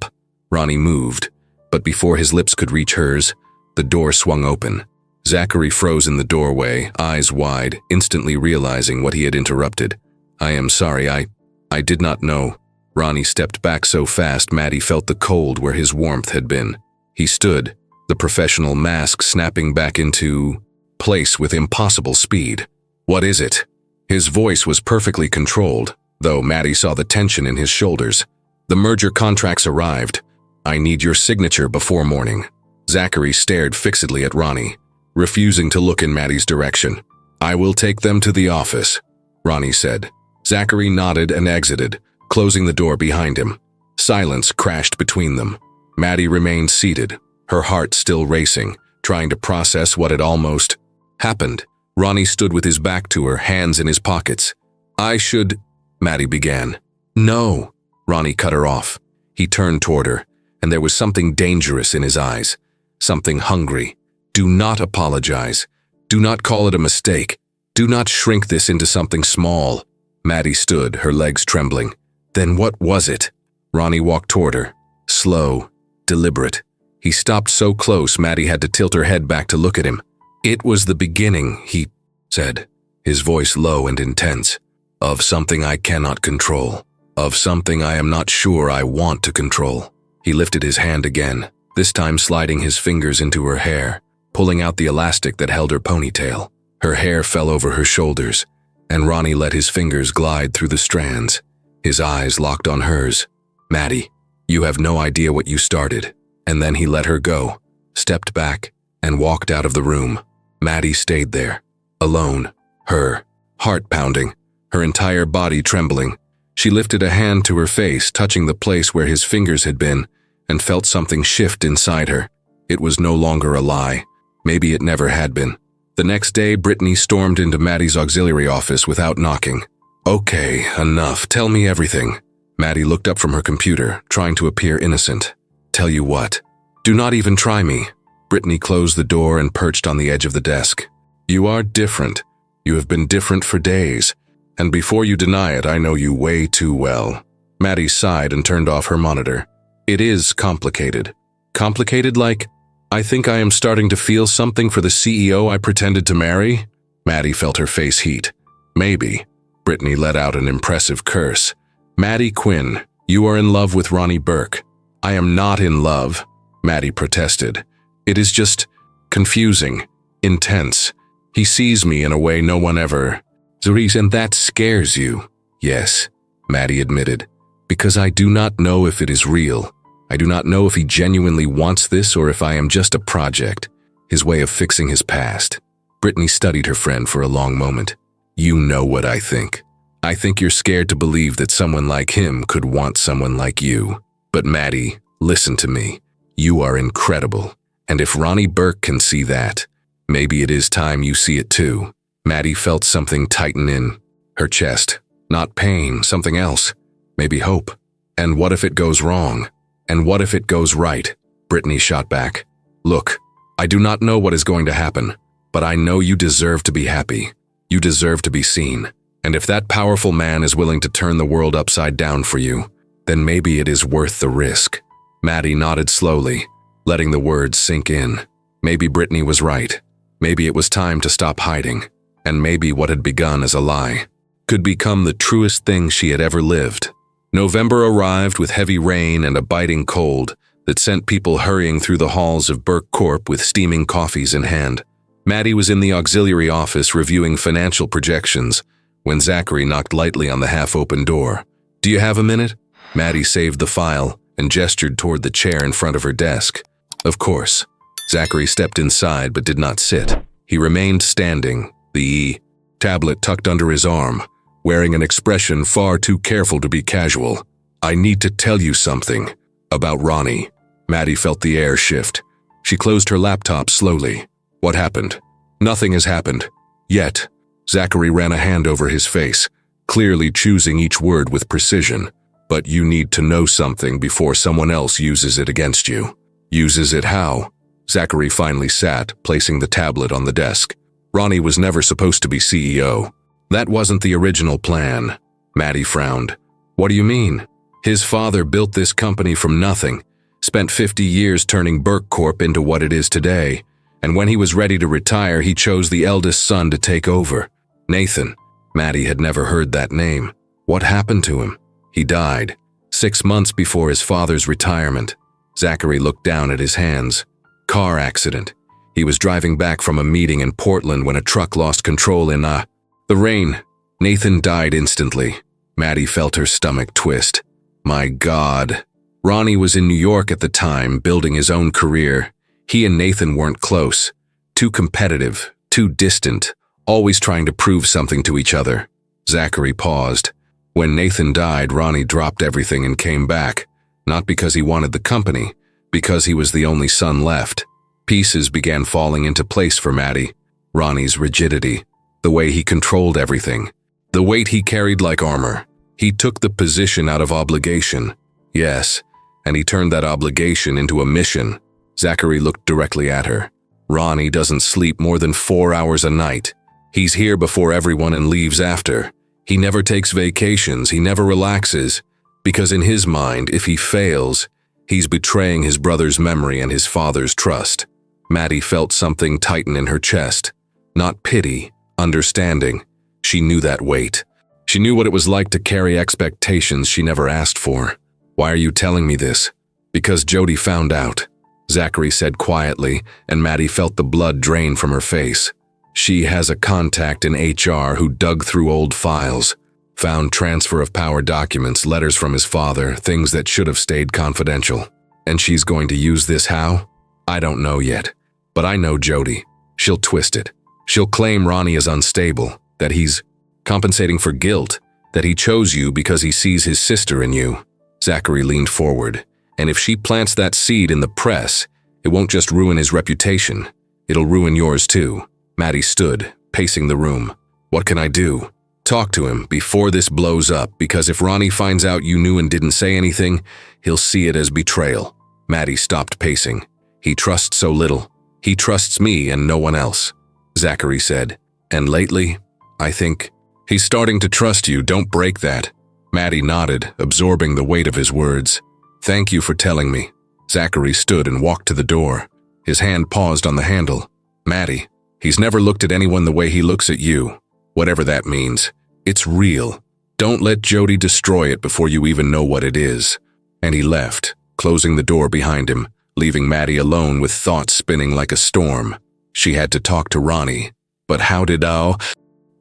Ronnie moved, but before his lips could reach hers, the door swung open. Zachary froze in the doorway, eyes wide, instantly realizing what he had interrupted. "I am sorry, I did not know." Ronnie stepped back so fast Maddie felt the cold where his warmth had been. He stood, the professional mask snapping back into place with impossible speed. "What is it?" His voice was perfectly controlled, though Maddie saw the tension in his shoulders. "The merger contracts arrived. I need your signature before morning." Zachary stared fixedly at Ronnie, refusing to look in Maddie's direction. "I will take them to the office," Ronnie said. Zachary nodded and exited, closing the door behind him. Silence crashed between them. Maddie remained seated, her heart still racing, trying to process what had almost happened. Ronnie stood with his back to her, hands in his pockets. "I should," Maddie began. "No," Ronnie cut her off. He turned toward her, and there was something dangerous in his eyes, something hungry. "Do not apologize. Do not call it a mistake. Do not shrink this into something small." Maddie stood, her legs trembling. "Then what was it?" Ronnie walked toward her, slow, deliberate. He stopped so close Maddie had to tilt her head back to look at him. "It was the beginning," he said, his voice low and intense, "of something I cannot control, of something I am not sure I want to control." He lifted his hand again, this time sliding his fingers into her hair, pulling out the elastic that held her ponytail. Her hair fell over her shoulders, and Ronnie let his fingers glide through the strands. His eyes locked on hers. "Maddie, you have no idea what you started." And then he let her go, stepped back, and walked out of the room. Maddie stayed there, alone, her heart pounding, her entire body trembling. She lifted a hand to her face, touching the place where his fingers had been, and felt something shift inside her. It was no longer a lie. Maybe it never had been. The next day, Brittany stormed into Maddie's auxiliary office without knocking. "Okay, enough. Tell me everything." Maddie looked up from her computer, trying to appear innocent. "Tell you what. Do not even try me." Brittany closed the door and perched on the edge of the desk. "You are different. You have been different for days. And before you deny it, I know you way too well." Maddie sighed and turned off her monitor. "It is complicated. Complicated like, I think I am starting to feel something for the CEO I pretended to marry." Maddie felt her face heat. "Maybe." Brittany let out an impressive curse. "Maddie Quinn, you are in love with Ronnie Burke." "I am not in love," Maddie protested. "It is just confusing, intense. He sees me in a way no one ever." "And that scares you." "Yes," Maddie admitted, "because I do not know if it is real. I do not know if he genuinely wants this or if I am just a project, his way of fixing his past." Brittany studied her friend for a long moment. "You know what I think. I think you're scared to believe that someone like him could want someone like you. But Maddie, listen to me. You are incredible. And if Ronnie Burke can see that, maybe it is time you see it too." Maddie felt something tighten in her chest. Not pain, something else. Maybe hope. "And what if it goes wrong? And what if it goes right?" Brittany shot back. "Look, I do not know what is going to happen, but I know you deserve to be happy. You deserve to be seen. And if that powerful man is willing to turn the world upside down for you, then maybe it is worth the risk." Maddie nodded slowly, letting the words sink in. Maybe Brittany was right. Maybe it was time to stop hiding. And maybe what had begun as a lie could become the truest thing she had ever lived. November arrived with heavy rain and a biting cold, that sent people hurrying through the halls of Burke Corp with steaming coffees in hand. Maddie was in the auxiliary office reviewing financial projections when Zachary knocked lightly on the half-open door. "Do you have a minute?" Maddie saved the file and gestured toward the chair in front of her desk. "Of course." Zachary stepped inside but did not sit. He remained standing, the tablet tucked under his arm, wearing an expression far too careful to be casual. "I need to tell you something about Ronnie." Maddie felt the air shift. She closed her laptop slowly. "What happened?" "Nothing has happened. Yet." Zachary ran a hand over his face, clearly choosing each word with precision. "But you need to know something before someone else uses it against you." "Uses it how?" Zachary finally sat, placing the tablet on the desk. "Ronnie was never supposed to be CEO. That wasn't the original plan." Maddie frowned. "What do you mean?" "His father built this company from nothing, spent 50 years turning Burke Corp into what it is today, and when he was ready to retire, he chose the eldest son to take over. Nathan." Maddie had never heard that name. "What happened to him?" "He died 6 months before his father's retirement." Zachary looked down at his hands. "Car accident. He was driving back from a meeting in Portland when a truck lost control in the rain. Nathan died instantly." Maddie felt her stomach twist. "My God." Ronnie was in New York at the time, building his own career. He and Nathan weren't close. Too competitive, too distant, always trying to prove something to each other. Zachary paused. "When Nathan died, Ronnie dropped everything and came back. Not because he wanted the company, because he was the only son left." Pieces began falling into place for Maddie. Ronnie's rigidity, the way he controlled everything, the weight he carried like armor. He took the position out of obligation. Yes, and he turned that obligation into a mission. Zachary looked directly at her. "Ronnie doesn't sleep more than 4 hours a night. He's here before everyone and leaves after. He never takes vacations, he never relaxes, because in his mind, if he fails, he's betraying his brother's memory and his father's trust." Maddie felt something tighten in her chest. Not pity, understanding. She knew that weight. She knew what it was like to carry expectations she never asked for. "Why are you telling me this?" "Because Jody found out," Zachary said quietly, and Maddie felt the blood drain from her face. "She has a contact in HR who dug through old files, found transfer of power documents, letters from his father, things that should have stayed confidential. And she's going to use this how? I don't know yet. But I know Jody. She'll twist it. She'll claim Ronnie is unstable, that he's compensating for guilt, that he chose you because he sees his sister in you." Zachary leaned forward. "And if she plants that seed in the press, it won't just ruin his reputation. It'll ruin yours too." Maddie stood, pacing the room. "What can I do?" "Talk to him before this blows up, because if Ronnie finds out you knew and didn't say anything, he'll see it as betrayal." Maddie stopped pacing. "He trusts so little. He trusts me and no one else," Zachary said. "And lately, I think, he's starting to trust you. Don't break that." Maddie nodded, absorbing the weight of his words. "Thank you for telling me." Zachary stood and walked to the door. His hand paused on the handle. "Maddie, he's never looked at anyone the way he looks at you. Whatever that means. It's real. Don't let Jody destroy it before you even know what it is." And he left, closing the door behind him, leaving Maddie alone with thoughts spinning like a storm. She had to talk to Ronnie. But how did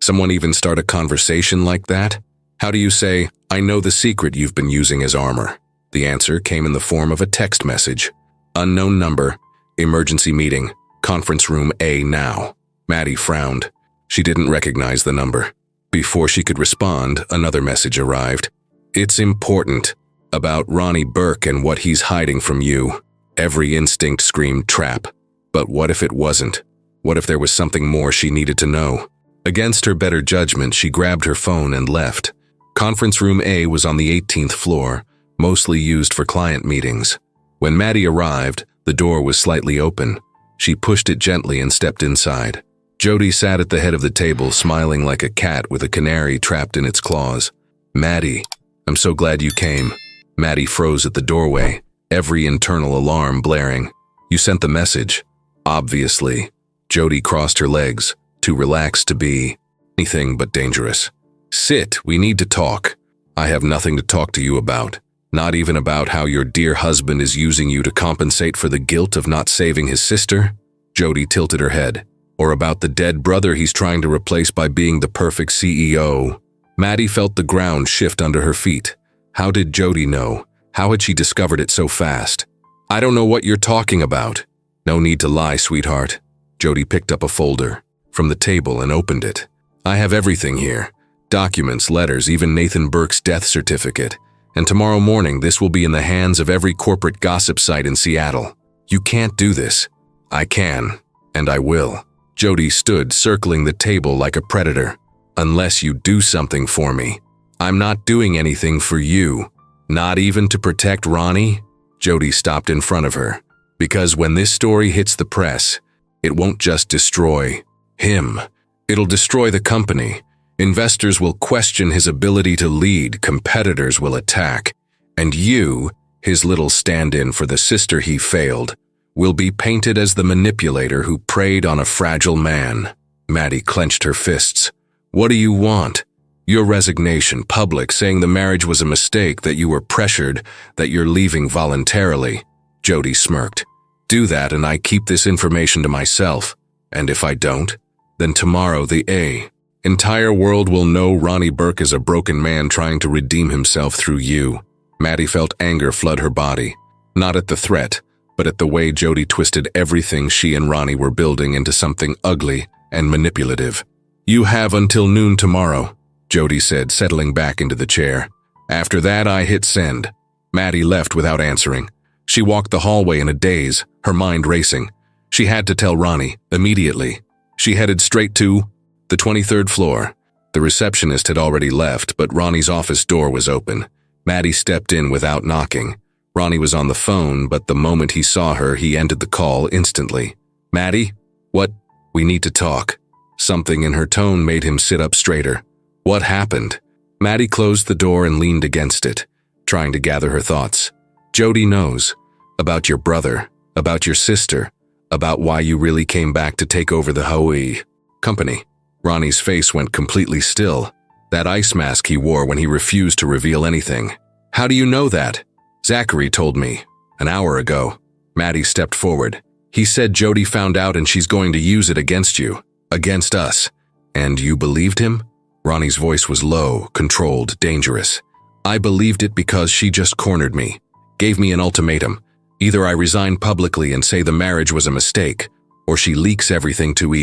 someone even start a conversation like that? How do you say, "I know the secret you've been using as armor"? The answer came in the form of a text message. "Unknown number, emergency meeting, conference room A now." Maddie frowned. She didn't recognize the number. Before she could respond, another message arrived. "It's important. About Ronnie Burke and what he's hiding from you." Every instinct screamed trap. But what if it wasn't? What if there was something more she needed to know? Against her better judgment, she grabbed her phone and left. Conference room A was on the 18th floor, mostly used for client meetings. When Maddie arrived, the door was slightly open. She pushed it gently and stepped inside. Jody sat at the head of the table, smiling like a cat with a canary trapped in its claws. "Maddie, I'm so glad you came." Maddie froze at the doorway, every internal alarm blaring. "You sent the message." "Obviously." Jody crossed her legs, too relaxed to be anything but dangerous. "Sit, we need to talk." "I have nothing to talk to you about." Not even about how your dear husband is using you to compensate for the guilt of not saving his sister? Jody tilted her head. Or about the dead brother he's trying to replace by being the perfect CEO? Maddie felt the ground shift under her feet. How did Jody know? How had she discovered it so fast? I don't know what you're talking about. No need to lie, sweetheart. Jody picked up a folder from the table and opened it. I have everything here. Documents, letters, even Nathan Burke's death certificate. And tomorrow morning, this will be in the hands of every corporate gossip site in Seattle. You can't do this. I can, and I will. Jody stood circling the table like a predator. Unless you do something for me. I'm not doing anything for you. Not even to protect Ronnie? Jody stopped in front of her. Because when this story hits the press, it won't just destroy him. It'll destroy the company. Investors will question his ability to lead, competitors will attack, and you, his little stand-in for the sister he failed, will be painted as the manipulator who preyed on a fragile man. Maddie clenched her fists. What do you want? Your resignation, public, saying the marriage was a mistake, that you were pressured, that you're leaving voluntarily. Jody smirked. Do that and I keep this information to myself. And if I don't, then tomorrow the entire world will know Ronnie Burke is a broken man trying to redeem himself through you. Maddie felt anger flood her body. Not at the threat, but at the way Jody twisted everything she and Ronnie were building into something ugly and manipulative. You have until noon tomorrow, Jody said, settling back into the chair. After that, I hit send. Maddie left without answering. She walked the hallway in a daze, her mind racing. She had to tell Ronnie, immediately. She headed straight to the 23rd floor. The receptionist had already left, but Ronnie's office door was open. Maddie stepped in without knocking. Ronnie was on the phone, but the moment he saw her, he ended the call instantly. Maddie? What? We need to talk. Something in her tone made him sit up straighter. What happened? Maddie closed the door and leaned against it, trying to gather her thoughts. Jody knows. About your brother, about your sister, about why you really came back to take over the Hawaii company. Ronnie's face went completely still. That ice mask he wore when he refused to reveal anything. How do you know that? Zachary told me, an hour ago. Maddie stepped forward. He said Jody found out and she's going to use it against you. Against us. And you believed him? Ronnie's voice was low, controlled, dangerous. I believed it because she just cornered me. Gave me an ultimatum. Either I resign publicly and say the marriage was a mistake, or she leaks everything to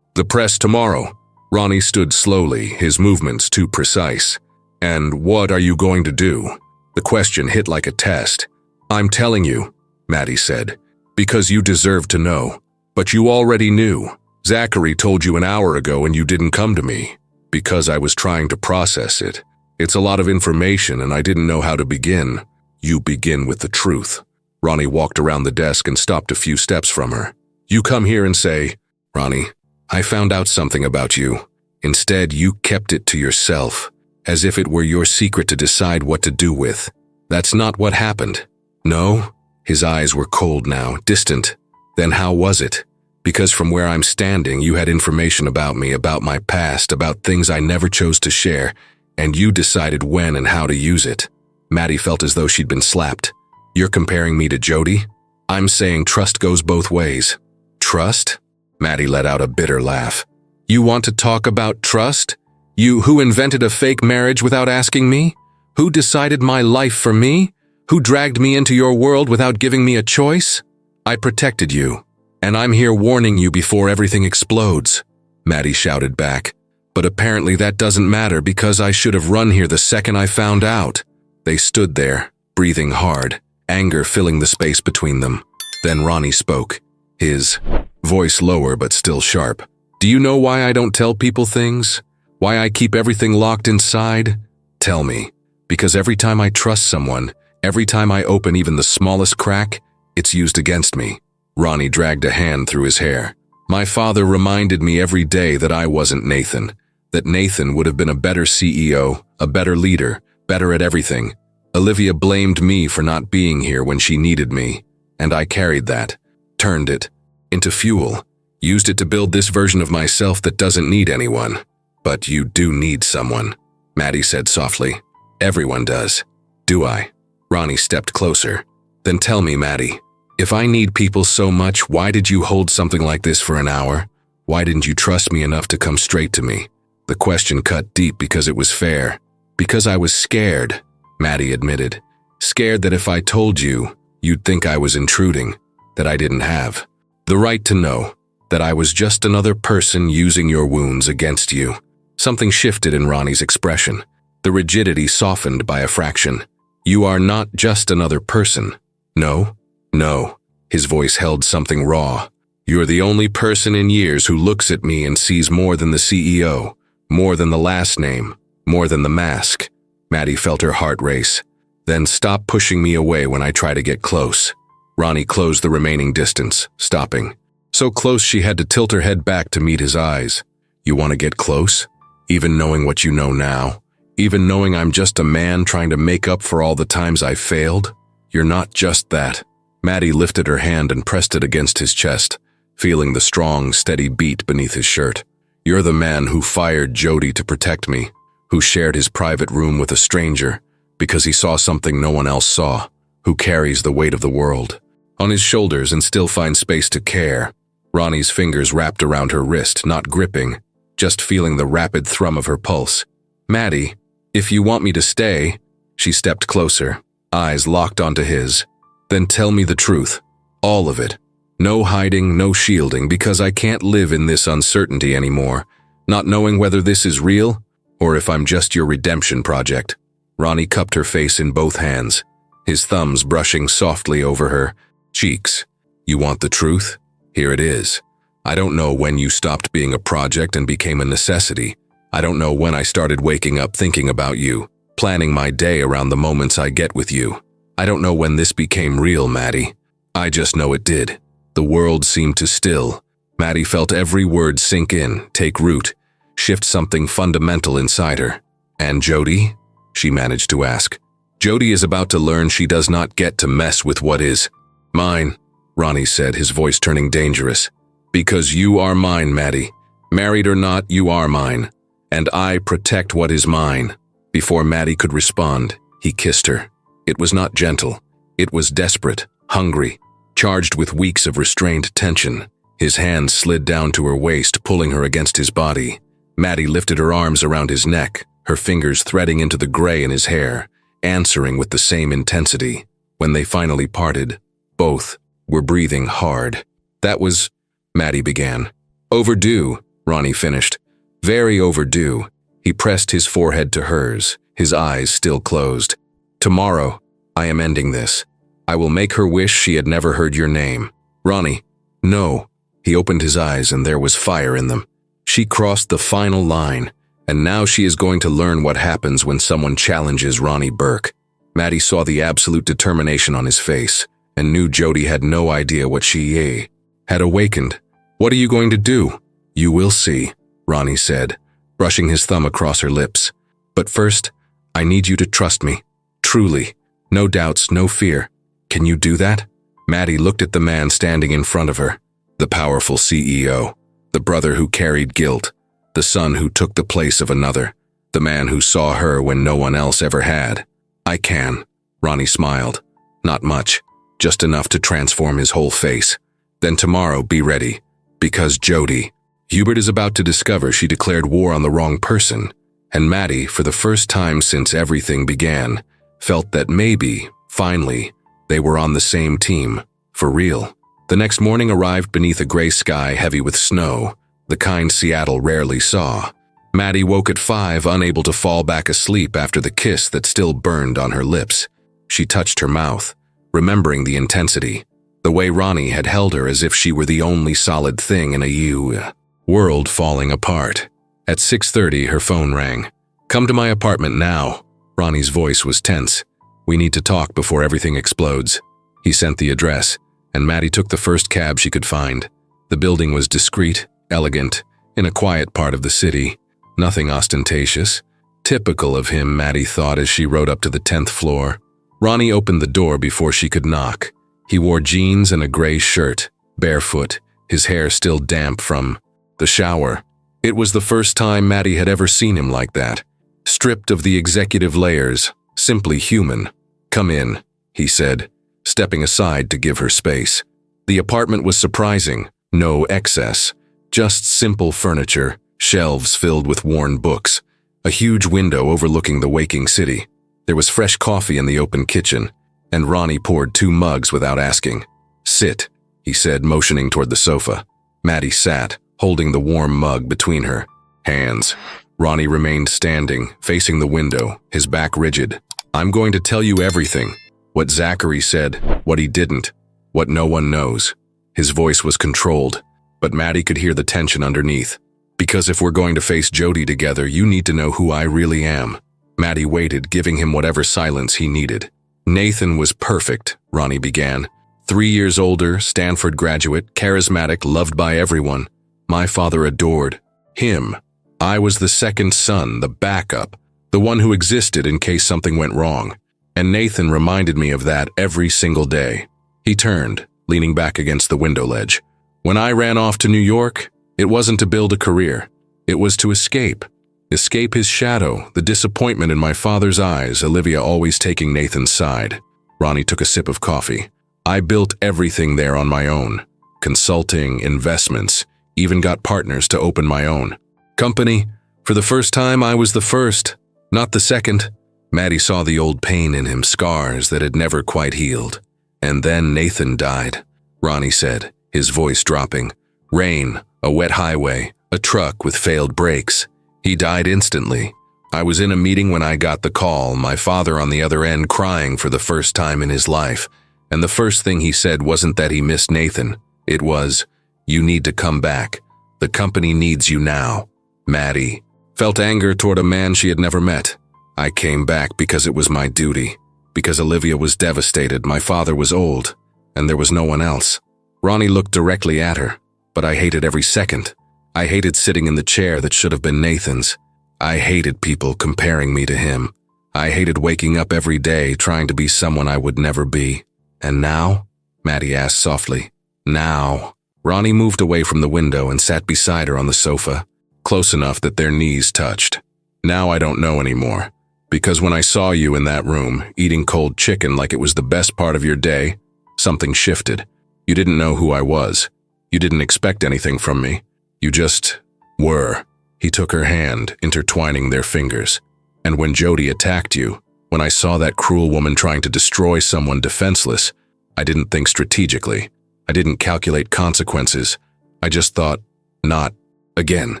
the press tomorrow. Ronnie stood slowly, his movements too precise. And what are you going to do? The question hit like a test. I'm telling you, Maddie said, because you deserve to know. But you already knew. Zachary told you an hour ago and you didn't come to me. Because I was trying to process it. It's a lot of information and I didn't know how to begin. You begin with the truth. Ronnie walked around the desk and stopped a few steps from her. You come here and say, Ronnie, I found out something about you. Instead, you kept it to yourself, as if it were your secret to decide what to do with. That's not what happened. No? His eyes were cold now, distant. Then how was it? Because from where I'm standing, you had information about me, about my past, about things I never chose to share, and you decided when and how to use it. Maddie felt as though she'd been slapped. You're comparing me to Jody? I'm saying trust goes both ways. Trust? Maddie let out a bitter laugh. You want to talk about trust? You who invented a fake marriage without asking me? Who decided my life for me? Who dragged me into your world without giving me a choice? I protected you. And I'm here warning you before everything explodes, Maddie shouted back. But apparently that doesn't matter because I should have run here the second I found out. They stood there, breathing hard, anger filling the space between them. Then Ronnie spoke, his voice lower but still sharp. Do you know why I don't tell people things? Why I keep everything locked inside? Tell me. Because every time I trust someone, every time I open even the smallest crack, it's used against me. Ronnie dragged a hand through his hair. My father reminded me every day that I wasn't Nathan, that Nathan would have been a better CEO, a better leader, better at everything. Olivia blamed me for not being here when she needed me, and I carried that, turned it into fuel, used it to build this version of myself that doesn't need anyone. But you do need someone, Maddie said softly. Everyone does. Do I? Ronnie stepped closer. Then tell me, Maddie, if I need people so much, why did you hold something like this for an hour? Why didn't you trust me enough to come straight to me? The question cut deep because it was fair. Because I was scared, Maddie admitted. Scared that if I told you, you'd think I was intruding, that I didn't have the right to know, that I was just another person using your wounds against you. Something shifted in Ronnie's expression. The rigidity softened by a fraction. You are not just another person. No, no. His voice held something raw. You're the only person in years who looks at me and sees more than the CEO, more than the last name, more than the mask. Maddie felt her heart race. Then stop pushing me away when I try to get close. Ronnie closed the remaining distance, stopping. So close she had to tilt her head back to meet his eyes. You want to get close? Even knowing what you know now? Even knowing I'm just a man trying to make up for all the times I failed? You're not just that. Maddie lifted her hand and pressed it against his chest, feeling the strong, steady beat beneath his shirt. You're the man who fired Jody to protect me, who shared his private room with a stranger because he saw something no one else saw, who carries the weight of the world on his shoulders and still finds space to care. Ronnie's fingers wrapped around her wrist, not gripping, just feeling the rapid thrum of her pulse. Maddie, if you want me to stay, she stepped closer, eyes locked onto his. Then tell me the truth, all of it. No hiding, no shielding, because I can't live in this uncertainty anymore, not knowing whether this is real or if I'm just your redemption project. Ronnie cupped her face in both hands, his thumbs brushing softly over her cheeks. You want the truth? Here it is. I don't know when you stopped being a project and became a necessity. I don't know when I started waking up thinking about you, planning my day around the moments I get with you. I don't know when this became real, Maddie. I just know it did. The world seemed to still. Maddie felt every word sink in, take root, shift something fundamental inside her. And Jody? She managed to ask. Jody is about to learn she does not get to mess with what is mine, Ronnie said, his voice turning dangerous. Because you are mine, Maddie. Married or not, you are mine. And I protect what is mine. Before Maddie could respond, he kissed her. It was not gentle. It was desperate, hungry, charged with weeks of restrained tension. His hand slid down to her waist, pulling her against his body. Maddie lifted her arms around his neck, her fingers threading into the gray in his hair, answering with the same intensity. When they finally parted, both were breathing hard. That was, Maddie began. Overdue, Ronnie finished. Very overdue. He pressed his forehead to hers, his eyes still closed. Tomorrow, I am ending this. I will make her wish she had never heard your name. Ronnie, no. He opened his eyes and there was fire in them. She crossed the final line, and now she is going to learn what happens when someone challenges Ronnie Burke. Maddie saw the absolute determination on his face and knew Jody had no idea what she had awakened. What are you going to do? You will see, Ronnie said, brushing his thumb across her lips. But first, I need you to trust me. Truly. No doubts, no fear. Can you do that? Maddie looked at the man standing in front of her. The powerful CEO. The brother who carried guilt. The son who took the place of another. The man who saw her when no one else ever had. I can. Ronnie smiled. Not much. Just enough to transform his whole face. Then tomorrow, be ready. Because Jody. Hubert is about to discover she declared war on the wrong person. And Maddie, for the first time since everything began, felt that maybe, finally, they were on the same team. For real. The next morning arrived beneath a gray sky heavy with snow, the kind Seattle rarely saw. Maddie woke at 5, unable to fall back asleep after the kiss that still burned on her lips. She touched her mouth, remembering the intensity, the way Ronnie had held her as if she were the only solid thing in a world falling apart. At 6:30, her phone rang. Come to my apartment now. Ronnie's voice was tense. We need to talk before everything explodes. He sent the address, and Maddie took the first cab she could find. The building was discreet, elegant, in a quiet part of the city. Nothing ostentatious. Typical of him, Maddie thought as she rode up to the 10th floor. Ronnie opened the door before she could knock. He wore jeans and a gray shirt, barefoot, his hair still damp from the shower. It was the first time Maddie had ever seen him like that. Stripped of the executive layers, simply human. "Come in," he said, stepping aside to give her space. The apartment was surprising, no excess, just simple furniture, shelves filled with worn books, a huge window overlooking the waking city. There was fresh coffee in the open kitchen, and Ronnie poured 2 mugs without asking. "Sit," he said, motioning toward the sofa. Maddie sat, holding the warm mug between her hands. Ronnie remained standing, facing the window, his back rigid. "I'm going to tell you everything. What Zachary said, what he didn't, what no one knows." His voice was controlled, but Maddie could hear the tension underneath. "Because if we're going to face Jody together, you need to know who I really am." Maddie waited, giving him whatever silence he needed. "Nathan was perfect," Ronnie began. 3 years older, Stanford graduate, charismatic, loved by everyone. My father adored him. I was the second son, the backup, the one who existed in case something went wrong. And Nathan reminded me of that every single day. He turned, leaning back against the window ledge. "When I ran off to New York, it wasn't to build a career. It was to escape. Escape his shadow, the disappointment in my father's eyes, Olivia always taking Nathan's side." Ronnie took a sip of coffee. "I built everything there on my own. Consulting, investments, even got partners to open my own company. For the first time, I was the first, not the second." Maddie saw the old pain in him, scars that had never quite healed. "And then Nathan died," Ronnie said, his voice dropping. "Rain, a wet highway, a truck with failed brakes. He died instantly. I was in a meeting when I got the call, my father on the other end crying for the first time in his life. And the first thing he said wasn't that he missed Nathan. It was, 'You need to come back. The company needs you now.'" Maddie felt anger toward a man she had never met. "I came back because it was my duty. Because Olivia was devastated, my father was old, and there was no one else." Ronnie looked directly at her, "But I hated every second. I hated sitting in the chair that should have been Nathan's. I hated people comparing me to him. I hated waking up every day trying to be someone I would never be." "And now?" Maddie asked softly. "Now?" Ronnie moved away from the window and sat beside her on the sofa, close enough that their knees touched. "Now I don't know anymore. Because when I saw you in that room, eating cold chicken like it was the best part of your day, something shifted. You didn't know who I was. You didn't expect anything from me. You just were." He took her hand, intertwining their fingers. "And when Jody attacked you, when I saw that cruel woman trying to destroy someone defenseless, I didn't think strategically. I didn't calculate consequences. I just thought, not again.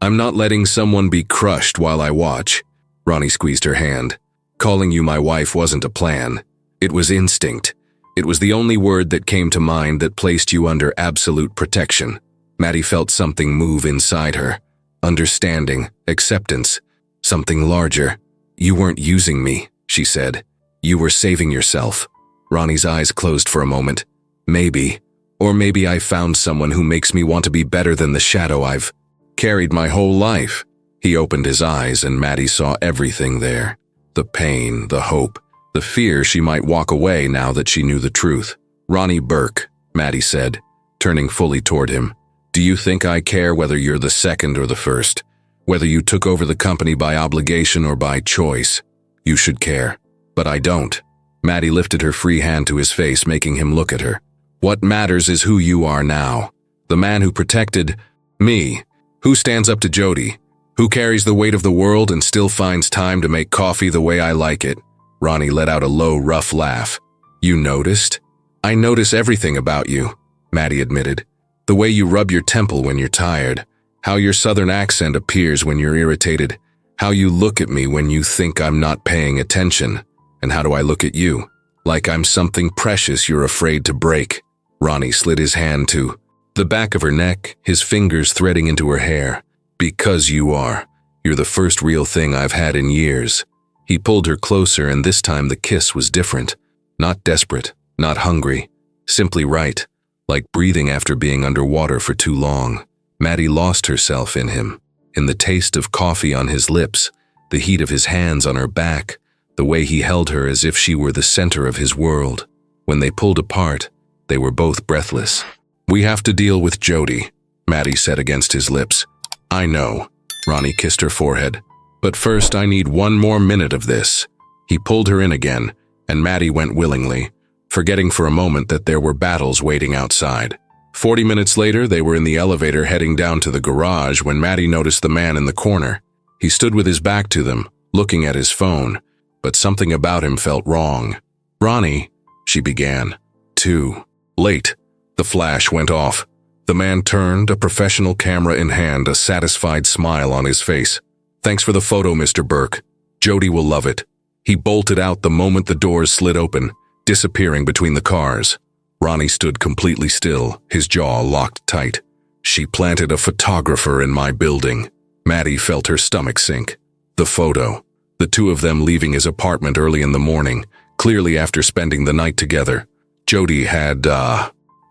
I'm not letting someone be crushed while I watch." Ronnie squeezed her hand. "Calling you my wife wasn't a plan. It was instinct. It was the only word that came to mind that placed you under absolute protection." Maddie felt something move inside her. Understanding, acceptance, something larger. "You weren't using me," she said. "You were saving yourself." Ronnie's eyes closed for a moment. "Maybe. Or maybe I found someone who makes me want to be better than the shadow I've carried my whole life." He opened his eyes and Maddie saw everything there. The pain, the hope, the fear she might walk away now that she knew the truth. "Ronnie Burke," Maddie said, turning fully toward him. "Do you think I care whether you're the second or the first? Whether you took over the company by obligation or by choice? You should care. But I don't." Maddie lifted her free hand to his face, making him look at her. "What matters is who you are now. The man who protected me. Who stands up to Jody. Who carries the weight of the world and still finds time to make coffee the way I like it." Ronnie let out a low, rough laugh. "You noticed?" "I notice everything about you," Maddie admitted. "The way you rub your temple when you're tired. How your southern accent appears when you're irritated. How you look at me when you think I'm not paying attention. And how do I look at you? Like I'm something precious you're afraid to break." Ronnie slid his hand to the back of her neck, his fingers threading into her hair. "Because you are. You're the first real thing I've had in years." He pulled her closer, and this time the kiss was different. Not desperate, not hungry, simply right, like breathing after being underwater for too long. Maddie lost herself in him, in the taste of coffee on his lips, the heat of his hands on her back, the way he held her as if she were the center of his world. When they pulled apart, they were both breathless. "We have to deal with Jody," Maddie said against his lips. "I know." Ronnie kissed her forehead. "But first I need one more minute of this." He pulled her in again, and Maddie went willingly, forgetting for a moment that there were battles waiting outside. 40 minutes later, they were in the elevator heading down to the garage when Maddie noticed the man in the corner. He stood with his back to them, looking at his phone, but something about him felt wrong. "Ronnie," she began. Too late. The flash went off. The man turned, a professional camera in hand, a satisfied smile on his face. "Thanks for the photo, Mr. Burke. Jody will love it." He bolted out the moment the doors slid open, disappearing between the cars. Ronnie stood completely still, his jaw locked tight. "She planted a photographer in my building." Maddie felt her stomach sink. The photo. The two of them leaving his apartment early in the morning, clearly after spending the night together. Jody had,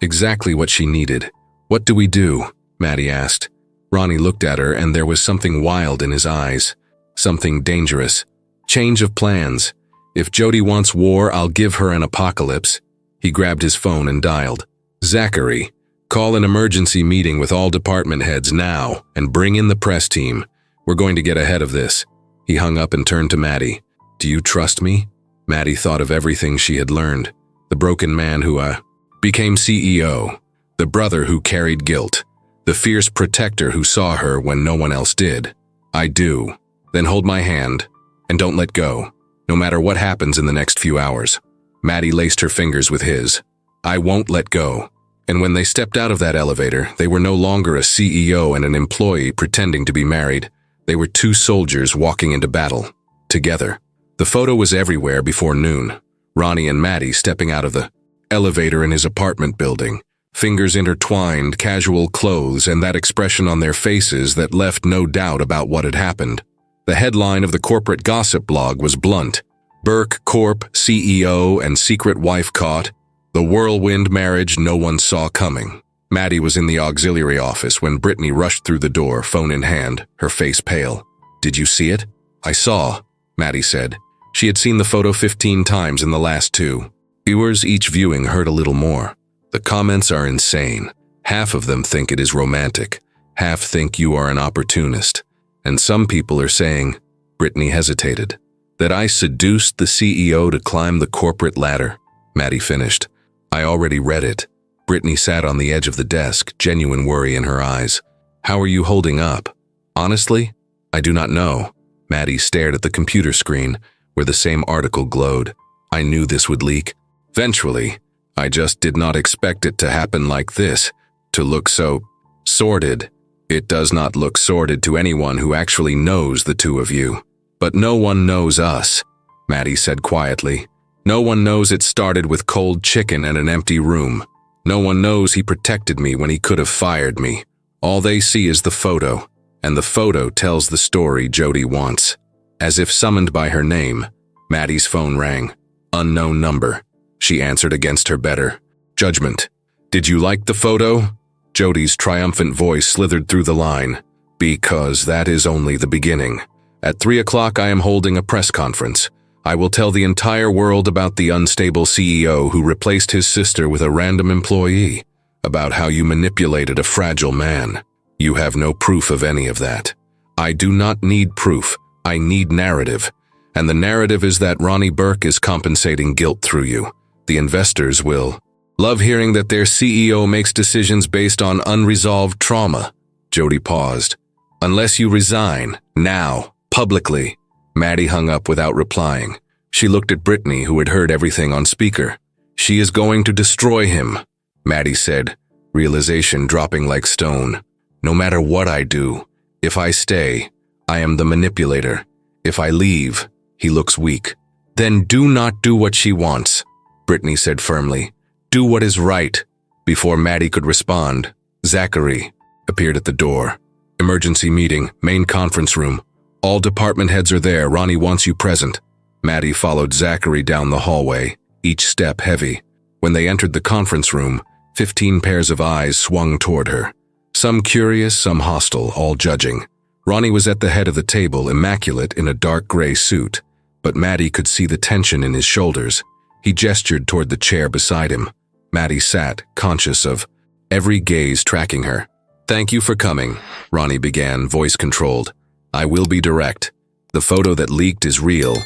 exactly what she needed. "What do we do?" Maddie asked. Ronnie looked at her, and there was something wild in his eyes. Something dangerous. "Change of plans. If Jody wants war, I'll give her an apocalypse." He grabbed his phone and dialed. "Zachary, call an emergency meeting with all department heads now and bring in the press team. We're going to get ahead of this." He hung up and turned to Maddie. "Do you trust me?" Maddie thought of everything she had learned. The broken man who, became CEO. The brother who carried guilt. The fierce protector who saw her when no one else did. "I do." "Then hold my hand. And don't let go, no matter what happens in the next few hours." Maddie laced her fingers with his. "I won't let go." And when they stepped out of that elevator, they were no longer a CEO and an employee pretending to be married. They were two soldiers walking into battle, together. The photo was everywhere before noon. Ronnie and Maddie stepping out of the elevator in his apartment building, fingers intertwined, casual clothes, and that expression on their faces that left no doubt about what had happened. The headline of the corporate gossip blog was blunt. "Burke Corp. CEO and secret wife caught. The whirlwind marriage no one saw coming." Maddie was in the auxiliary office when Brittany rushed through the door, phone in hand, her face pale. "Did you see it?" "I saw," Maddie said. She had seen the photo 15 times in the last 2. Viewers each viewing heard a little more. "The comments are insane. Half of them think it is romantic. Half think you are an opportunist. And some people are saying," Brittany hesitated, "that I seduced the CEO to climb the corporate ladder." Maddie finished. "I already read it." Brittany sat on the edge of the desk, genuine worry in her eyes. "How are you holding up?" "Honestly, I do not know." Maddie stared at the computer screen, where the same article glowed. "I knew this would leak. Eventually. I just did not expect it to happen like this, to look so sordid. It does not look sordid to anyone who actually knows the two of you. But no one knows us," Maddie said quietly. "No one knows it started with cold chicken and an empty room. No one knows he protected me when he could have fired me. All they see is the photo, and the photo tells the story Jody wants." As if summoned by her name, Maddie's phone rang. "Unknown number." She answered against her better judgment. "Did you like the photo?" Jody's triumphant voice slithered through the line. "Because that is only the beginning. At 3 o'clock I am holding a press conference. I will tell the entire world about the unstable CEO who replaced his sister with a random employee, about how you manipulated a fragile man. You have no proof of any of that. I do not need proof. I need narrative. And the narrative is that Ronnie Burke is compensating guilt through you. The investors will love hearing that their CEO makes decisions based on unresolved trauma." Jody paused. "Unless you resign, now, publicly." Maddie hung up without replying. She looked at Brittany, who had heard everything on speaker. "She is going to destroy him," Maddie said, realization dropping like stone. "No matter what I do, if I stay, I am the manipulator. If I leave," he looks weak. "Then do not do what she wants," Brittany said firmly. "Do what is right." Before Maddie could respond, Zachary appeared at the door. "Emergency meeting, main conference room. All department heads are there. Ronnie wants you present." Maddie followed Zachary down the hallway, each step heavy. When they entered the conference room, 15 pairs of eyes swung toward her. Some curious, some hostile, all judging. Ronnie was at the head of the table, immaculate in a dark gray suit, but Maddie could see the tension in his shoulders. He gestured toward the chair beside him. Maddie sat, conscious of every gaze tracking her. "Thank you for coming," Ronnie began, voice controlled. "I will be direct. The photo that leaked is real.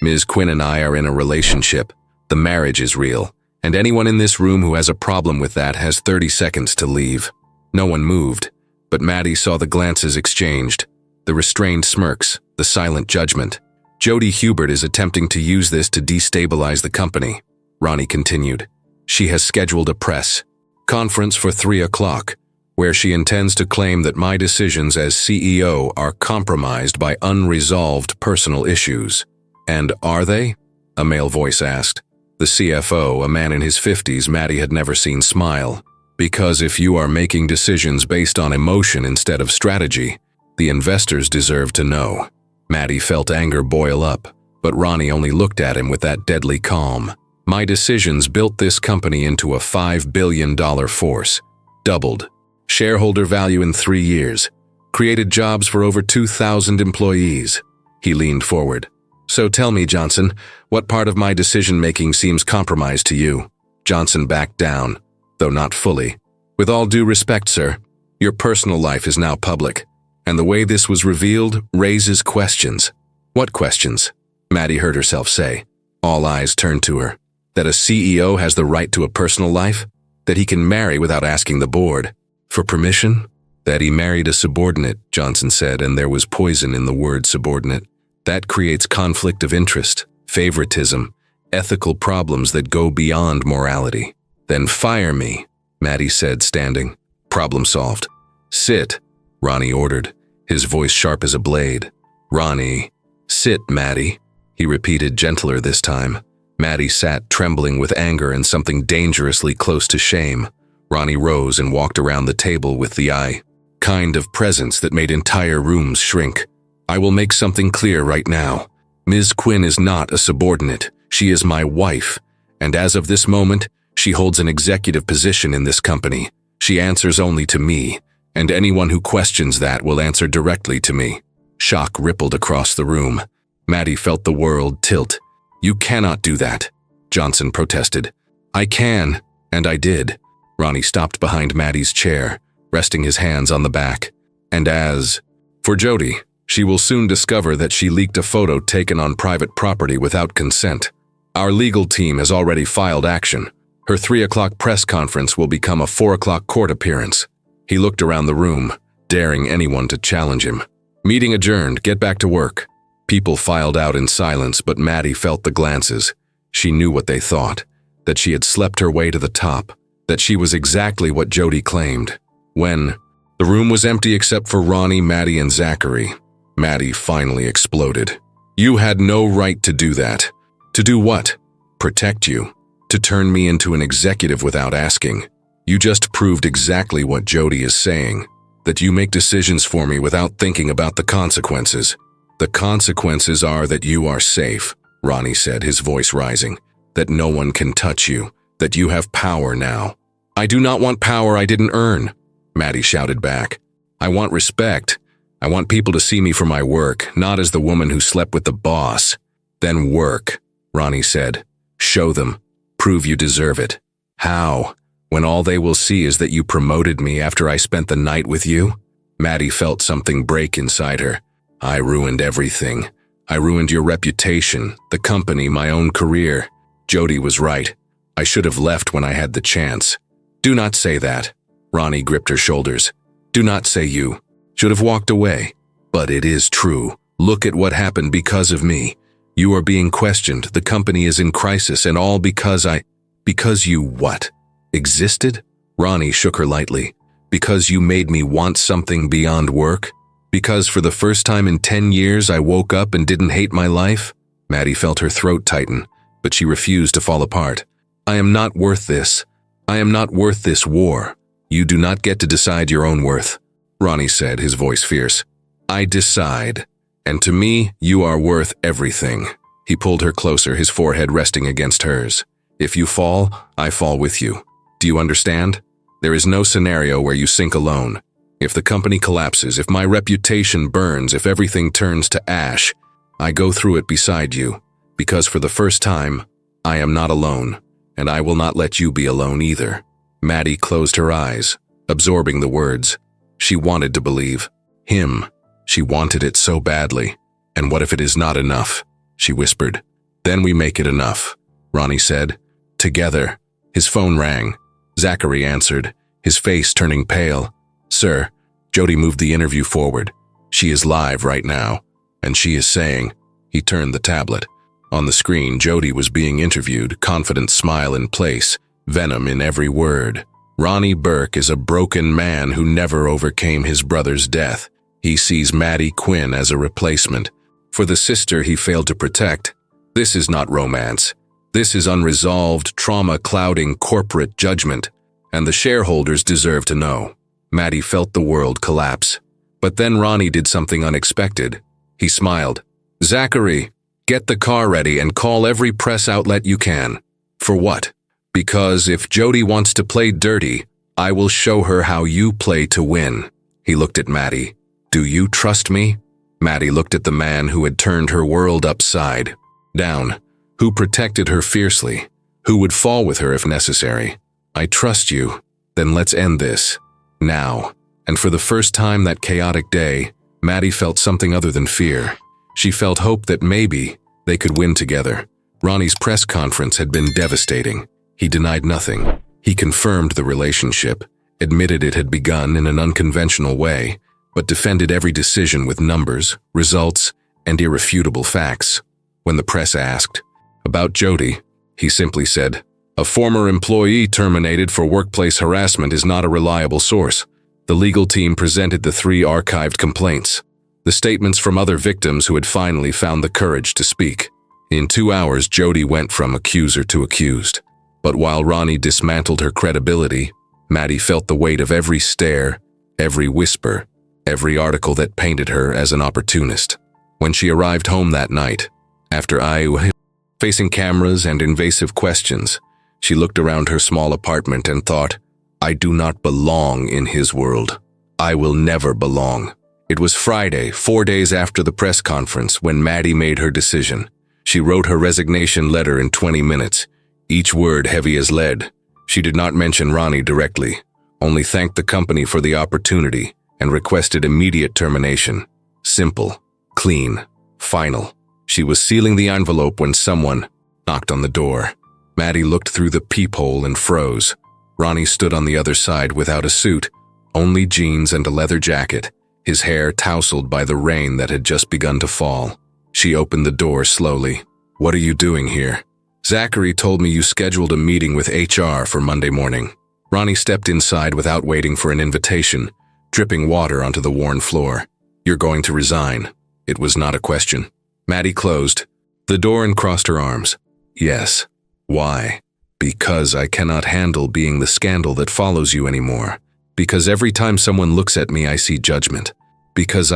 Ms. Quinn and I are in a relationship. The marriage is real, and anyone in this room who has a problem with that has 30 seconds to leave. No one moved, but Maddie saw the glances exchanged, the restrained smirks, the silent judgment. Jody Hubert is attempting to use this to destabilize the company, Ronnie continued. She has scheduled a press conference for 3 o'clock, where she intends to claim that my decisions as CEO are compromised by unresolved personal issues. And are they? A male voice asked. The CFO, a man in his 50s, Maddie had never seen smile. Because if you are making decisions based on emotion instead of strategy, the investors deserve to know. Maddie felt anger boil up, but Ronnie only looked at him with that deadly calm. My decisions built this company into a $5 billion force, doubled shareholder value in 3 years, created jobs for over 2,000 employees. He leaned forward. So tell me, Johnson, what part of my decision-making seems compromised to you? Johnson backed down, though not fully. With all due respect, sir, your personal life is now public, and the way this was revealed raises questions. What questions? Maddie heard herself say. All eyes turned to her. That a CEO has the right to a personal life? That he can marry without asking the board for permission? That he married a subordinate, Johnson said, and there was poison in the word subordinate. That creates conflict of interest, favoritism, ethical problems that go beyond morality. Then fire me, Maddie said, standing. Problem solved. Sit, Ronnie ordered, his voice sharp as a blade. Ronnie, sit, Maddie, he repeated, gentler this time. Maddie sat, trembling with anger and something dangerously close to shame. Ronnie rose and walked around the table with the kind of presence that made entire rooms shrink. I will make something clear right now. Ms. Quinn is not a subordinate. She is my wife, and as of this moment, she holds an executive position in this company. She answers only to me, and anyone who questions that will answer directly to me. Shock rippled across the room. Maddie felt the world tilt. You cannot do that, Johnson protested. I can, and I did. Ronnie stopped behind Maddie's chair, resting his hands on the back. And as for Jody, she will soon discover that she leaked a photo taken on private property without consent. Our legal team has already filed action. Her 3 o'clock press conference will become a 4 o'clock court appearance. He looked around the room, daring anyone to challenge him. Meeting adjourned, get back to work. People filed out in silence, but Maddie felt the glances. She knew what they thought, that she had slept her way to the top, that she was exactly what Jody claimed. When the room was empty except for Ronnie, Maddie, and Zachary, Maddie finally exploded. You had no right to do that. To do what? Protect you. To turn me into an executive without asking. You just proved exactly what Jody is saying, that you make decisions for me without thinking about the consequences. The consequences are that you are safe, Ronnie said, his voice rising, that no one can touch you, that you have power now. I do not want power I didn't earn, Maddie shouted back. I want respect. I want people to see me for my work, not as the woman who slept with the boss. Then work, Ronnie said. Show them. Prove you deserve it. How? When all they will see is that you promoted me after I spent the night with you? Maddie felt something break inside her. I ruined everything. I ruined your reputation, the company, my own career. Jody was right. I should have left when I had the chance. Do not say that. Ronnie gripped her shoulders. Do not say you should have walked away. But it is true. Look at what happened because of me. You are being questioned. The company is in crisis, and all because Because you what? Existed? Ronnie shook her lightly. Because you made me want something beyond work? Because for the first time in 10 years I woke up and didn't hate my life? Maddie felt her throat tighten, but she refused to fall apart. I am not worth this. I am not worth this war. You do not get to decide your own worth, Ronnie said, his voice fierce. I decide. And to me, you are worth everything. He pulled her closer, his forehead resting against hers. If you fall, I fall with you. Do you understand? There is no scenario where you sink alone. If the company collapses, if my reputation burns, if everything turns to ash, I go through it beside you. Because for the first time, I am not alone, and I will not let you be alone either. Maddie closed her eyes, absorbing the words. She wanted to believe. Him. She wanted it so badly. And what if it is not enough? She whispered. Then we make it enough. Ronnie said. Together. His phone rang. Zachary answered, his face turning pale. Sir, Jody moved the interview forward. She is live right now, and she is saying. He turned the tablet. On the screen, Jody was being interviewed, confident smile in place, venom in every word. Ronnie Burke is a broken man who never overcame his brother's death. He sees Maddie Quinn as a replacement. For the sister he failed to protect. This is not romance. This is unresolved, trauma-clouding corporate judgment, and the shareholders deserve to know. Maddie felt the world collapse. But then Ronnie did something unexpected. He smiled. Zachary, get the car ready and call every press outlet you can. For what? Because if Jody wants to play dirty, I will show her how you play to win. He looked at Maddie. Do you trust me? Maddie looked at the man who had turned her world upside down, who protected her fiercely, who would fall with her if necessary. I trust you. Then let's end this. Now. And for the first time that chaotic day, Maddie felt something other than fear. She felt hope that maybe they could win together. Ronnie's press conference had been devastating. He denied nothing. He confirmed the relationship, admitted it had begun in an unconventional way, but defended every decision with numbers, results, and irrefutable facts. When the press asked about Jody, he simply said, a former employee terminated for workplace harassment is not a reliable source. The legal team presented the 3 archived complaints, the statements from other victims who had finally found the courage to speak. In 2 hours, Jody went from accuser to accused. But while Ronnie dismantled her credibility, Maddie felt the weight of every stare, every whisper, every article that painted her as an opportunist. When she arrived home that night, after facing cameras and invasive questions, she looked around her small apartment and thought, I do not belong in his world. I will never belong. It was Friday, 4 days after the press conference, when Maddie made her decision. She wrote her resignation letter in 20 minutes, each word heavy as lead. She did not mention Ronnie directly, only thanked the company for the opportunity and requested immediate termination. Simple, clean, final. She was sealing the envelope when someone knocked on the door. Maddie looked through the peephole and froze. Ronnie stood on the other side without a suit, only jeans and a leather jacket, his hair tousled by the rain that had just begun to fall. She opened the door slowly. What are you doing here? Zachary told me you scheduled a meeting with HR for Monday morning. Ronnie stepped inside without waiting for an invitation, dripping water onto the worn floor. You're going to resign. It was not a question. Maddie closed the door and crossed her arms. Yes. Why? Because I cannot handle being the scandal that follows you anymore. Because every time someone looks at me, I see judgment. Because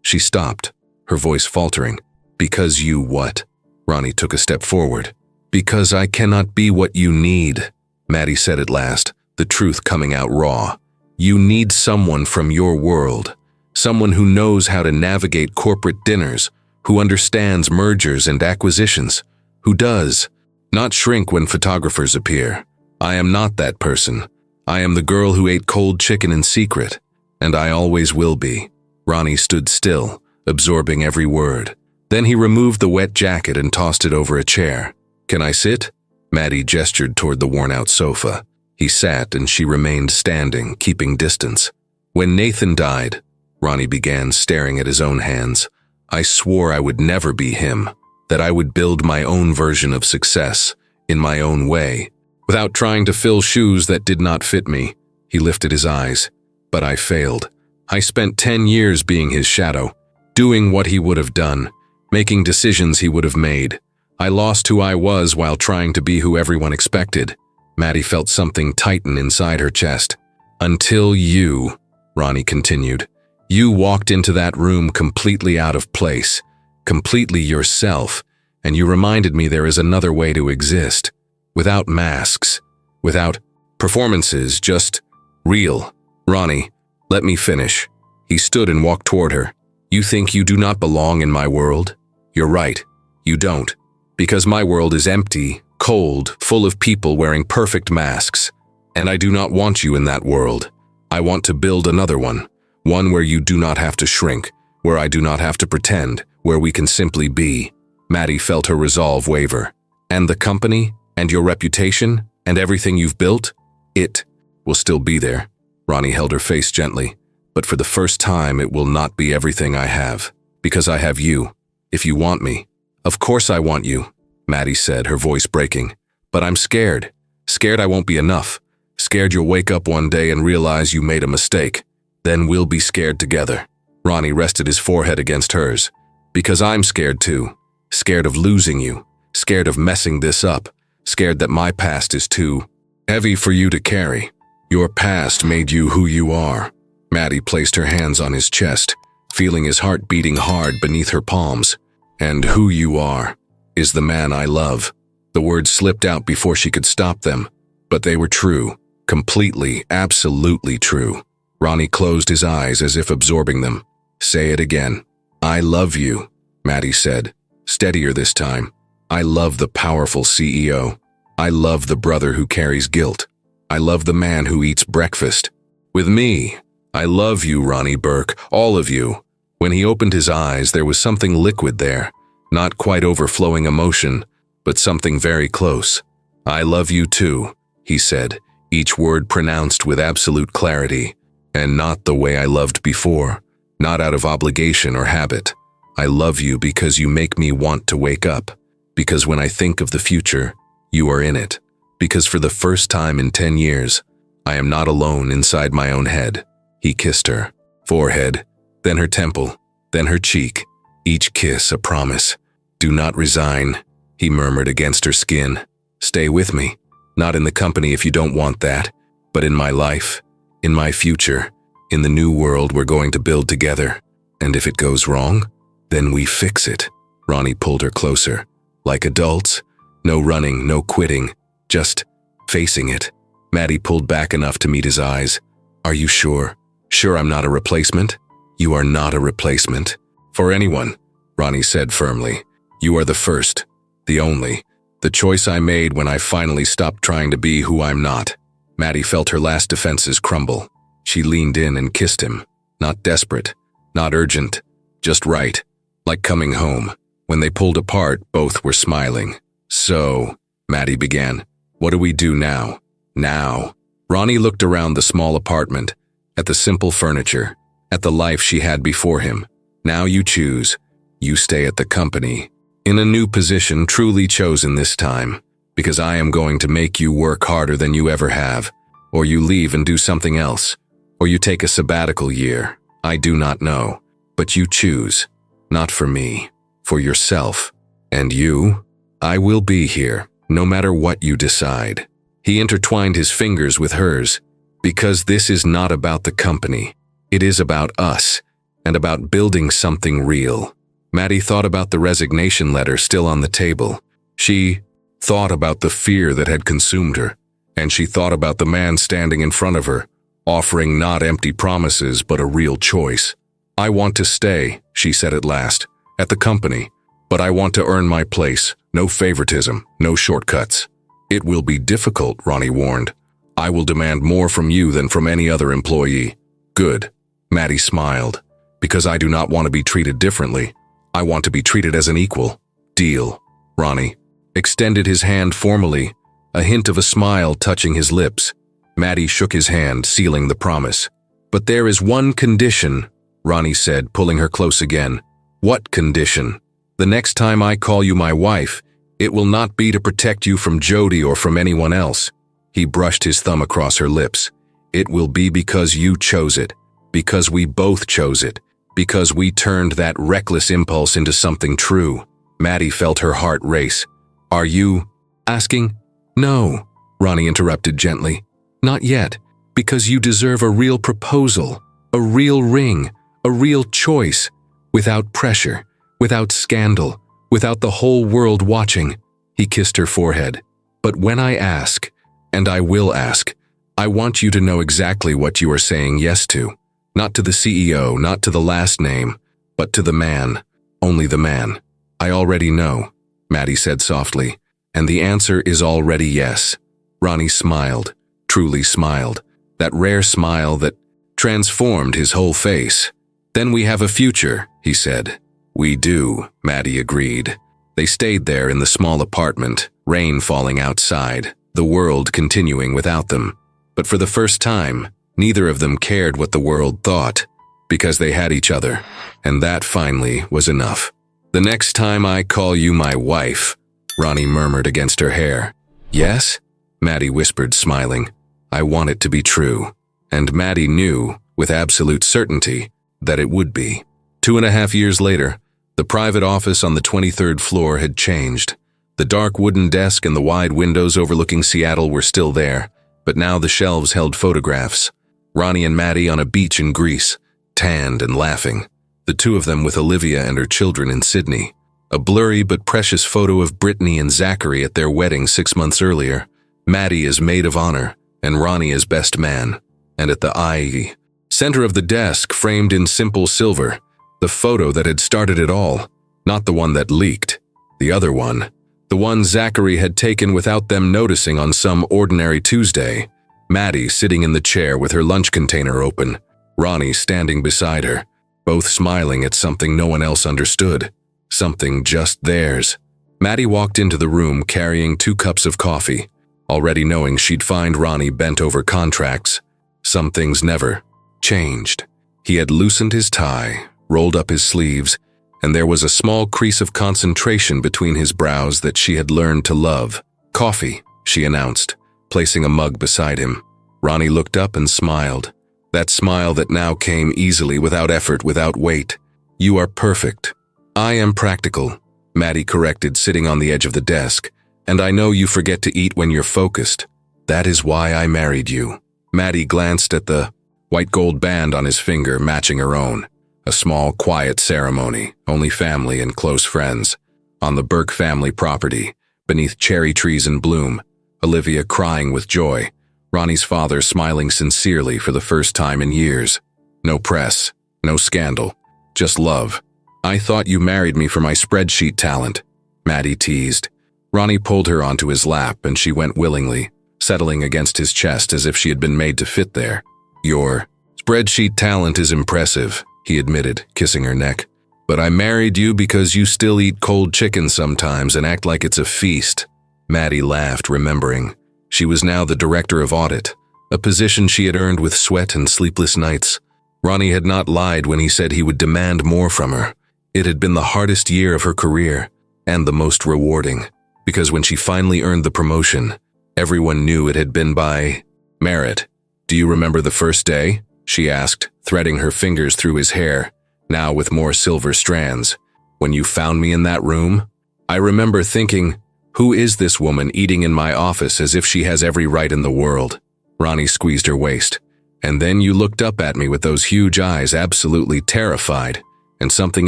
She stopped, her voice faltering. Because you what? Ronnie took a step forward. Because I cannot be what you need, Maddie said at last, the truth coming out raw. You need someone from your world. Someone who knows how to navigate corporate dinners, who understands mergers and acquisitions, who does not shrink when photographers appear. I am not that person. I am the girl who ate cold chicken in secret, and I always will be. Ronnie stood still, absorbing every word. Then he removed the wet jacket and tossed it over a chair. Can I sit? Maddie gestured toward the worn-out sofa. He sat and she remained standing, keeping distance. When Nathan died, Ronnie began, staring at his own hands. I swore I would never be him, that I would build my own version of success, in my own way, without trying to fill shoes that did not fit me. He lifted his eyes. But I failed. I spent 10 years being his shadow, doing what he would have done, making decisions he would have made. I lost who I was while trying to be who everyone expected. Maddie felt something tighten inside her chest. Until you, Ronnie continued, you walked into that room completely out of place, completely yourself, and you reminded me there is another way to exist. Without masks, without performances, just real. Ronnie, let me finish. He stood and walked toward her. You think you do not belong in my world? You're right. You don't. Because my world is empty, cold, full of people wearing perfect masks. And I do not want you in that world. I want to build another one. One where you do not have to shrink, where I do not have to pretend, where we can simply be. Maddie felt her resolve waver. And the company, and your reputation, and everything you've built, it will still be there. Ronnie held her face gently. But for the first time, it will not be everything I have. Because I have you. If you want me. Of course I want you, Maddie said, her voice breaking. But I'm scared. Scared I won't be enough. Scared you'll wake up one day and realize you made a mistake. Then we'll be scared together. Ronnie rested his forehead against hers. Because I'm scared too. Scared of losing you. Scared of messing this up. Scared that my past is too heavy for you to carry. Your past made you who you are. Maddie placed her hands on his chest, feeling his heart beating hard beneath her palms. And who you are is the man I love. The words slipped out before she could stop them, but they were true, completely, absolutely true. Ronnie closed his eyes as if absorbing them. Say it again. I love you, Maddie said, steadier this time. I love the powerful CEO. I love the brother who carries guilt. I love the man who eats breakfast. With me, I love you, Ronnie Burke, all of you. When he opened his eyes, there was something liquid there, not quite overflowing emotion, but something very close. I love you too, he said, each word pronounced with absolute clarity, and not the way I loved before, not out of obligation or habit. I love you because you make me want to wake up, because when I think of the future, you are in it, because for the first time in 10 years, I am not alone inside my own head. He kissed her forehead, then her temple, then her cheek, each kiss a promise. Do not resign, he murmured against her skin. Stay with me, not in the company if you don't want that, but in my life, in my future, in the new world we're going to build together. And if it goes wrong, then we fix it. Ronnie pulled her closer. Like adults, no running, no quitting, just facing it. Maddie pulled back enough to meet his eyes. Are you sure? Sure I'm not a replacement? You are not a replacement. For anyone, Ronnie said firmly. You are the first, the only, the choice I made when I finally stopped trying to be who I'm not. Maddie felt her last defenses crumble. She leaned in and kissed him. Not desperate, not urgent, just right, like coming home. When they pulled apart, both were smiling. So, Maddie began, what do we do now? Now. Ronnie looked around the small apartment, at the simple furniture, at the life she had before him. Now you choose. You stay at the company, in a new position truly chosen this time, because I am going to make you work harder than you ever have, or you leave and do something else, or you take a sabbatical year. I do not know, but you choose. Not for me, for yourself. And you? I will be here, no matter what you decide. He intertwined his fingers with hers. Because this is not about the company. It is about us, and about building something real. Maddie thought about the resignation letter still on the table. She thought about the fear that had consumed her, and she thought about the man standing in front of her, offering not empty promises but a real choice. I want to stay, she said at last, at the company, but I want to earn my place, no favoritism, no shortcuts. It will be difficult, Ronnie warned. I will demand more from you than from any other employee. Good. Maddie smiled. Because I do not want to be treated differently. I want to be treated as an equal. Deal. Ronnie extended his hand formally, a hint of a smile touching his lips. Maddie shook his hand, sealing the promise. But there is one condition, Ronnie said, pulling her close again. What condition? The next time I call you my wife, it will not be to protect you from Jody or from anyone else. He brushed his thumb across her lips. It will be because you chose it, because we both chose it, because we turned that reckless impulse into something true. Maddie felt her heart race. Are you asking? No, Ronnie interrupted gently. Not yet, because you deserve a real proposal, a real ring, a real choice, without pressure, without scandal, without the whole world watching. He kissed her forehead. But when I ask, and I will ask, I want you to know exactly what you are saying yes to. Not to the CEO, not to the last name, but to the man, only the man. I already know, Maddie said softly, and the answer is already yes. Ronnie smiled, truly smiled, that rare smile that transformed his whole face. Then we have a future, he said. We do, Maddie agreed. They stayed there in the small apartment, rain falling outside, the world continuing without them. But for the first time, neither of them cared what the world thought, because they had each other, and that finally was enough. "The next time I call you my wife," Ronnie murmured against her hair. "Yes?" Maddie whispered, smiling. "I want it to be true." And Maddie knew, with absolute certainty, that it would be. 2.5 years later, the private office on the 23rd floor had changed. The dark wooden desk and the wide windows overlooking Seattle were still there, but now the shelves held photographs. Ronnie and Maddie on a beach in Greece, tanned and laughing. The two of them with Olivia and her children in Sydney. A blurry but precious photo of Brittany and Zachary at their wedding 6 months earlier. Maddie as maid of honor, and Ronnie as best man. And at the center of the desk, framed in simple silver, the photo that had started it all. Not the one that leaked. The other one. The one Zachary had taken without them noticing on some ordinary Tuesday. Maddie sitting in the chair with her lunch container open. Ronnie standing beside her, both smiling at something no one else understood. Something just theirs. Maddie walked into the room carrying 2 cups of coffee, already knowing she'd find Ronnie bent over contracts. Some things never changed. He had loosened his tie, rolled up his sleeves, and there was a small crease of concentration between his brows that she had learned to love. "Coffee," she announced, placing a mug beside him. Ronnie looked up and smiled. That smile that now came easily, without effort, without weight. "You are perfect." "I am practical," Maddie corrected, sitting on the edge of the desk. "And I know you forget to eat when you're focused. That is why I married you." Maddie glanced at the white gold band on his finger, matching her own. A small, quiet ceremony, only family and close friends. On the Burke family property, beneath cherry trees in bloom, Olivia crying with joy, Ronnie's father smiling sincerely for the first time in years. No press, no scandal, just love. "I thought you married me for my spreadsheet talent," Maddie teased. Ronnie pulled her onto his lap and she went willingly, settling against his chest as if she had been made to fit there. "Your spreadsheet talent is impressive," he admitted, kissing her neck. "But I married you because you still eat cold chicken sometimes and act like it's a feast." Maddie laughed, remembering. She was now the director of audit, a position she had earned with sweat and sleepless nights. Ronnie had not lied when he said he would demand more from her. It had been the hardest year of her career, and the most rewarding, because when she finally earned the promotion, everyone knew it had been by merit. "Do you remember the first day?" she asked, threading her fingers through his hair, now with more silver strands. "When you found me in that room? I remember thinking, who is this woman eating in my office as if she has every right in the world?" Ronnie squeezed her waist. "And then you looked up at me with those huge eyes, absolutely terrified, and something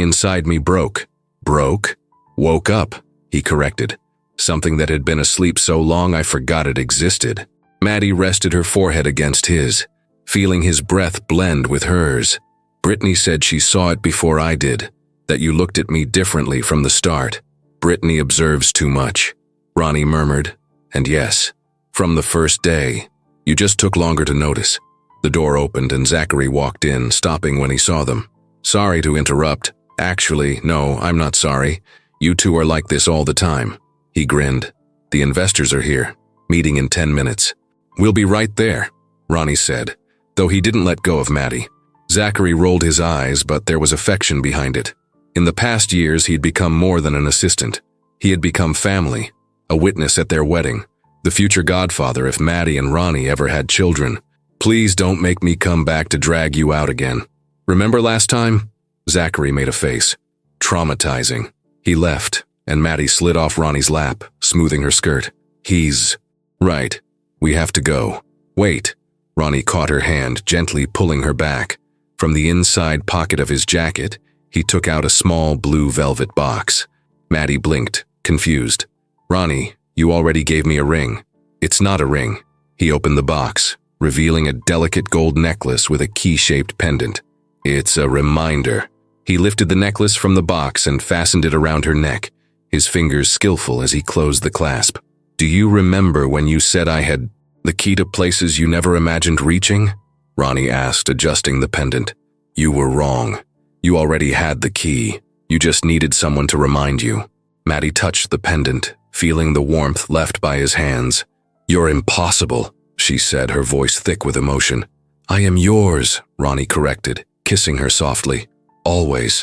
inside me broke." "Broke?" "Woke up," he corrected. "Something that had been asleep so long I forgot it existed." Maddie rested her forehead against his, feeling his breath blend with hers. "Brittany said she saw it before I did, that you looked at me differently from the start." "Brittany observes too much," Ronnie murmured. "And yes, from the first day, you just took longer to notice." The door opened and Zachary walked in, stopping when he saw them. "Sorry to interrupt. Actually, no, I'm not sorry. You two are like this all the time." He grinned. "The investors are here, meeting in 10 minutes. "We'll be right there," Ronnie said, though he didn't let go of Maddie. Zachary rolled his eyes, but there was affection behind it. In the past years, he'd become more than an assistant. He had become family, a witness at their wedding, the future godfather if Maddie and Ronnie ever had children. "Please don't make me come back to drag you out again. Remember last time?" Zachary made a face. "Traumatizing." He left, and Maddie slid off Ronnie's lap, smoothing her skirt. "He's right. We have to go." "Wait." Ronnie caught her hand, gently pulling her back. From the inside pocket of his jacket, he took out a small blue velvet box. Maddie blinked, confused. "Ronnie, you already gave me a ring." "It's not a ring." He opened the box, revealing a delicate gold necklace with a key-shaped pendant. "It's a reminder." He lifted the necklace from the box and fastened it around her neck, his fingers skillful as he closed the clasp. "Do you remember when you said I had the key to places you never imagined reaching?" Ronnie asked, adjusting the pendant. "You were wrong. You already had the key. You just needed someone to remind you." Maddie touched the pendant, feeling the warmth left by his hands. "You're impossible," she said, her voice thick with emotion. "I am yours," Ronnie corrected, kissing her softly. "Always."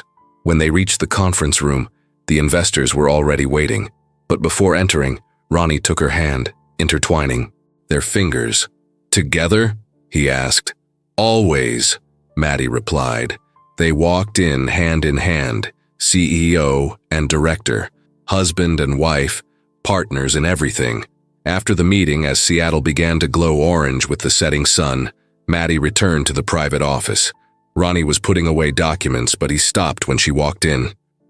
When they reached the conference room, the investors were already waiting. But before entering, Ronnie took her hand, intertwining their fingers. "Together?" he asked. "Always," Maddie replied. They walked in hand, CEO and director, husband and wife, partners in everything. After the meeting, as Seattle began to glow orange with the setting sun, Maddie returned to the private office. Ronnie was putting away documents, but he stopped when she walked in.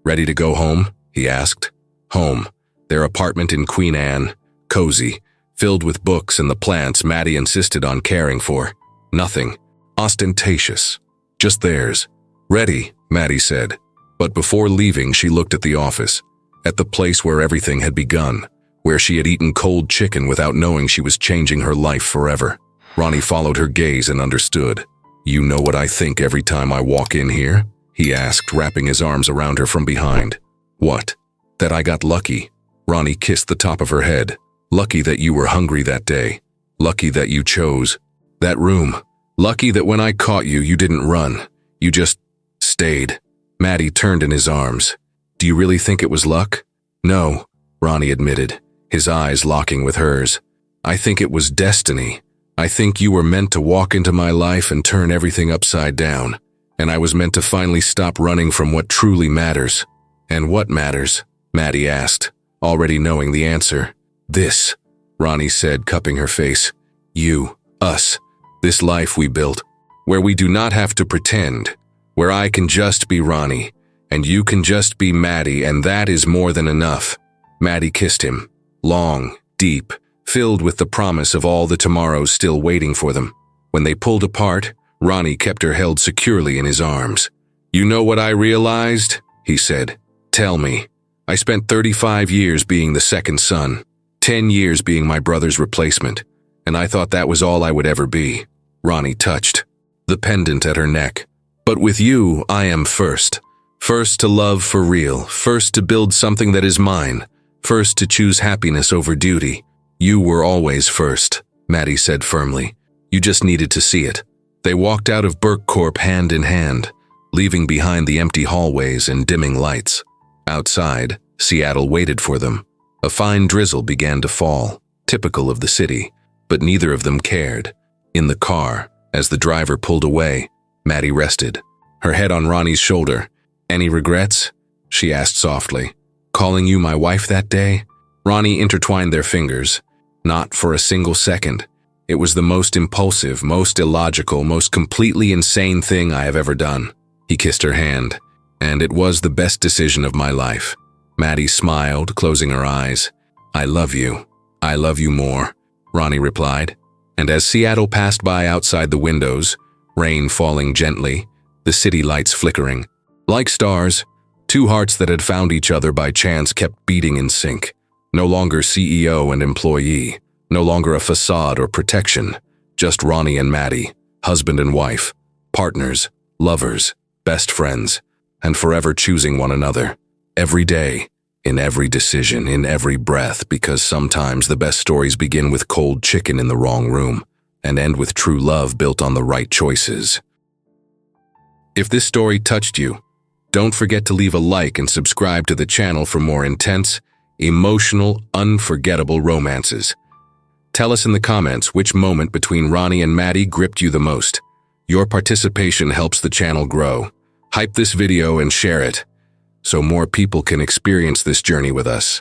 "Ready to go home?" he asked. Home. Their apartment in Queen Anne, cozy, filled with books and the plants Maddie insisted on caring for. Nothing ostentatious, just theirs. "Ready," Maddie said. But before leaving, she looked at the office, at the place where everything had begun, where she had eaten cold chicken without knowing she was changing her life forever. Ronnie followed her gaze and understood. "You know what I think every time I walk in here?" he asked, wrapping his arms around her from behind. "What?" "That I got lucky." Ronnie kissed the top of her head. "Lucky that you were hungry that day. Lucky that you chose that room. Lucky that when I caught you, you didn't run. You just stayed." Maddie turned in his arms. "Do you really think it was luck?" "No," Ronnie admitted, his eyes locking with hers. "I think it was destiny. I think you were meant to walk into my life and turn everything upside down. And I was meant to finally stop running from what truly matters." "And what matters?" Maddie asked, already knowing the answer. "This," Ronnie said, cupping her face. "You, us, this life we built, where we do not have to pretend, where I can just be Ronnie, and you can just be Maddie, and that is more than enough." Maddie kissed him, long, deep, filled with the promise of all the tomorrows still waiting for them. When they pulled apart, Ronnie kept her held securely in his arms. "You know what I realized?" he said. "Tell me." "I spent 35 years being the second son, 10 years being my brother's replacement, and I thought that was all I would ever be." Ronnie touched the pendant at her neck. "But with you, I am first. First to love for real, first to build something that is mine, first to choose happiness over duty. You were always first," Maddie said firmly. "You just needed to see it." They walked out of Burke Corp hand in hand, leaving behind the empty hallways and dimming lights. Outside, Seattle waited for them. A fine drizzle began to fall, typical of the city, but neither of them cared. In the car, as the driver pulled away, Maddie rested, her head on Ronnie's shoulder. "Any regrets?" she asked softly. "Calling you my wife that day?" Ronnie intertwined their fingers. "Not for a single second. It was the most impulsive, most illogical, most completely insane thing I have ever done." He kissed her hand. "And it was the best decision of my life." Maddie smiled, closing her eyes. "I love you. I love you more," Ronnie replied. And as Seattle passed by outside the windows, rain falling gently, the city lights flickering. Like stars, two hearts that had found each other by chance kept beating in sync. No longer CEO and employee, no longer a facade or protection, just Ronnie and Maddie, husband and wife, partners, lovers, best friends, and forever choosing one another. Every day, in every decision, in every breath, because sometimes the best stories begin with cold chicken in the wrong room and end with true love built on the right choices. If this story touched you, don't forget to leave a like and subscribe to the channel for more intense, emotional, unforgettable romances. Tell us in the comments which moment between Ronnie and Maddie gripped you the most. Your participation helps the channel grow. Hype this video and share it, so more people can experience this journey with us.